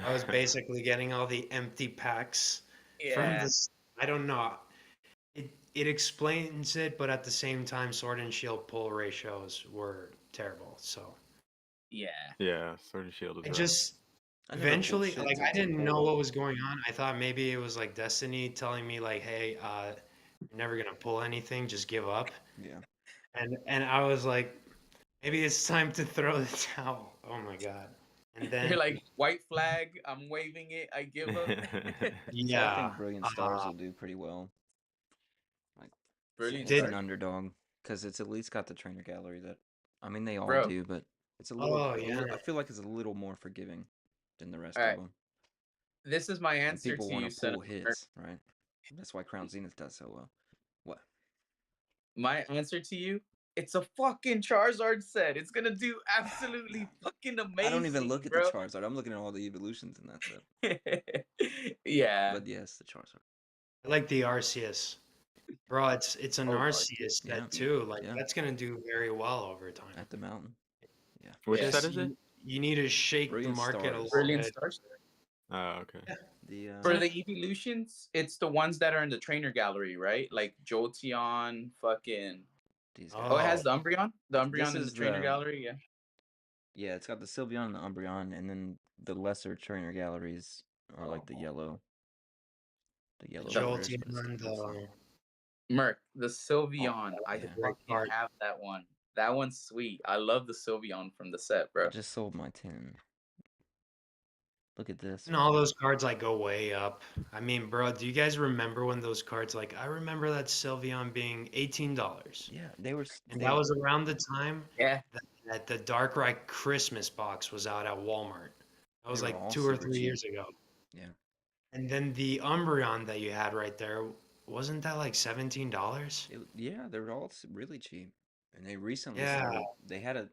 I was basically getting all the empty packs from Yeah. this. I don't know. It explains it, but at the same time, Sword and Shield pull ratios were terrible. So Yeah. Yeah, Sword and Shield is I rough. just I never pulled eventually, shit like, to I didn't know pull. what was going on. I thought maybe it was like Destiny telling me like, hey, you're never gonna pull anything, just give up. Yeah. And I was like, maybe it's time to throw the towel. Oh my god. And then You're like, white flag. I'm waving it. I give up. See, I yeah, think Brilliant Stars will do pretty well. Like, Brilliant it's did an start, underdog because it's at least got the trainer gallery that, I mean, they all bro. do, but it's oh yeah, I feel like it's a little more forgiving than the rest All of right, them. this is my And answer people to want you, to son of pull a Mer- hits, right? That's why Crown Zenith does so well. What? My answer to you. It's a fucking Charizard set. It's gonna do absolutely fucking I don't even amazing, look at the bro. Charizard. I'm looking at all the evolutions in that set. Yeah. But yes, the Charizard. I like the Arceus, bro. It's an Oh, Arceus yeah. set too. Like Yeah, that's gonna do very well over time. at the mountain. Yeah. Which Yeah. set Just is it? you need to shake the Brilliant market a Stars. little Brilliant bit. stars. Oh, okay. Yeah. The For the evolutions, it's the ones that are in the trainer gallery, right? Like Jolteon, fucking. these Oh, it guys. has the Umbreon. The This Umbreon in the is trainer the gallery. Yeah. Yeah, it's got the Sylveon and the Umbreon, and then the lesser trainer galleries are like the yellow The rares, but it's Jolteon, mostly. Merc, the oh, Sylveon. I Yeah. great fucking card. have that one. That one's sweet. I love the Sylveon from the set, I bro. just sold my 10. Look at this. And all those cards like go way up. I mean, bro, do you guys remember when those cards like I remember that Sylveon being $18. Yeah, And that was around the time Yeah. that the Darkrai Christmas box was out at Walmart. That was they were like all 2 or super 3 cheap. years ago. Yeah. And then the Umbreon that you had right there, wasn't that like $17? Yeah, they were all really cheap. And they recently Yeah. started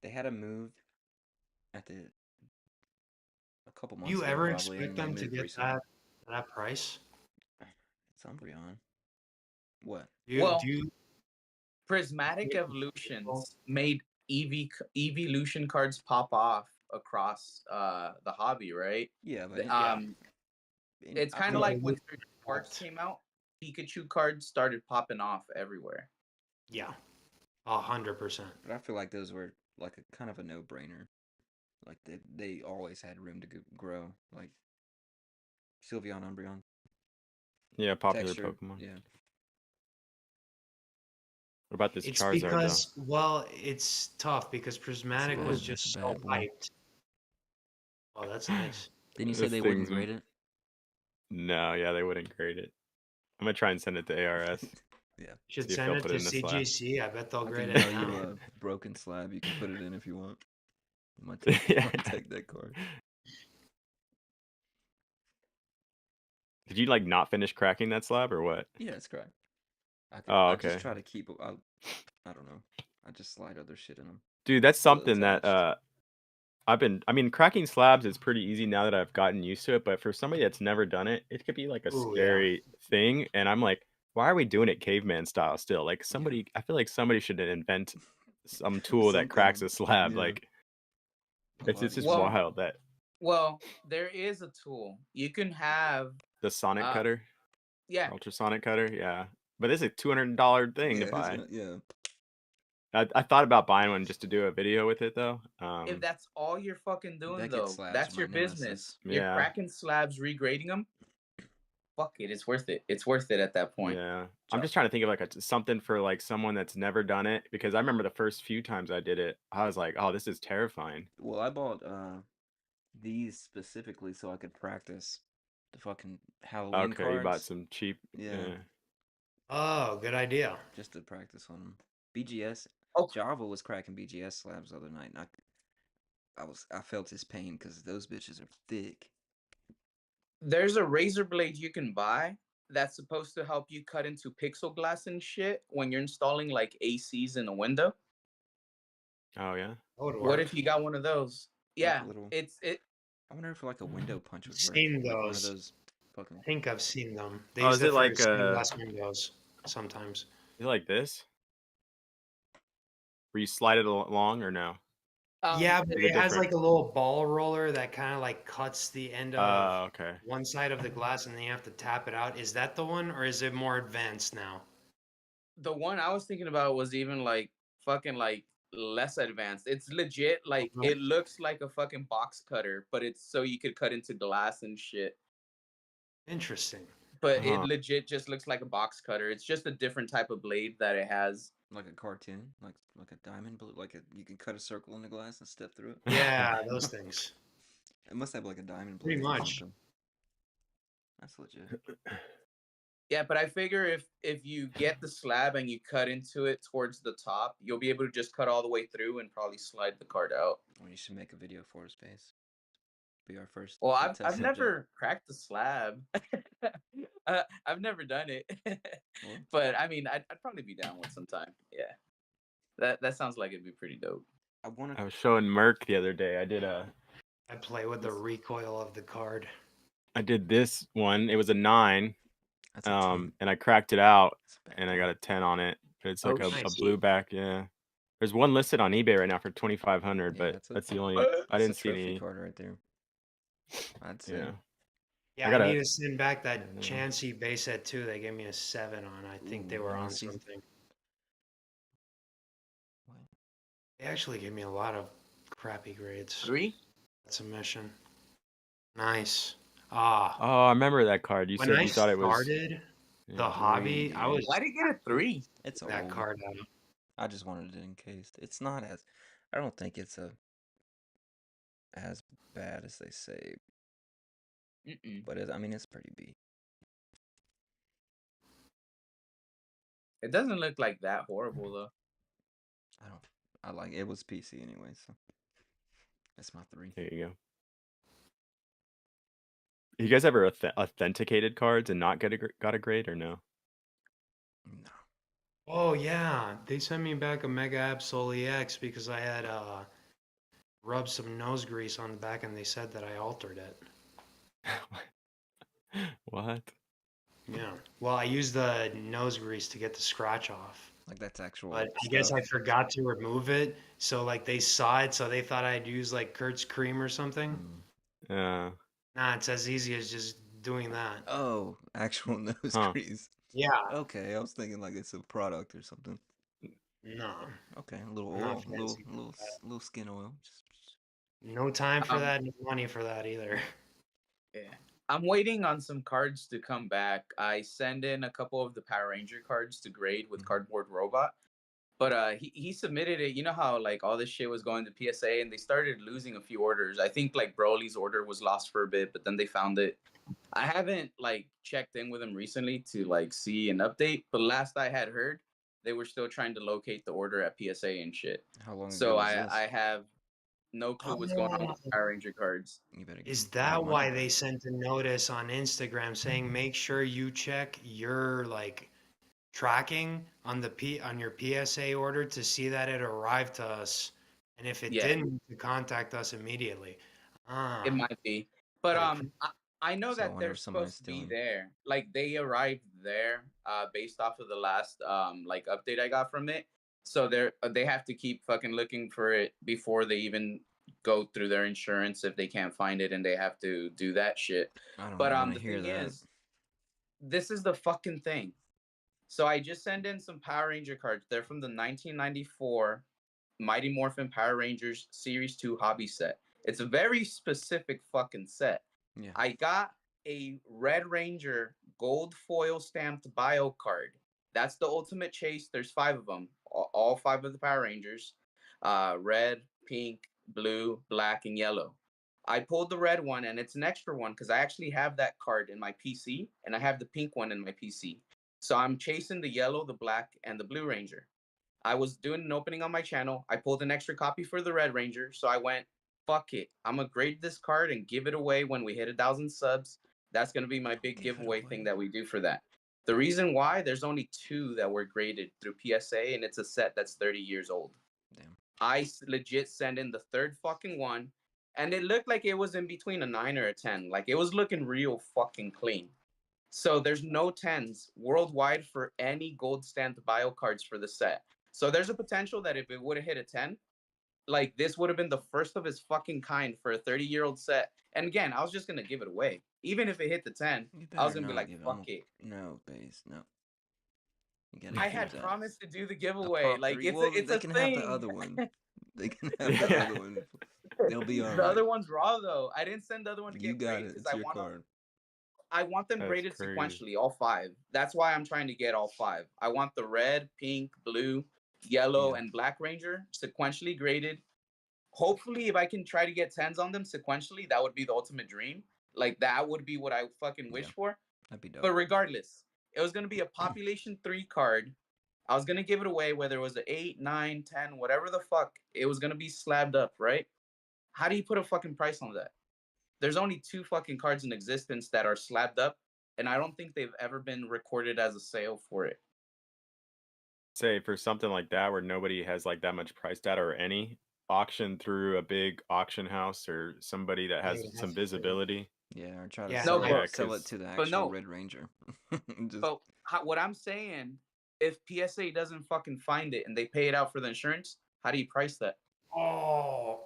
they had a move at the a couple Do months you ago ever probably, expect and they them to moved get recently. that price? It's Umbreon. What? Well, Do you Prismatic think it's possible? Evolutions made evolution cards pop off across the hobby, right? Yeah, but It's I kind feel of like like Well, when with certain cards that, came out, Pikachu cards started popping off everywhere. yeah, 100%. but I feel like those were like a kind of a no-brainer. Like they always had room to grow. Like Sylveon, Umbreon, Yeah, popular texture. Pokemon. Yeah. What about this It's Charizard though? because, well, it's tough because Prismatic was That's just a so bad boy. hyped. Oh, that's nice. Didn't you say This they thing's wouldn't grade it? No, yeah, they wouldn't grade it. I'm gonna try and send it to ARS. Yeah. Should See if send they'll it put to it in the slab. CGC. I bet they'll I grade can it mail you now. a broken slab. You can put it in if you want. I might Yeah. take that card. Did you like not finish cracking that slab or what? Yeah, it's correct. Oh, I just okay. try to keep. I don't know. I just slide other shit in them. Dude, that's Still something that attached. I mean, cracking slabs is pretty easy now that I've gotten used to it, but for somebody that's never done it, it could be like a Ooh, yeah. scary thing. And I'm like, why are we doing it caveman style still? Like somebody, I feel like somebody should invent some tool that cracks a Something, slab. yeah. Like A it's lot just Well, easier. wild that Well, there is a tool. You can have the sonic cutter, yeah, ultrasonic cutter, yeah. But it's a $200 thing to Yeah, who's buy. gonna? Yeah. I thought about buying one just to do a video with it though. if that's all you're fucking doing Decade though, slabs that's are your my nemesis. business. You're Yeah. cracking slabs, regrading them. Fuck it, it's worth it. It's worth it at that point. Yeah. I'm just trying to think of like something for like someone that's never done it because I remember the first few times I did it, I was like, "Oh, this is terrifying." Well, I bought these specifically so I could practice the fucking Halloween Okay, you bought cards. some cheap. Yeah, Oh, good idea. just to practice on them. BGS. Oh, Java was cracking BGS slabs the other night, and I felt his pain because those bitches are thick. there's a razor blade you can buy that's supposed to help you cut into pixel glass and shit when you're installing like ACs in a window. Oh yeah. That would What work. if you got one of those? Like Yeah, a little. it's it. I wonder if like a window punch would work. Seen Like one of those. those fucking. I think I've seen them. They Oh, use is it it for like stained glass windows sometimes. is it like this? Where you slide it along or no? Yeah, but Is it it has different? like a little ball roller that kind of like cuts the end of Okay. one side of the glass and then you have to tap it out. Is that the one or is it more advanced now? The one I was thinking about was even like fucking like less advanced. It's legit. Like Okay. it looks like a fucking box cutter, but it's so you could cut into glass and shit. Interesting. but it Uh-huh. legit just looks like a box cutter. It's just a different type of blade that it has. Like a cartoon, like a diamond blue, you can cut a circle in the glass and step through it. Yeah, those things. It must have like a diamond Pretty blade or much. something. That's legit. Yeah, but I figure if you get the slab and you cut into it towards the top, you'll be able to just cut all the way through and probably slide the card out. Well, you should make a video for us, Base. Be our first Well, test I've subject. never cracked the slab. I've never done it, Well, but I mean, I'd probably be down with sometime. Yeah, that sounds like it'd be pretty dope. I want I to. was showing Merc the other day. I play with the recoil of the card. I did this one. It was a 9, That's a 10. and I cracked it out, That's a bad and I card. got a 10 on it. But it's Oh, like a nice. blue back. Yeah. There's one listed on eBay right now for 2,500, Yeah, but that's a- that's the only. What? I That's didn't a see trophy any. card right there. I'd say. Yeah. Yeah, I, gotta- need to send back that Yeah. Chansey base set too. They gave me a 7 on. I think they Ooh, were on Chansey. something. What? They actually gave me a lot of crappy grades. 3? That's a mission. Nice. Ah, Oh, I remember that card. You when said I you thought it was. started the Yeah. hobby, I was Why did you get a 3? It's that old. card out. I just wanted it encased. It's not as. I don't think it's as bad as they say, but I mean it's pretty B. It doesn't look like that horrible though. I don't. I like it was PC anyway, so that's my 3. There you go. You guys ever authenticated cards and not got a grade or no? No. Oh yeah, they sent me back a Mega Absol EX because I had rubbed some nose grease on the back, and they said that I altered it. What? Yeah. Well, I used the nose grease to get the scratch off. Like that's actual. But I guess I forgot to remove it, so like they saw it, so they thought I'd use like Kurt's cream or something. Yeah. Nah, it's as easy as just doing that. Oh, actual nose Huh. grease. Yeah. Okay, I was thinking like it's a product or something. No. Okay, a little Not oil, fancy little skin oil. No time for that, no money for that either. Yeah. I'm waiting on some cards to come back. I send in a couple of the Power Ranger cards to grade with Cardboard Robot. But he submitted it. You know how like all this shit was going to PSA and they started losing a few orders. I think like Broly's order was lost for a bit, but then they found it. I haven't like checked in with him recently to like see an update, but last I had heard, they were still trying to locate the order at PSA and shit. How long ago So was this? I have no clue what's going on with the Power Ranger cards. You better Is get your that money why back. they sent a notice on Instagram saying make sure you check your like tracking on on your PSA order to see that it arrived to us, and if it Yeah. didn't, to contact us immediately. Ah, It might be, but Okay. I know So I that wonder they're if somebody's supposed to be stealing. there. Like they arrived there, based off of the last like update I got from it. So they have to keep fucking looking for it before they even go through their insurance if they can't find it, and they have to do that shit. I don't But want the to hear thing that. is, this is the fucking thing. So I just sent in some Power Ranger cards. They're from the 1994 Mighty Morphin Power Rangers Series 2 hobby set. It's a very specific fucking set. Yeah. I got a Red Ranger gold foil stamped bio card. That's the ultimate chase. There's 5 of them. All 5 of the Power Rangers. Red, pink, blue, black, and yellow. I pulled the red one, and it's an extra one because I actually have that card in my PC, and I have the pink one in my PC. So I'm chasing the yellow, the black, and the blue Ranger. I was doing an opening on my channel. I pulled an extra copy for the Red Ranger. So I went, fuck it. I'm going to grade this card and give it away when we hit 1,000 subs. That's going to be my big Give it giveaway away. thing that we do for that. The reason why, there's only 2 that were graded through PSA, and it's a set that's 30 years old. Damn. I legit sent in the 3rd fucking one, and it looked like it was in between a 9 or a 10. Like, it was looking real fucking clean. So there's no 10s worldwide for any gold stamped bio cards for the set. So there's a potential that if it would have hit a 10, like this would have been the first of its fucking kind for a 30-year-old set. And again, I was just going to give it away. Even if it hit the 10, You I was better going to be not like, give fuck it. No, Base, no. You gotta I keep had that. promised to do the A giveaway. pop Like, 3. it's Well, a, it's they a can thing. have the other one. They can have the Yeah. other one. They'll be all The right. other one's raw, though. I didn't send the other one to You get got graded it. because It's I your want card. I want them That's graded crazy. sequentially, all 5. That's why I'm trying to get all 5. I want the red, pink, blue, yellow, Yeah. and black Ranger sequentially graded. Hopefully, if I can try to get 10s on them sequentially, that would be the ultimate dream. Like, that would be what I fucking wish Yeah. for. That'd be dope. But regardless, it was going to be a population 3 card. I was going to give it away, whether it was an 8, 9, 10, whatever the fuck. It was going to be slabbed up, right? How do you put a fucking price on that? There's only 2 fucking cards in existence that are slabbed up, and I don't think they've ever been recorded as a sale for it. Say for something like that where nobody has like that much price data or any, auction through a big auction house or somebody that They has would have some to do. visibility. Yeah, or try to Yeah, No, sell, Yeah, but sell it because to the but actual no, Red Ranger. Just but what I'm saying, if PSA doesn't fucking find it and they pay it out for the insurance, how do you price that? Oh,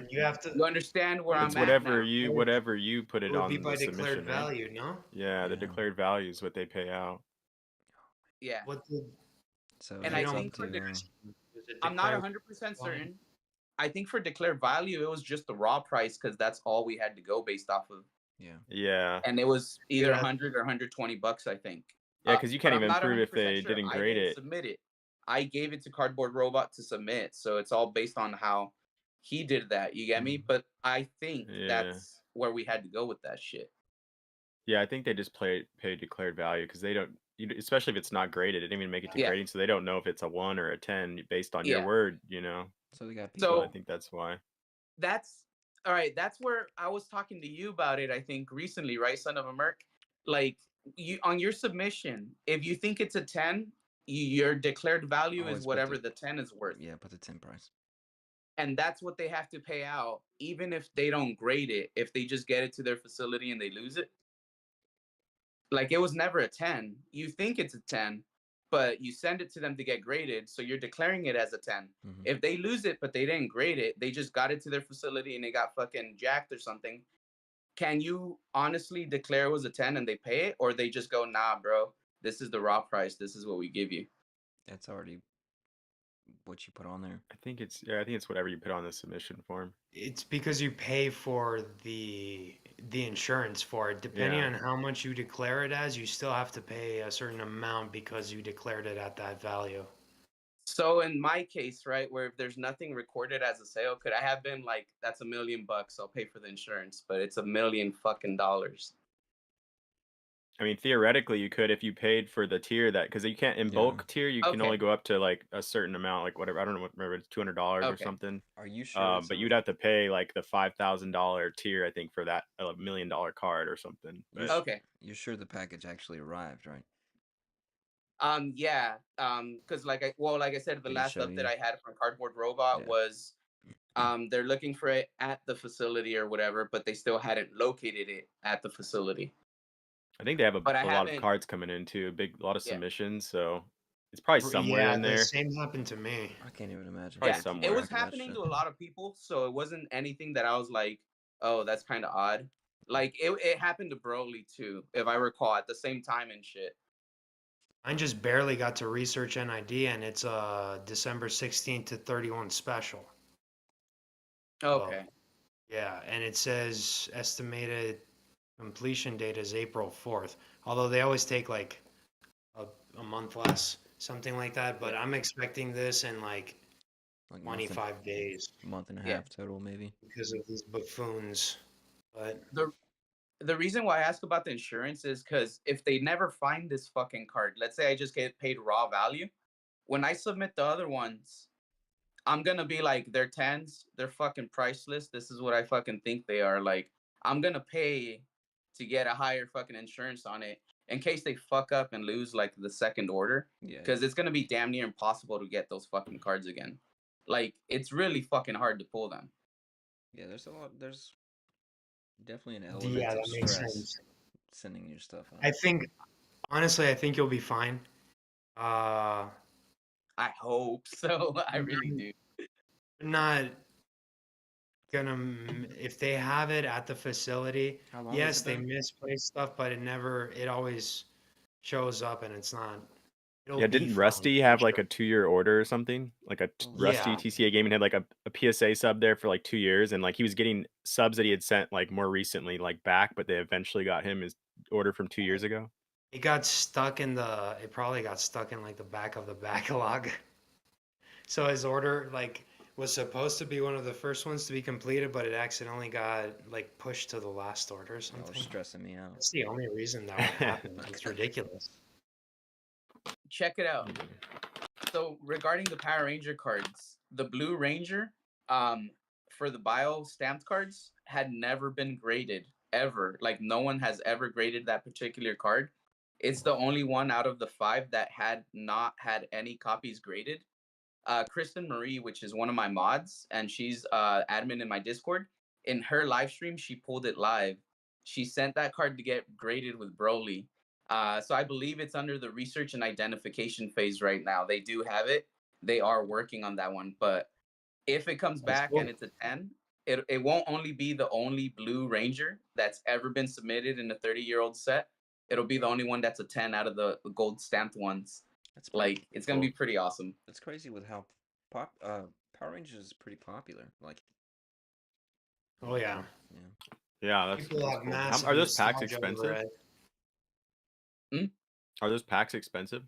you have to. You understand where it's I'm at now? whatever you put It it would be on by the declared submission, right? value, no? Yeah, the Yeah. declared value is what they pay out. Yeah. What did so And you I that's know? up think for to Was it I'm not declared 100% value? certain. I think for declared value, it was just the raw price because that's all we had to go based off of. yeah. Yeah. And it was either Yeah. 100 or 120 bucks, I think. Yeah, because you But can't I'm even not prove if 100% they sure. didn't I grade didn't it. submit it. I gave it to Cardboard Robot to submit, so it's all based on how he did that. You get me? But I think Yeah. that's where we had to go with that shit. Yeah, I think they just pay declared value because they don't, especially if it's not graded. It didn't even make it to Yeah. grading, so they don't know if it's a 1 or a 10 based on your Yeah. word, you know. So they got So people. I So think that's why. that's all right. That's where I was talking to you about it, I think, recently, right, son of a merc? Like, you on your submission, if you think it's a 10, your declared value is Always put whatever the the 10 is worth. yeah, put the 10 price. And that's what they have to pay out, even if they don't grade it, if they just get it to their facility and they lose it. Like, it was never a 10. You think it's a 10, but you send it to them to get graded, so you're declaring it as a 10. Mhm. If they lose it but they didn't grade it, they just got it to their facility and they got fucking jacked or something, can you honestly declare it was a 10 and they pay it, or they just go, nah, bro, this is the raw price, this is what we give you? That's already what you put on there. I think it's whatever you put on the submission form. It's because you pay for the insurance for it. Depending Yeah. on how much you declare it as, you still have to pay a certain amount because you declared it at that value. So in my case, right, where if there's nothing recorded as a sale, could I have been like, that's $1 million, I'll pay for the insurance, but it's $1 million fucking dollars. I mean, theoretically, you could if you paid for the tier that, because you can't in Yeah. bulk tier, you can Okay. only go up to like a certain amount, like whatever. I don't know what, remember it's $200 or Okay. something. Are you sure? But you'd have to pay like the $5,000 tier, I think, for that $1 million card or something. But Okay. You're sure the package actually arrived, right? Yeah. Because like I said, the Did he last show update you? I had from Cardboard Robot Yeah. was they're looking for it at the facility or whatever, but they still hadn't located it at the facility. I think they have But I a lot of haven't. cards coming in too, a lot of Yeah. submissions, so it's probably somewhere Yeah, in the there. same happened to me. I can't even imagine. Probably Yeah, keeping somewhere. it was track of that happening shit. to a lot of people, so it wasn't anything that I was like, oh, that's kind of odd. Like it happened to Broly too, if I recall, at the same time and shit. I just barely got to research NID, and it's a December 16th to 31 special. Okay. Yeah, and it says estimated completion date is April 4th. Although they always take like a month less, something like that. But Yeah. I'm expecting this in like Like 25 days month and a Yeah. half total, maybe. because of these buffoons. But The reason why I ask about the insurance is because if they never find this fucking card, let's say I just get paid raw value, when I submit the other ones, I'm gonna be like, they're 10s, they're fucking priceless. This is what I fucking think they are. Like, I'm gonna pay to get a higher fucking insurance on it in case they fuck up and lose like the second order. Yeah. Because it's gonna be damn near impossible to get those fucking cards again. Like, it's really fucking hard to pull them. Yeah, there's definitely an element yeah, of that makes stress sense. sending your stuff out. I think, honestly, I think you'll be fine. I hope so. I really do. Not gonna if they have it at the facility. How long Yes, is it they though? misplace stuff, but it always shows up, and it's not. It'll Yeah, be didn't fine, Rusty for have like sure. a 2-year order or something? Like a Rusty Yeah. TCA gaming had like a PSA sub there for like 2 years, and like he was getting subs that he had sent like more recently like back, but they eventually got him his order from 2 years ago? It got stuck in the. It probably got stuck in like the back of the backlog. So his order like was supposed to be one of the first ones to be completed, but it accidentally got like pushed to the last order or Y'all are something. stressing me out. That's the only reason that would happen. It's ridiculous. Check it out. So regarding the Power Ranger cards, the Blue Ranger, for the bio stamped cards had never been graded ever. Like no one has ever graded that particular card. It's the only one out of the 5 that had not had any copies graded. Kristen Marie, which is one of my mods, and she's admin in my Discord. In her live stream, she pulled it live. She sent that card to get graded with Broly. So I believe it's under the research and identification phase right now. They do have it. They are working on that one. But if it comes That's back cool. and it's a 10, it won't only be the only Blue Ranger that's ever been submitted in a 30-year-old set. It'll be the only one that's a 10 out of the gold stamped ones. That's pretty, Like it's gonna be pretty awesome. That's crazy with how Power Rangers is pretty popular. Like, Oh yeah. yeah. Yeah, that's People have cool. massive Are those packs nostalgia over expensive? it. Are those packs expensive?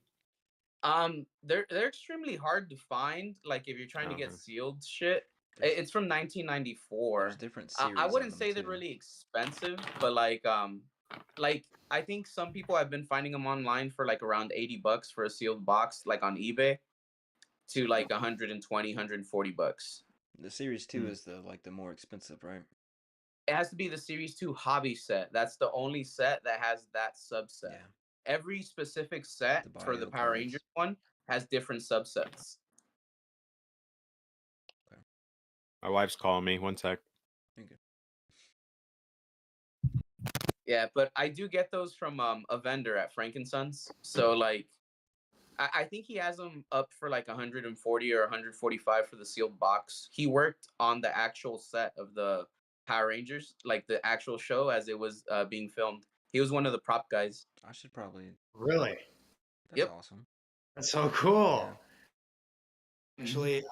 They're extremely hard to find. Like if you're trying to get Okay. sealed shit, There's, it's from 1994. there's different series. I of wouldn't them, say they're too. really expensive, but like I think some people have been finding them online for like around $80 for a sealed box, like on eBay, to like 120, 140 bucks. The series 2 Hmm. is the more expensive, right? It has to be the Series 2 hobby set. That's the only set that has that subset. Yeah. Every specific set The for the bio Power cards. Rangers one has different subsets. My wife's calling me. One sec. Okay. Yeah, but I do get those from a vendor at Frankensons. So like I think he has them up for like 140 or 145 for the sealed box. He worked on the actual set of the Power Rangers, like the actual show as it was being filmed. He was one of the prop guys. I should probably. Really? That's Yep. awesome. That's so cool. Yeah. Actually,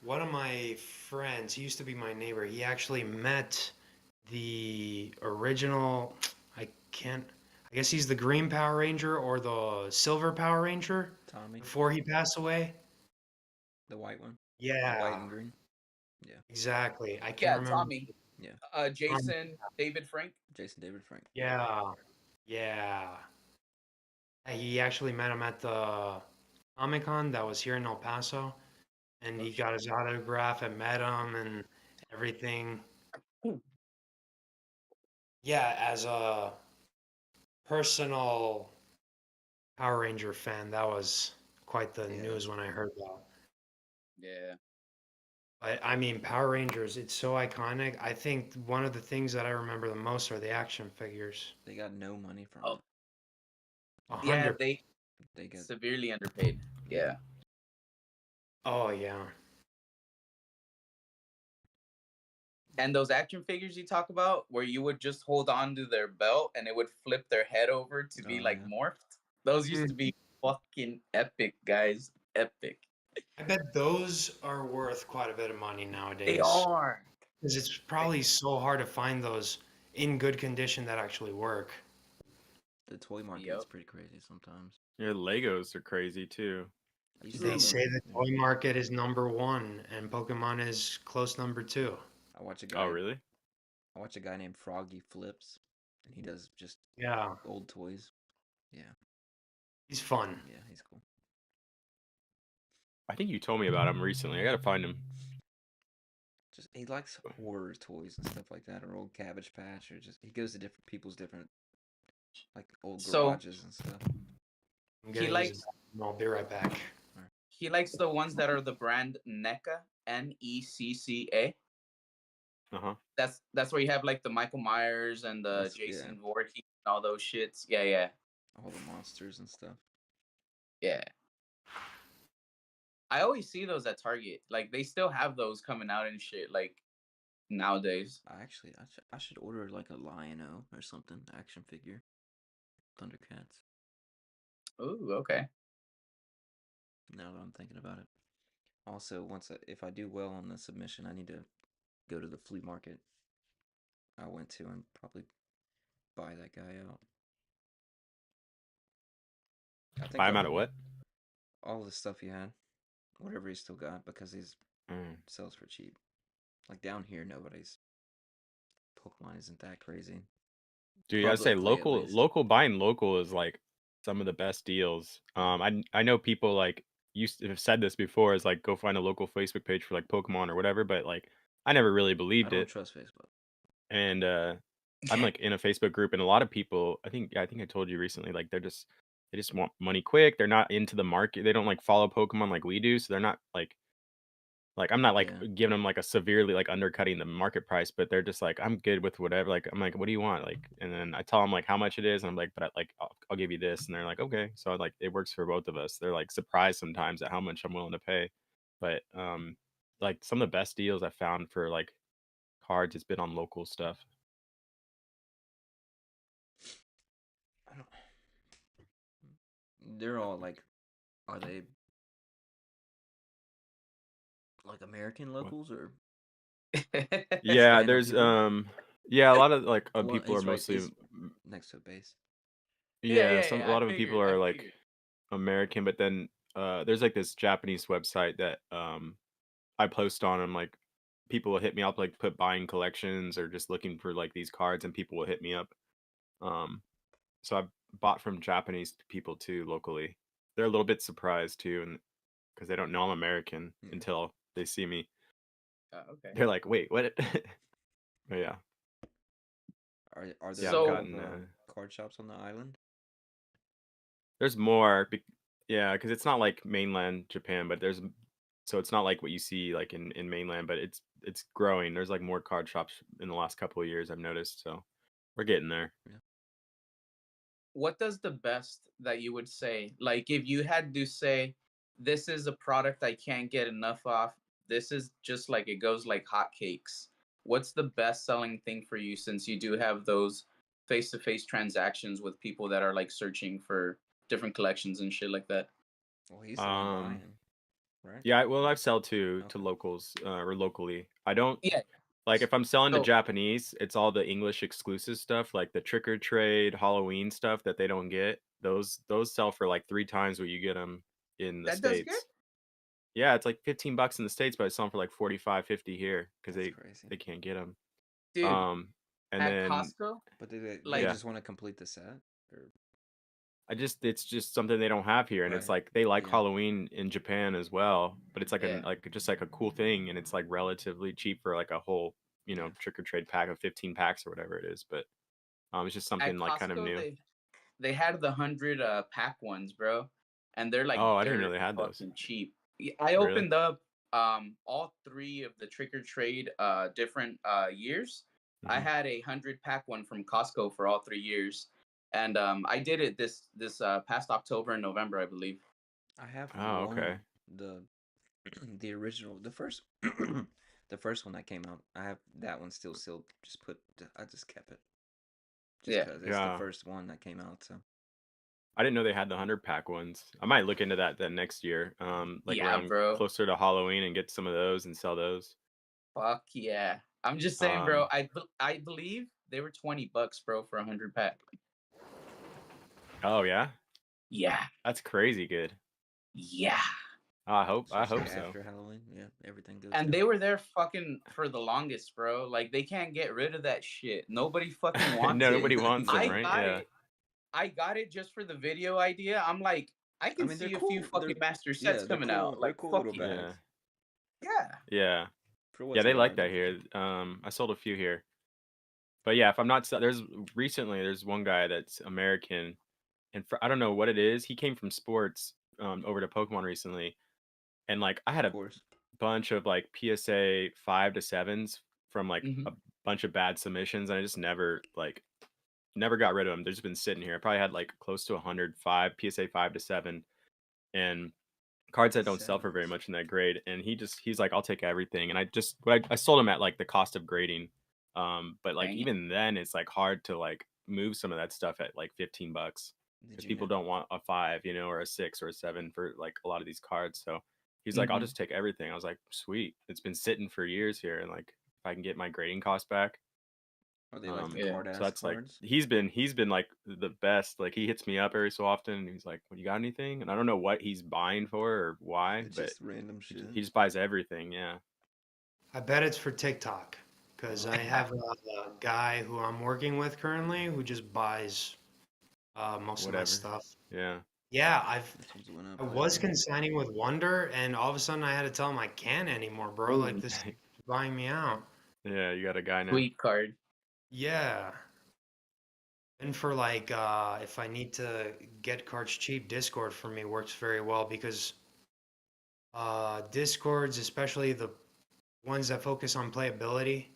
one of my friends, he used to be my neighbor, he actually met the original, I can't, I guess he's the Green Power Ranger or the Silver Power Ranger Tommy, before he passed away. the white one. Yeah, White and green. exactly. I can't Yeah, remember. Tommy. Yeah. Jason, David Frank. Jason David Frank. Yeah, yeah. He actually met him at the Comic Con that was here in El Paso, and he got his autograph and met him and everything. Yeah, as a personal Power Ranger fan, that was quite the Yeah. news when I heard that. Yeah. But I mean, Power Rangers, it's so iconic. I think one of the things that I remember the most are the action figures. They got no money from Oh. it. Yeah, 100. They got severely underpaid. Yeah. Oh yeah. And those action figures you talk about, where you would just hold on to their belt and it would flip their head over to be Oh, like yeah. morphed. Those used to be fucking epic, guys. Epic. I bet those are worth quite a bit of money nowadays. They are. Because it's probably so hard to find those in good condition that actually work. the toy market Yep. is pretty crazy sometimes. Yeah, Legos are crazy too. I used to They have say them. the Yeah. toy market is #1 and Pokemon is close #2. I watch a guy. Oh, really? I watch a guy named Froggy Flips, and he does just Yeah, old toys. Yeah, he's fun. yeah, he's cool. I think you told me about him recently. I gotta find him. Just he likes horror toys and stuff like that, or old Cabbage Patch, or just he goes to different people's different like old So- garages and stuff. I'm He gonna likes use it. I'll be right back. he likes the ones that are the brand NECA, NECCA. Uh-huh. That's where you have like the Michael Myers and the That's- Jason Voorhees and all those shits. Yeah, yeah, All the monsters and stuff. yeah. I always see those at Target. Like they still have those coming out and shit. Like nowadays. I should order like a Lion-O or something action figure. Thundercats. Ooh, okay. Now that I'm thinking about it. Also, if I do well on the submission, I need to go to the flea market I went to and probably buy that guy out. I think Buy him out of what? all the stuff he had, whatever he's still got, because he's Mm. sells for cheap. Like down here, nobody's Pokemon isn't that crazy. Dude, I say Publicly, at least. local buying local is like some of the best deals. I know people like used to have said this before is like go find a local Facebook page for like Pokemon or whatever, but like I never really I believed don't it. trust Facebook. And I'm like in a Facebook group and a lot of people, I think I told you recently, like they just want money quick. They're not into the market. They don't like follow Pokemon like we do, so they're not like I'm not like Yeah. giving them like a severely like undercutting the market price, but they're just like I'm good with whatever. Like I'm like, what do you want? Like, and then I tell them like how much it is, and I'm like, but like I'll give you this, and they're like, okay. So like it works for both of us. They're like surprised sometimes at how much I'm willing to pay, but like some of the best deals I found for like cards has been on local stuff. I don't. They're all like, are they like American What? locals or just Yeah, random there's people? yeah, a lot of like Well, people are mostly He's next to a base. yeah, some a I lot of people figured. I are like figured. American, but then there's like this Japanese website that I post on and like people will hit me up like put buying collections or just looking for like these cards and people will hit me up. Um so I've bought from Japanese people too locally. They're a little bit surprised too and because they don't know I'm American Yeah. until they see me. Okay. They're like, "Wait, what?" But yeah. Are there Yeah, a I've lot So of gotten card shops on the island? there's more yeah, cuz it's not like mainland Japan, but there's so it's not like what you see like in mainland, but it's growing. There's like more card shops in the last couple of years I've noticed, so we're getting there. Yeah. what does the best that you would say, like if you had to say, this is a product I can't get enough of, this is just like it goes like hotcakes, what's the best selling thing for you, since you do have those face-to-face transactions with people that are like searching for different collections and shit like that? Well, he's the one Um buying, right? yeah, well I've sell to Okay. locals or locally. I don't Yeah. like if I'm selling to So Japanese, it's all the English exclusive stuff like the trick or trade Halloween stuff that they don't get. Those sell for like 3 times what you get them in the that does good, States. Yeah, it's like $15 in the States, but I sell them for like 45, 50 here because That's crazy. they can't get them. dude. And At then Costco, But they like yeah, just want to complete the set, or it's just something they don't have here, and it's right? like they like Yeah. Halloween in Japan as well, but it's like yeah, just like a cool thing, and it's like relatively cheap for like a whole Yeah. trick or trade pack of 15 packs or whatever it is. But it's just at something like kind of Costco new. they had the 100 pack ones, bro, and they're like Oh, I didn't know dirt they had those. fucking cheap. I Really? opened up all three of the trick or trade different years. I Hmm. had a 100 pack one from Costco for all 3 years, and I did it this past October and November, I believe. I have Oh, okay. one the the original the first the first one that came out. I have that one still sealed. I just kept it just Yeah, because it's the Yeah. first one that came out. So I didn't know they had the 100 pack ones. I might look into that then next year, like yeah, around bro. closer to Halloween and get some of those and sell those. Fuck yeah. I'm just saying, bro. Um, I believe they were $20, bro, for 100 pack. oh yeah, Yeah, that's crazy good. yeah. I especially hope so. after Halloween, yeah, everything goes And down. they were there fucking for the longest, bro. Like they can't get rid of that shit. Nobody fucking wants No, it. nobody wants them, I right? got Yeah. it. I got it just for the video idea. I'm like, I I can mean, they're see a few cool. fucking master Yeah, sets they're coming cool. out. They're Like cool fuck little yeah. Yeah. bags Yeah. Yeah. for Yeah, what they they like are. that here. I sold a few here. But yeah, if I'm not there's one guy that's American and for I don't know what it is. He came from sports over to Pokemon recently and like I had Of a course. bunch of like PSA 5 to 7s from like Hmm. a bunch of bad submissions and I just never got rid of them. They've just been sitting here. I probably had like close to 105 PSA 5 to 7 and cards that don't sell for very Sevens. much in that grade and he's like I'll take everything and I sold him at like the cost of grading but like Dang it. even then it's like hard to like move some of that stuff at like $15 Did because you people have? don't want a 5 or a 6 or a 7 for like a lot of these cards so he's like I'll Hmm. just take everything. I was like sweet, it's been sitting for years here and like if I can get my grading cost back Are they like the Yeah. card So ass that's like cards? he's been like the best. Like he hits me up every so often and he's like, "What, you got anything?" And I don't know what he's buying for or why, but Just random shit. he just buys everything. Yeah. I bet it's for TikTok because I have a guy who I'm working with currently who just buys most of my Whatever. stuff. Yeah. Yeah, This one's went up I was lately. consigning with Wonder, and all of a sudden I had to tell him I can't anymore, bro. Ooh, Like this is buying me out. Yeah, you got a guy now. sweet card. Yeah. And for like if I need to get cards cheap, Discord for me works very well because Discords, especially the ones that focus on playability,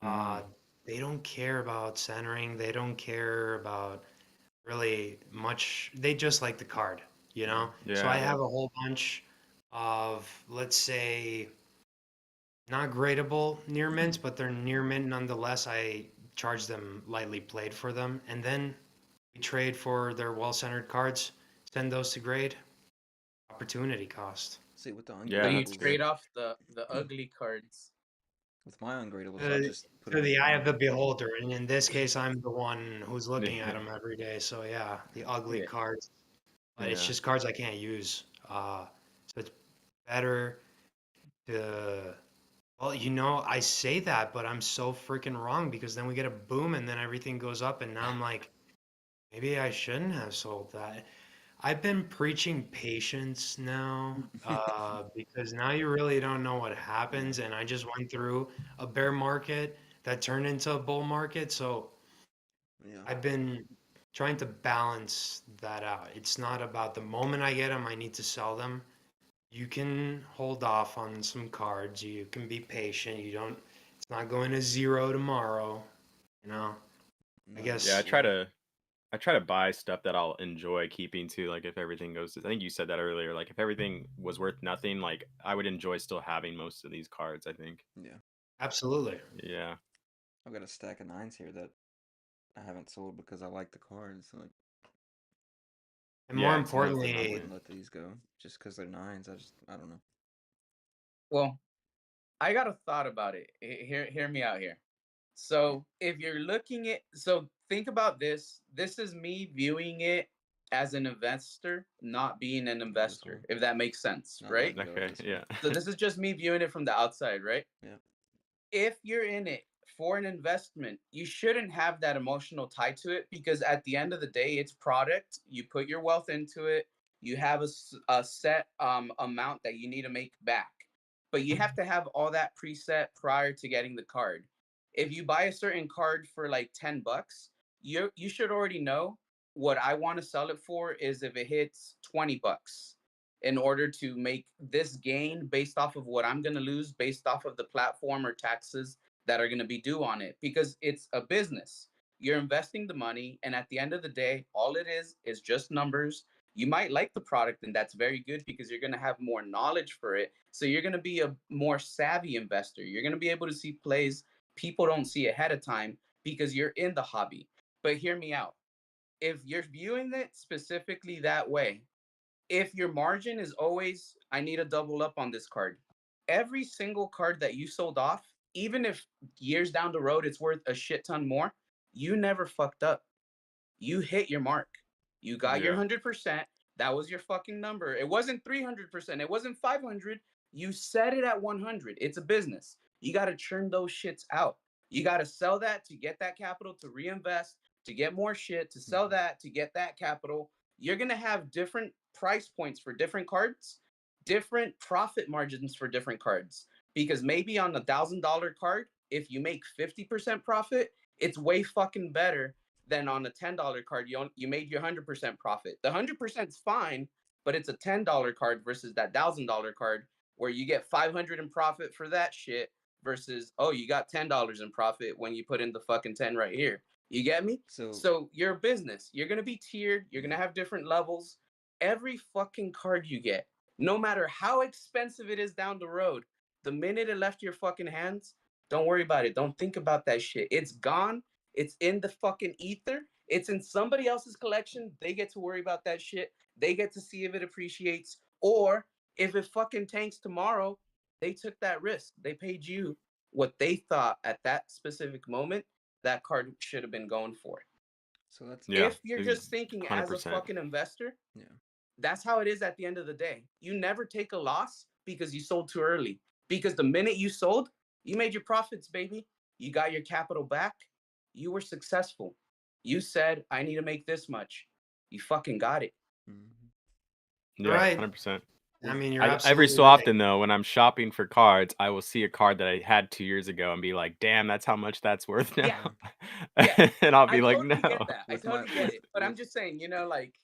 uh, they don't care about centering. They don't care about really much. They just like the card, you know? So I Yeah. have a whole bunch of, let's say, not gradable near mints, but they're near mint nonetheless. I charge them lightly played for them. And then we trade for their well-centered cards, send those to grade, opportunity cost. See, with the Yeah, So you that's ungradables, trade good. off the ugly cards. with my ungradables, Uh, I'll just put to them in the eye of the Combo. beholder, and in this case, I'm the one who's looking at Yeah. them every day. So yeah, the ugly Yeah. cards, but it's Yeah. just cards I can't use. So it's better to. Well, I say that, but I'm so freaking wrong because then we get a boom and then everything goes up, and now I'm like, maybe I shouldn't have sold that. I've been preaching patience now, because now you really don't know what happens, and I just went through a bear market that turned into a bull market, so Yeah. I've been trying to balance that out. It's not about the moment I get them, I need to sell them. You can hold off on some cards. You can be patient. You don't. It's not going to zero tomorrow. You know. I No, Yeah, guess. I try to buy stuff that I'll enjoy keeping too. Like if everything goes, I think you said that earlier. Like if everything was worth nothing, like I would enjoy still having most of these cards. I think. Yeah. Absolutely. Yeah. I've got a stack of nines here that I haven't sold because I like the cards. Like, And more Yeah. I importantly, wouldn't let these go just because they're nines. I don't know. Well, I got a thought about it. Hear me out here. So if you're looking at, so think about this. This is me viewing it as an investor, not being an Go this investor, way. if that makes sense, Not right? letting go Okay. this way. Yeah. So this is just me viewing it from the outside, right? Yeah. If you're in it for an investment, you shouldn't have that emotional tie to it because at the end of the day, it's product. You put your wealth into it. You have a set amount that you need to make back, but you have to have all that preset prior to getting the card. If you buy a certain card for like $10, you should already know what I want to sell it for is if it hits $20 in order to make this gain based off of what I'm going to lose based off of the platform or taxes that are going to be due on it because it's a business. You're investing the money, and at the end of the day, all it is just numbers. You might like the product, and that's very good because you're going to have more knowledge for it. So you're going to be a more savvy investor. You're going to be able to see plays people don't see ahead of time because you're in the hobby. But hear me out. If you're viewing it specifically that way, if your margin is always, I need to double up on this card, every single card that you sold off, even if years down the road it's worth a shit ton more, you never fucked up. You hit your mark. You got your Yeah. 100%. That was your fucking number. It wasn't 300%. It wasn't 500. You set it at 100. It's a business. You got to churn those shits out. You got to sell that to get that capital to reinvest, to get more shit, to sell that to get that capital. You're going to have different price points for different cards, different profit margins for different cards. Because maybe on $1,000 card, if you make 50% profit, it's way fucking better than on a $10 card. You made your 100% profit. The 100% is fine, but it's a $10 card versus that $1,000 card where you get 500 in profit for that shit versus, oh, you got $10 in profit when you put in the fucking 10 right here. You get me? So So you're a business. You're gonna be tiered. You're gonna have different levels. Every fucking card you get, no matter how expensive it is down the road, the minute it left your fucking hands, don't worry about it. Don't think about that shit. It's gone. It's in the fucking ether. It's in somebody else's collection. They get to worry about that shit. They get to see if it appreciates. Or if it fucking tanks tomorrow, they took that risk. They paid you what they thought at that specific moment that card should have been going for. So that's Yeah, If you're just thinking as a 100%. fucking investor, yeah. that's how it is at the end of the day. You never take a loss because you sold too early. Because the minute you sold, you made your profits, baby. You got your capital back. You were successful. You said, I need to make this much. You fucking got it. Mhm. You're Yeah, right. 100%. I mean, you're Every absolutely so right. often though, when I'm shopping for cards, I will see a card that I had 2 years ago and be like, "Damn, that's how much that's worth Yeah. now." Yeah. And I'll I be like, totally get "No." that. I With my totally get it. But I'm with just saying, like,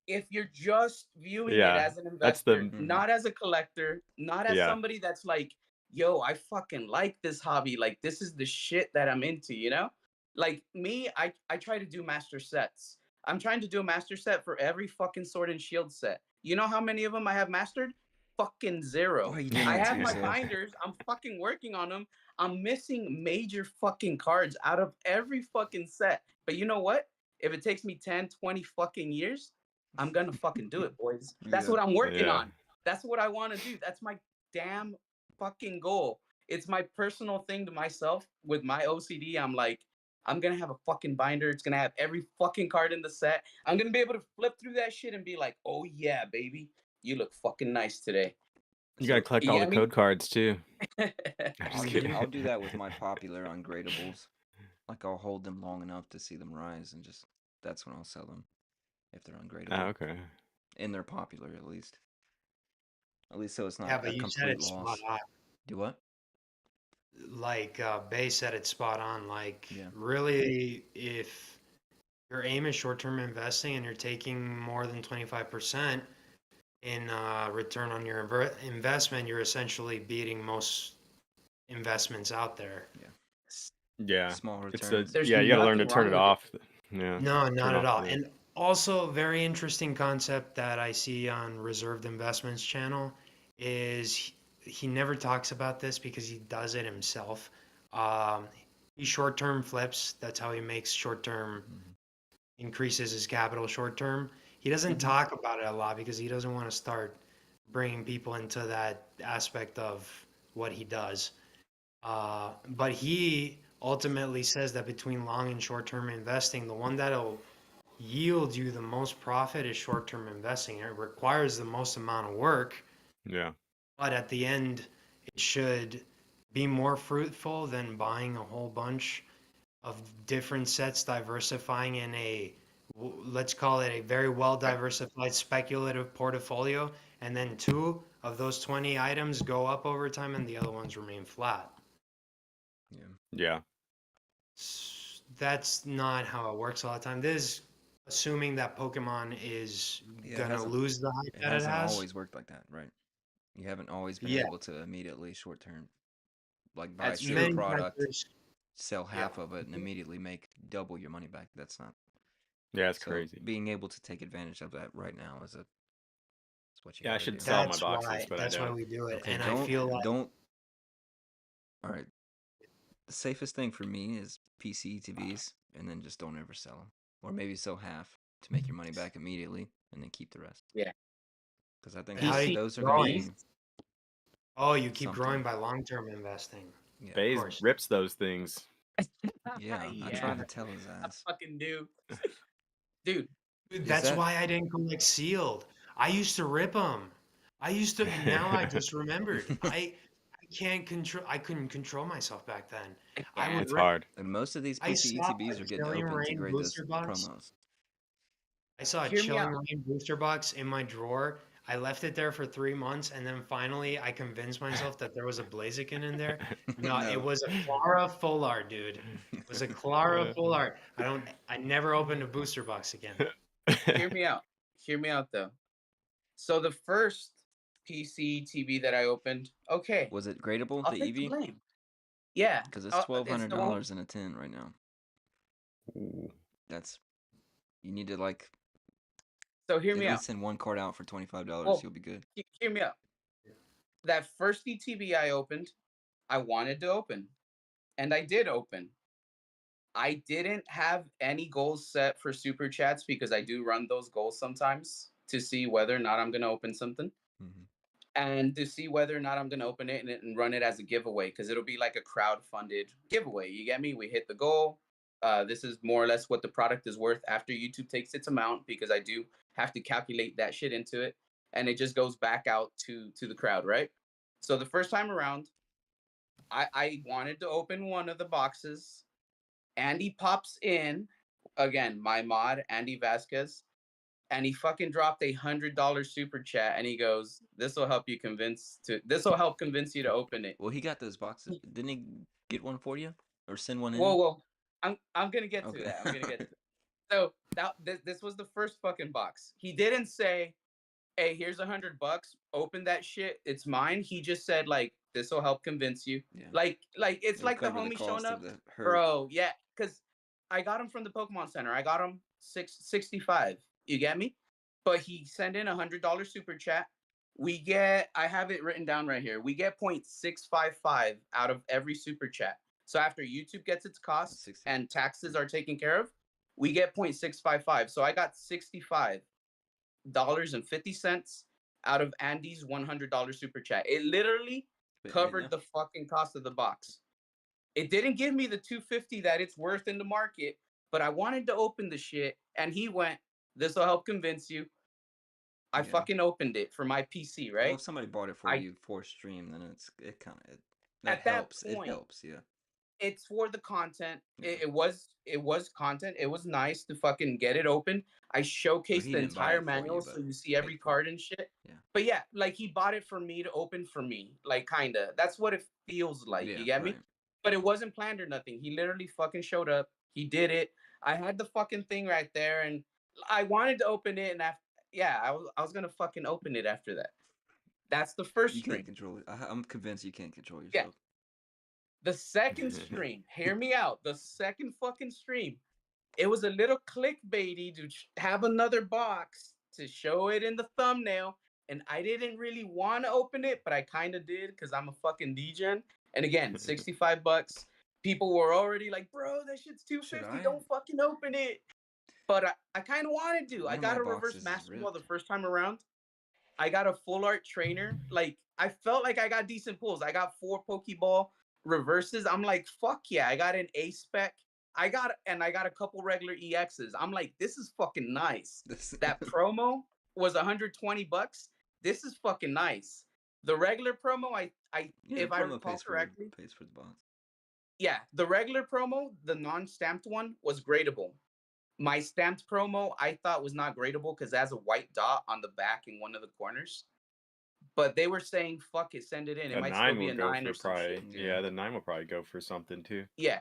if you're just viewing it Yeah, as an that's investor, the Mhm. not as a collector, not as yeah. somebody that's like, yo, I fucking like this hobby. Like, this is the shit that I'm into? Like me, I try to do master sets. I'm trying to do a master set for every fucking sword and shield set. You know how many of them I have mastered? Fucking Why zero. are you doing I that to have my yourself? binders. I'm fucking working on them. I'm missing major fucking cards out of every fucking set. But you know what? If it takes me 10, 20 fucking years, I'm gonna fucking do it, boys. That's Yeah. what I'm working Yeah. on. That's what I want to do. That's my damn fucking goal. It's my personal thing to myself with my OCD. I'm like, I'm gonna have a fucking binder. It's gonna have every fucking card in the set. I'm gonna be able to flip through that shit and be like, oh yeah, baby, you look fucking nice today. You gotta So collect You all the get me? code cards too. I'm just I'll kidding. do that with my popular ungradables. Like I'll hold them long enough to see them rise, and just that's when I'll sell them if they're Oh, ungradable, okay. and they're popular at least. At least so it's Yeah, not but a you said complete it's spot loss. on. Do what? Like Bay said, it's spot on. Like, Yeah. really, if your aim is short-term investing and you're taking more than 25% in return on your investment, you're essentially beating most investments out there. Yeah. Small It's returns. There's you gotta learn to nothing turn wrong it with it. off. Yeah. No, Turn not at off all. the And also, very interesting concept that I see on Reserved Investments channel is he never talks about this because he does it himself. He short-term flips. That's how he makes short-term Mhm. increases his capital short-term. He doesn't Mhm. talk about it a lot because he doesn't want to start bringing people into that aspect of what he does. But he ultimately says that between long and short-term investing, the one that'll yield you the most profit is short-term investing. It requires the most amount of work, Yeah. but at the end, it should be more fruitful than buying a whole bunch of different sets, diversifying in let's call it a very well diversified speculative portfolio, and then two of those 20 items go up over time and the other ones remain flat. Yeah. Yeah. That's not how it works all the time. This is assuming that Pokemon is Yeah. It gonna hasn't. lose the hype It that it hasn't has. always worked like that, right? You haven't always been Yeah, able to immediately short term, like buy a That's super true. many product, factors. sell Yeah, half of it, and immediately make double your money back. That's not. Yeah, it's So crazy. being able to take advantage of that right now is what you Yeah, I got to should do. sell my boxes, but I that's why don't. we do it. Okay, And I feel like don't. All right, the safest thing for me is PC ETBs, and then just don't ever sell them, or maybe sell half to make your money back immediately, and then keep the rest. Yeah. Because I think how do you those keep are going to growing? be Oh, you keep growing something. by long-term investing. Yeah, Of Baze course. rips those things. yeah. I Yeah, tried to tell his I ass. fucking do. Dude, Dude, Is that's that why I didn't collect sealed. I used to rip them. I used to. Now I just remembered. I couldn't control myself back then. I yeah. would It's rip. hard. and most of these I PC saw ETBs a are getting Chilling open to Rain grade those booster box. promos. I saw a Hear me Chilling out. Rain booster box in my drawer. I left it there for 3 months, and then finally I convinced myself that there was a Blaziken in there. No, it No. was a Clara Full Art, dude. It was a Clara Full Art. I never opened a booster box again. Hear me out. Hear me out though. So the first PC TV that I opened, okay, Was it gradable, I'll the take the EV? blame. Yeah. Because it's twelve It's hundred the one. dollars in a tin right now. Ooh. That's you need to like So hear at me out. least send one card out for $25. Well, You'll be good. hear me out. That first ETB I opened, I wanted to open, and I did open. I didn't have any goals set for super chats because I do run those goals sometimes to see whether or not I'm going to open something Hmm. and to see whether or not I'm going to open it and run it as a giveaway because it'll be like a crowd funded giveaway. You get me? We hit the goal. This is more or less what the product is worth after YouTube takes its amount, because I do have to calculate that shit into it, and it just goes back out to the crowd, right? So the first time around, I wanted to open one of the boxes. Andy pops in again, my mod, Andy Vasquez, and he fucking dropped $100 super chat, and he goes, this will help convince you to open it." Well, he got those boxes. Didn't he get one for you or send one Whoa, in? whoa. I'm gonna get to Okay. that. I'm gonna get to So this was the first fucking box. He didn't say, "Hey, here's $100. Open that shit. It's mine." He just said like, "This will help convince you." Yeah. Like it's It'll like the cover the homie showing cost of up, the hurt. bro. Yeah, because I got him from the Pokemon Center. I got him 665. You get me? But he sent in $100 super chat. I have it written down right here. We get 0.655 out of every super chat. So after YouTube gets its cost 60. and taxes are taken care of, we get 0.655. So I got $65.50 out of Andy's $100 super chat. It literally covered the fucking cost of the box. It didn't give me the $250 that it's worth in the market, but I wanted to open the shit, and he went, "This will help convince you." I fucking opened it for my PC, right? Well, if somebody bought it for you for stream, then it kind of that At that helps. It point, helps, yeah. it's for the content. Yeah. It was content. It was nice to fucking get it open. I showcased he the didn't buy entire it for you, manual, but so you see every paid for it. card and shit. Yeah. But yeah, like he bought it for me to open for me, like kinda. That's what it feels like. Yeah, You get me? right. But it wasn't planned or nothing. He literally fucking showed up. He did it. I had the fucking thing right there, and I wanted to open it, and after, yeah, I was gonna fucking open it after that. That's the first You can't stream. control it. I'm convinced you can't control Yeah. yourself. The second stream, hear me out. The second fucking stream, it was a little clickbaity to have another box to show it in the thumbnail. And I didn't really want to open it, but I kind of did because I'm a fucking degen. And again, $65. People were already like, "Bro, that shit's Should $250. I? Don't fucking open it." But I kind of wanted to. I One of got my a reverse boxes is master ball the ripped. first time around. I got a full art trainer. Like I felt like I got decent pulls. I got 4 Pokeball reverses. I'm like, fuck yeah. I got an A spec. I got a couple regular EXs. I'm like, this is fucking nice. That promo was $120. This is fucking nice. The regular promo, if I recall correctly, pays for the box. yeah, the regular promo, the non-stamped one, was gradable. My stamped promo, I thought was not gradable because it has a white dot on the back in one of the corners. But they were saying, "Fuck it, send it in. It A might still 9 be will a go 9 for or some shit." probably the 9 will probably go for something too. Yeah,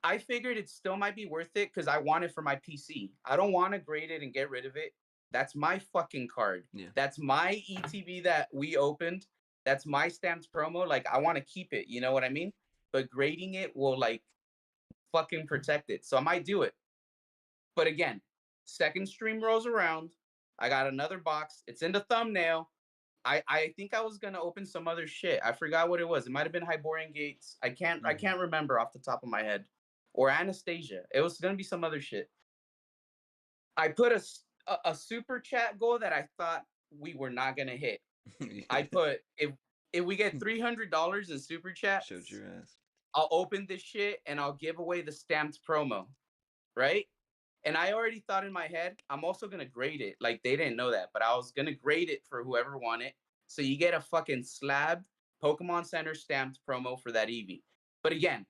I figured it still might be worth it because I want it for my PC. I don't want to grade it and get rid of it. That's my fucking card. Yeah. That's my ETB that we opened. That's my stamped promo. Like I want to keep it. You know what I mean? But grading it will like fucking protect it. So I might do it. But again, second stream rolls around. I got another box. It's in the thumbnail. I think I was gonna open some other shit. I forgot what it was. It might have been Hyborian Gates. I can't remember off the top of my head. Or Anastasia. It was gonna be some other shit. I put a super chat goal that I thought we were not gonna hit. I put if we get $300 in super chats, showed your ass. I'll open this shit and I'll give away the stamped promo, right? And I already thought in my head, I'm also gonna grade it. Like they didn't know that, but I was gonna grade it for whoever won it. So you get a fucking slabbed Pokemon Center stamped promo for that Eevee. But again,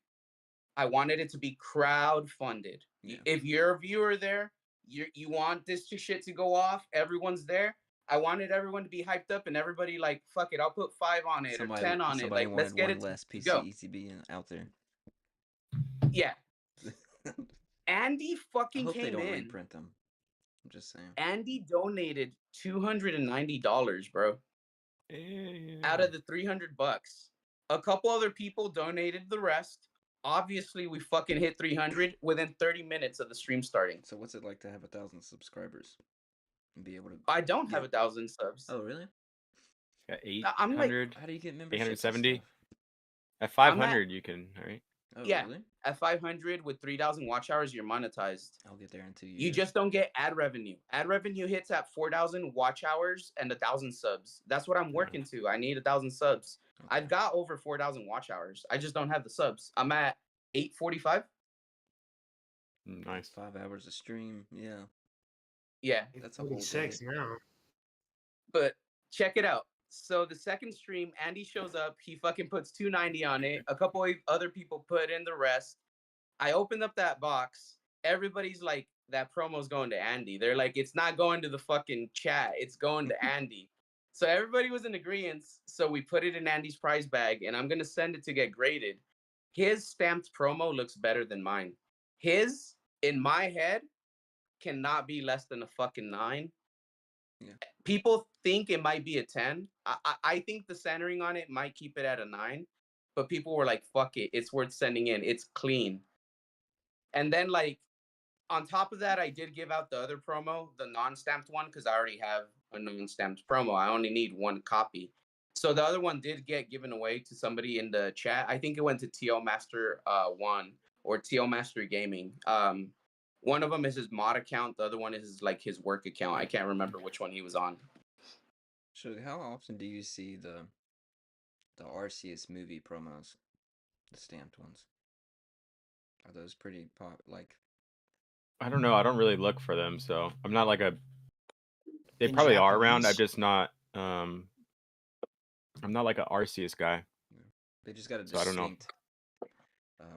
I wanted it to be crowd funded. Yeah. If you're a viewer there, you want this shit to go off, everyone's there. I wanted everyone to be hyped up and everybody like, fuck it, I'll put 5 on it or 10 on it. Like, let's get it less to PC go. ECB out there. Yeah. Andy I fucking hope they came don't in. reprint them. I'm just saying. Andy donated $290, bro. Out of the $300. A couple other people donated the rest. Obviously, we fucking hit 300 within 30 minutes of the stream starting. So what's it like to have 1,000 subscribers and be able to? I don't have 1,000 subs. Oh really? Got I'm like, 800. How do you get memberships? 870. At 500, you can. All right. Oh yeah, really? At 500 with 3,000 watch hours, you're monetized. I'll get there in 2 years. You just don't get ad revenue. Ad revenue hits at 4,000 watch hours and 1,000 subs. That's what I'm working to. I need 1,000 subs. Okay. I've got over 4,000 watch hours. I just don't have the subs. I'm at 845. Nice. 5 hours of stream. Yeah, Yeah, that's a whole day. 46 now. but check it out. So the second stream, Andy shows up. He fucking puts 290 on it. A couple of other people put in the rest. I opened up that box. Everybody's like, that promo's going to Andy. They're like, it's not going to the fucking chat. It's going to Andy. So everybody was in agreement. So we put it in Andy's prize bag, and I'm gonna send it to get graded. His stamped promo looks better than mine. His, in my head, cannot be less than a fucking 9. Yeah. People think it might be a 10. I think the centering on it might keep it at a 9, but people were like, fuck it, it's worth sending in. It's clean. And then, like, on top of that, I did give out the other promo, the non-stamped one, because I already have a non-stamped promo. I only need one copy. So the other one did get given away to somebody in the chat. I think it went to TL Master 1 or TL Master Gaming. One of them is his mod account. The other one is like his work account. I can't remember which one he was on. So how often do you see the Arceus movie promos, the stamped ones? Are those pretty like? I don't know. I don't really look for them, so I'm not like a. They In probably are around. I'm Japanese? just not. I'm not like an Arceus guy, They just got a so I don't know. distinct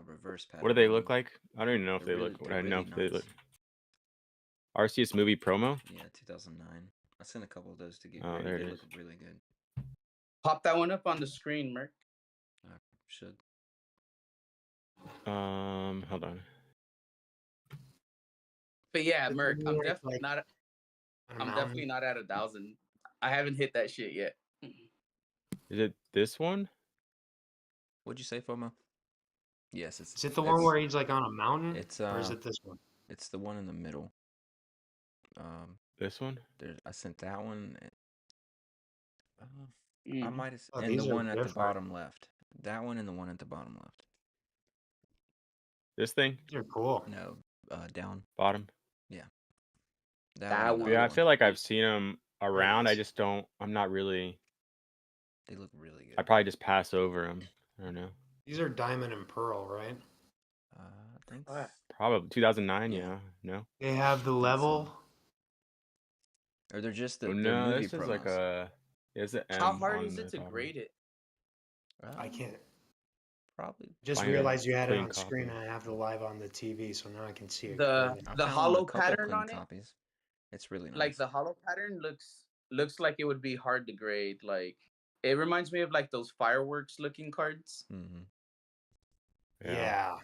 reverse pattern. What do they on look them. like? I don't even know if They're they really, look. What they're I know really if they nice. look. Arceus movie promo. Yeah, 2009. I sent a couple of those to get Oh, graded. there it They is. look really good. Pop that one up on the screen, Merc. I should. Hold on. But yeah, Is it Merc, I'm more definitely like not. on a I'm mountain? definitely not at 1,000. I haven't hit that shit yet. Is it this one? What'd you say, FOMO? Yes, it's. Is it the one where he's like on a mountain? It's Or is it this one? It's the one in the middle. This one? I sent that one. I Mm. might have, Oh, and the these are one at the different. bottom left. That one and the one at the bottom left. This thing? These are cool. No, down. Bottom. That That one. and one. the Yeah, other I one. feel like I've seen them around. I Nice. just don't. I'm not really. They look really good. I probably just pass over them. I don't know. These are diamond and pearl, right? I think. What? Probably 2009. Yeah. Yeah. No. They have the so. level. Or they're just Oh, the no, movie this is promos. like a. Is it M How hard on is the it to bottom? grade it? I can't. Probably. Just Find a realized you had it clean on screen copy. and I have the live on the TV, so now I can see it The clearly. I the found hollow a couple pattern clean on it, copies. It's really nice. like the hollow pattern looks like it would be hard to grade. Like it reminds me of like those fireworks looking cards. Mm-hmm. Yeah.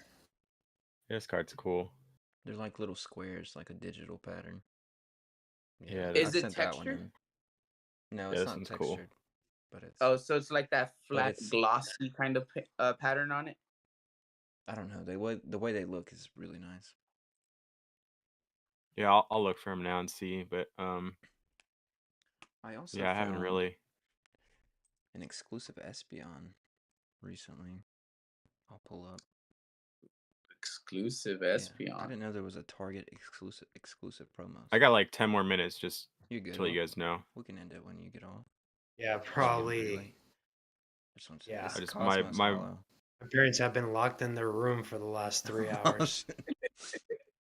This card's cool. They're like little squares, like a digital pattern. Yeah, Is I it sent that one textured? in. No, Yeah, it's this not one's textured, cool. but it's. Oh, so it's like that flat, it's- glossy kind of pattern on it. I don't know. The way they look is really nice. Yeah, I'll look for him now and see. But I also yeah, I haven't found really. an exclusive Espeon recently. I'll pull up. Exclusive Yeah, Espeon. I didn't know there was a Target exclusive promos. I got like 10 more minutes just You're good. until you guys know. We can end it when you get off. Yeah, Really probably. late. This one's Yeah. this I is just- my- Cosmos my- Hollow. My parents have been locked in their room for the last 3 Oh, hours. shit.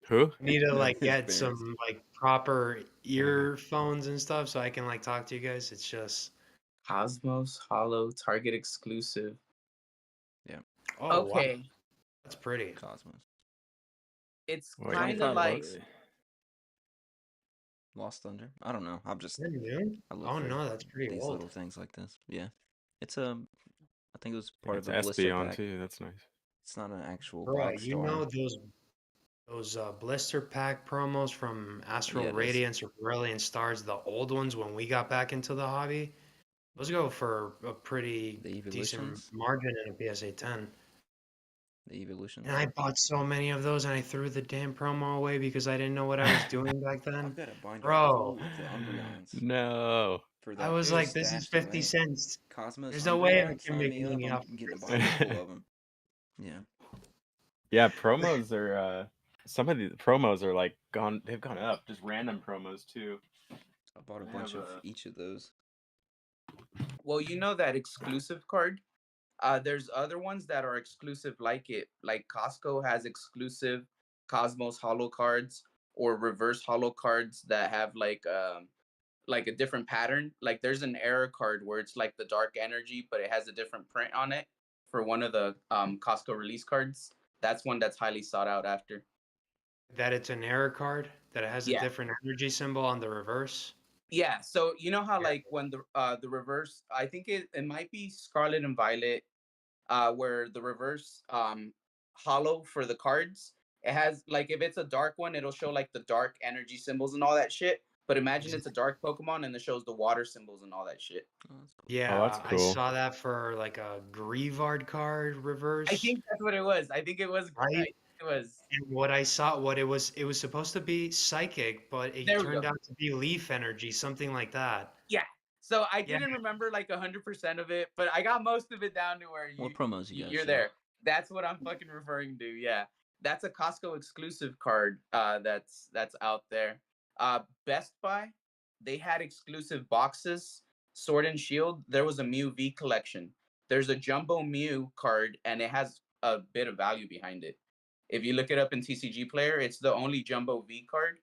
Who? I need to like His get parents. some like proper earphones and stuff so I can like talk to you guys. It's just Cosmos Hollow Target exclusive. oh wow, Okay, that's pretty. Cosmos. it's Wait, kind of 25 like bucks. Lost Thunder. I don't know. I'm just. Is that new? I look Oh for no, that's pretty these old. little things like this. Yeah, it's I think it was Yeah, part it's of a blister SB on pack. too. That's nice. It's not an actual Bro, box you store. know those blister pack promos from Astral Yeah, those- Radiance or Brilliant Stars, the old ones when we got back into the hobby. Those go for a pretty The decent Evolutions? margin in a PSA 10. The Evolutions. And I bought so many of those and I threw the damn promo away because I didn't know what I was doing back then. I've got a binder Bro. full of the Umbreons. No. For I that. was They're like, just this is stashed 50 away. cents. Cosmos There's no way I Umbreon, can sign make me up. money I'm off getting a this. binder full of them. Yeah. Yeah, promos are. Some of the promos are like gone. They've gone up. Just random promos too. I bought a I bunch have of a- each of those. well, you know that exclusive card. There's other ones that are exclusive like it. Like Costco has exclusive Cosmos Holo cards or reverse Holo cards that have like a different pattern. Like there's an error card where it's like the dark energy, but it has a different print on it for one of the Costco release cards. That's one that's highly sought out after. That it's an error card, that it has a Yeah. different energy symbol on the reverse. Yeah. So you know how Yeah. like when the reverse, I think it might be Scarlet and Violet, where the reverse hollow for the cards, it has like if it's a dark one, it'll show like the dark energy symbols and all that shit. But imagine it's a dark Pokemon and it shows the water symbols and all that shit. Oh, that's cool. Oh, Yeah, that's I cool. saw that for like a Greavard card I reverse, think that's what it was. I think it was. I right? think it was. And what I saw, what it was supposed to be psychic, but it There we turned go. out to be leaf energy, something like that. Yeah. So I Yeah, didn't remember like 100% of it, but I got most of it down to where What promos you guys you're see? there. That's what I'm fucking referring to. Yeah. That's a Costco exclusive card that's out there. Best Buy, they had exclusive boxes. Sword and Shield, there was a Mew V collection. There's a Jumbo Mew card and it has a bit of value behind it. If you look it up in TCG Player, it's the only Jumbo V card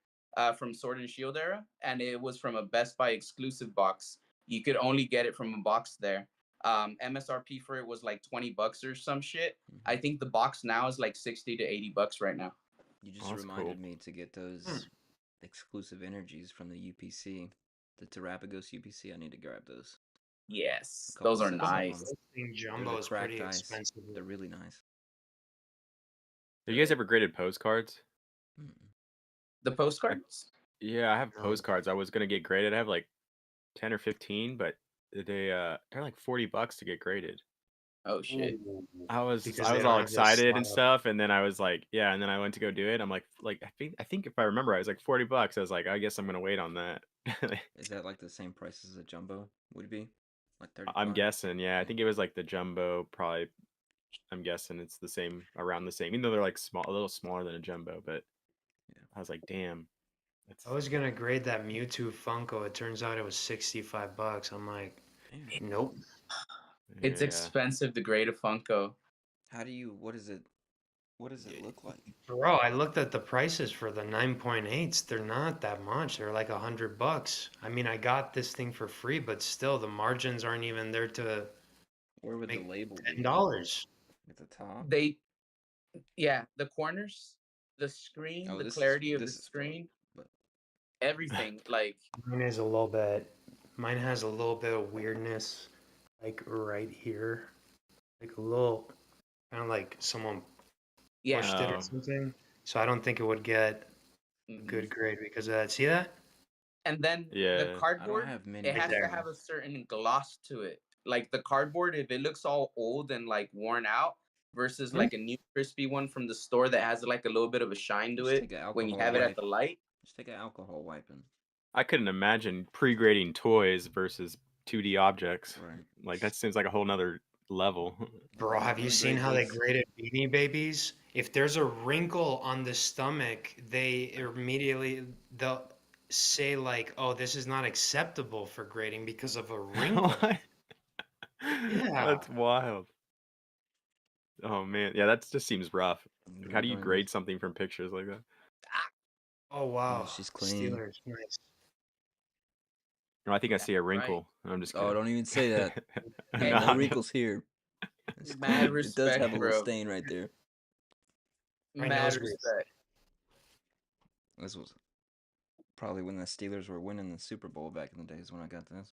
from Sword and Shield era, and it was from a Best Buy exclusive box. You could only get it from a box there. MSRP for it was like $20 or some shit. I think the box now is like 60 to $80 right now. You Oh, just that's reminded cool. me to get those exclusive energies from the UPC, the Terrapagos UPC. I need to grab those. Yes, couple those are sets of nice. them. thing They're jumbo the is pretty cracked ice. expensive. They're really nice. Have you guys ever graded postcards? Mm-mm. The postcards? Yeah, I have No. postcards. I was gonna get graded. I have like 10 or 15, but they're like $40 to get graded. Oh shit. Because I they was don't all have the excited and slab. stuff, and then I was like, yeah, and then I went to go do it. I'm like I think if I remember, I was like $40. I was like, I guess I'm gonna wait on that. Is that like the same price as a jumbo would be? Like 35? I'm guessing, yeah. I think it was like the jumbo, probably. I'm guessing it's the same, around the same, even though they're like small, a little smaller than a jumbo. But Yeah. I was like, damn, that's I was gonna grade that Mewtwo Funko. It turns out it was $65. I'm like, Damn. nope. It's yeah. expensive to grade a Funko. How do you? What is it? What does it look like? Bro, I looked at the prices for the 9.8s. They're not that much. They're like $100. I mean, I got this thing for free, but still, the margins aren't even there to Where would the make label be? $10. At the top? They yeah, the corners, the screen, Oh, the this clarity of the is fucked, screen, but everything. Like Mine is a little bit. Mine has a little bit of weirdness, like right here, like a little, kind of like someone yeah. pushed it or Oh. something. So I don't think it would get a Mhm. good grade because of that. See that? And then the Yeah. I don't cardboard, have many. it has there. to have a certain gloss to it. Like the cardboard, if it looks all old and like worn out, versus like a new crispy one from the store that has like a little bit of a shine to Just it take an when you alcohol have it at wipe. the light. Just take an alcohol wipe and I couldn't imagine pre-grading toys versus 2D objects. right. Like that seems like a whole nother level. Bro, have you Only seen grade how they those. graded Beanie Babies? If there's a wrinkle on the stomach, they immediately they'll say like, "Oh, this is not acceptable for grading because of a wrinkle." What? Yeah. That's wild. Oh man, yeah, that just seems rough. Like, how We're do you doing grade this. something from pictures like that? Oh wow. she's clean. Steelers, nice. No, I think I That's see a right. wrinkle. I'm just Oh, kidding. don't even say that. Hey, No No, wrinkles here. It's Mad clean. It does respect, have a little bro. stain right there. My Mad nose grease. respect. This was probably when the Steelers were winning the Super Bowl back in the days when I got this.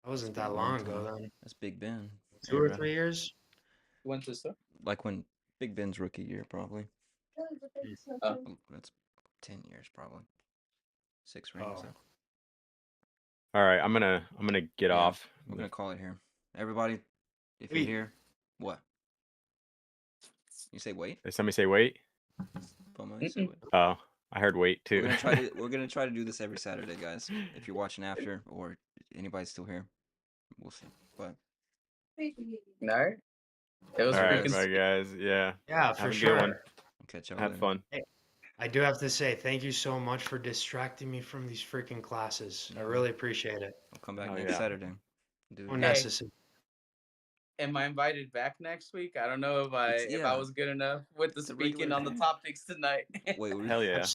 That wasn't It's been that a long long ago time. then. That's Big Ben. 2 or era. 3 years? Went to store. Like when Big Ben's rookie year, probably. Oh. Oh, that's 10 years, probably. 6 rings. Oh. All right, I'm gonna get Yeah, off. We're gonna call it here. Everybody, if Wait. you're here, what? You say wait? Did somebody say wait? FOMO, you say Mm-mm. wait. Oh, I heard wait We're too. gonna try to we're gonna try to do this every Saturday, guys. If you're watching after or anybody's still here, we'll see. But All right. It was All right, freaking bye sweet. guys. Yeah, Yeah, have for a sure. good one. I'll catch y'all Have later. fun. I do have to say, thank you so much for distracting me from these freaking classes. I Yeah, really appreciate it. I'll come back Oh, next yeah. Saturday. Do it No again. Hey. necessary. am I invited back next week? I don't know if I Yeah, was good enough with the it's a regular speaking on the thing. topics tonight. Wait, Hell yeah.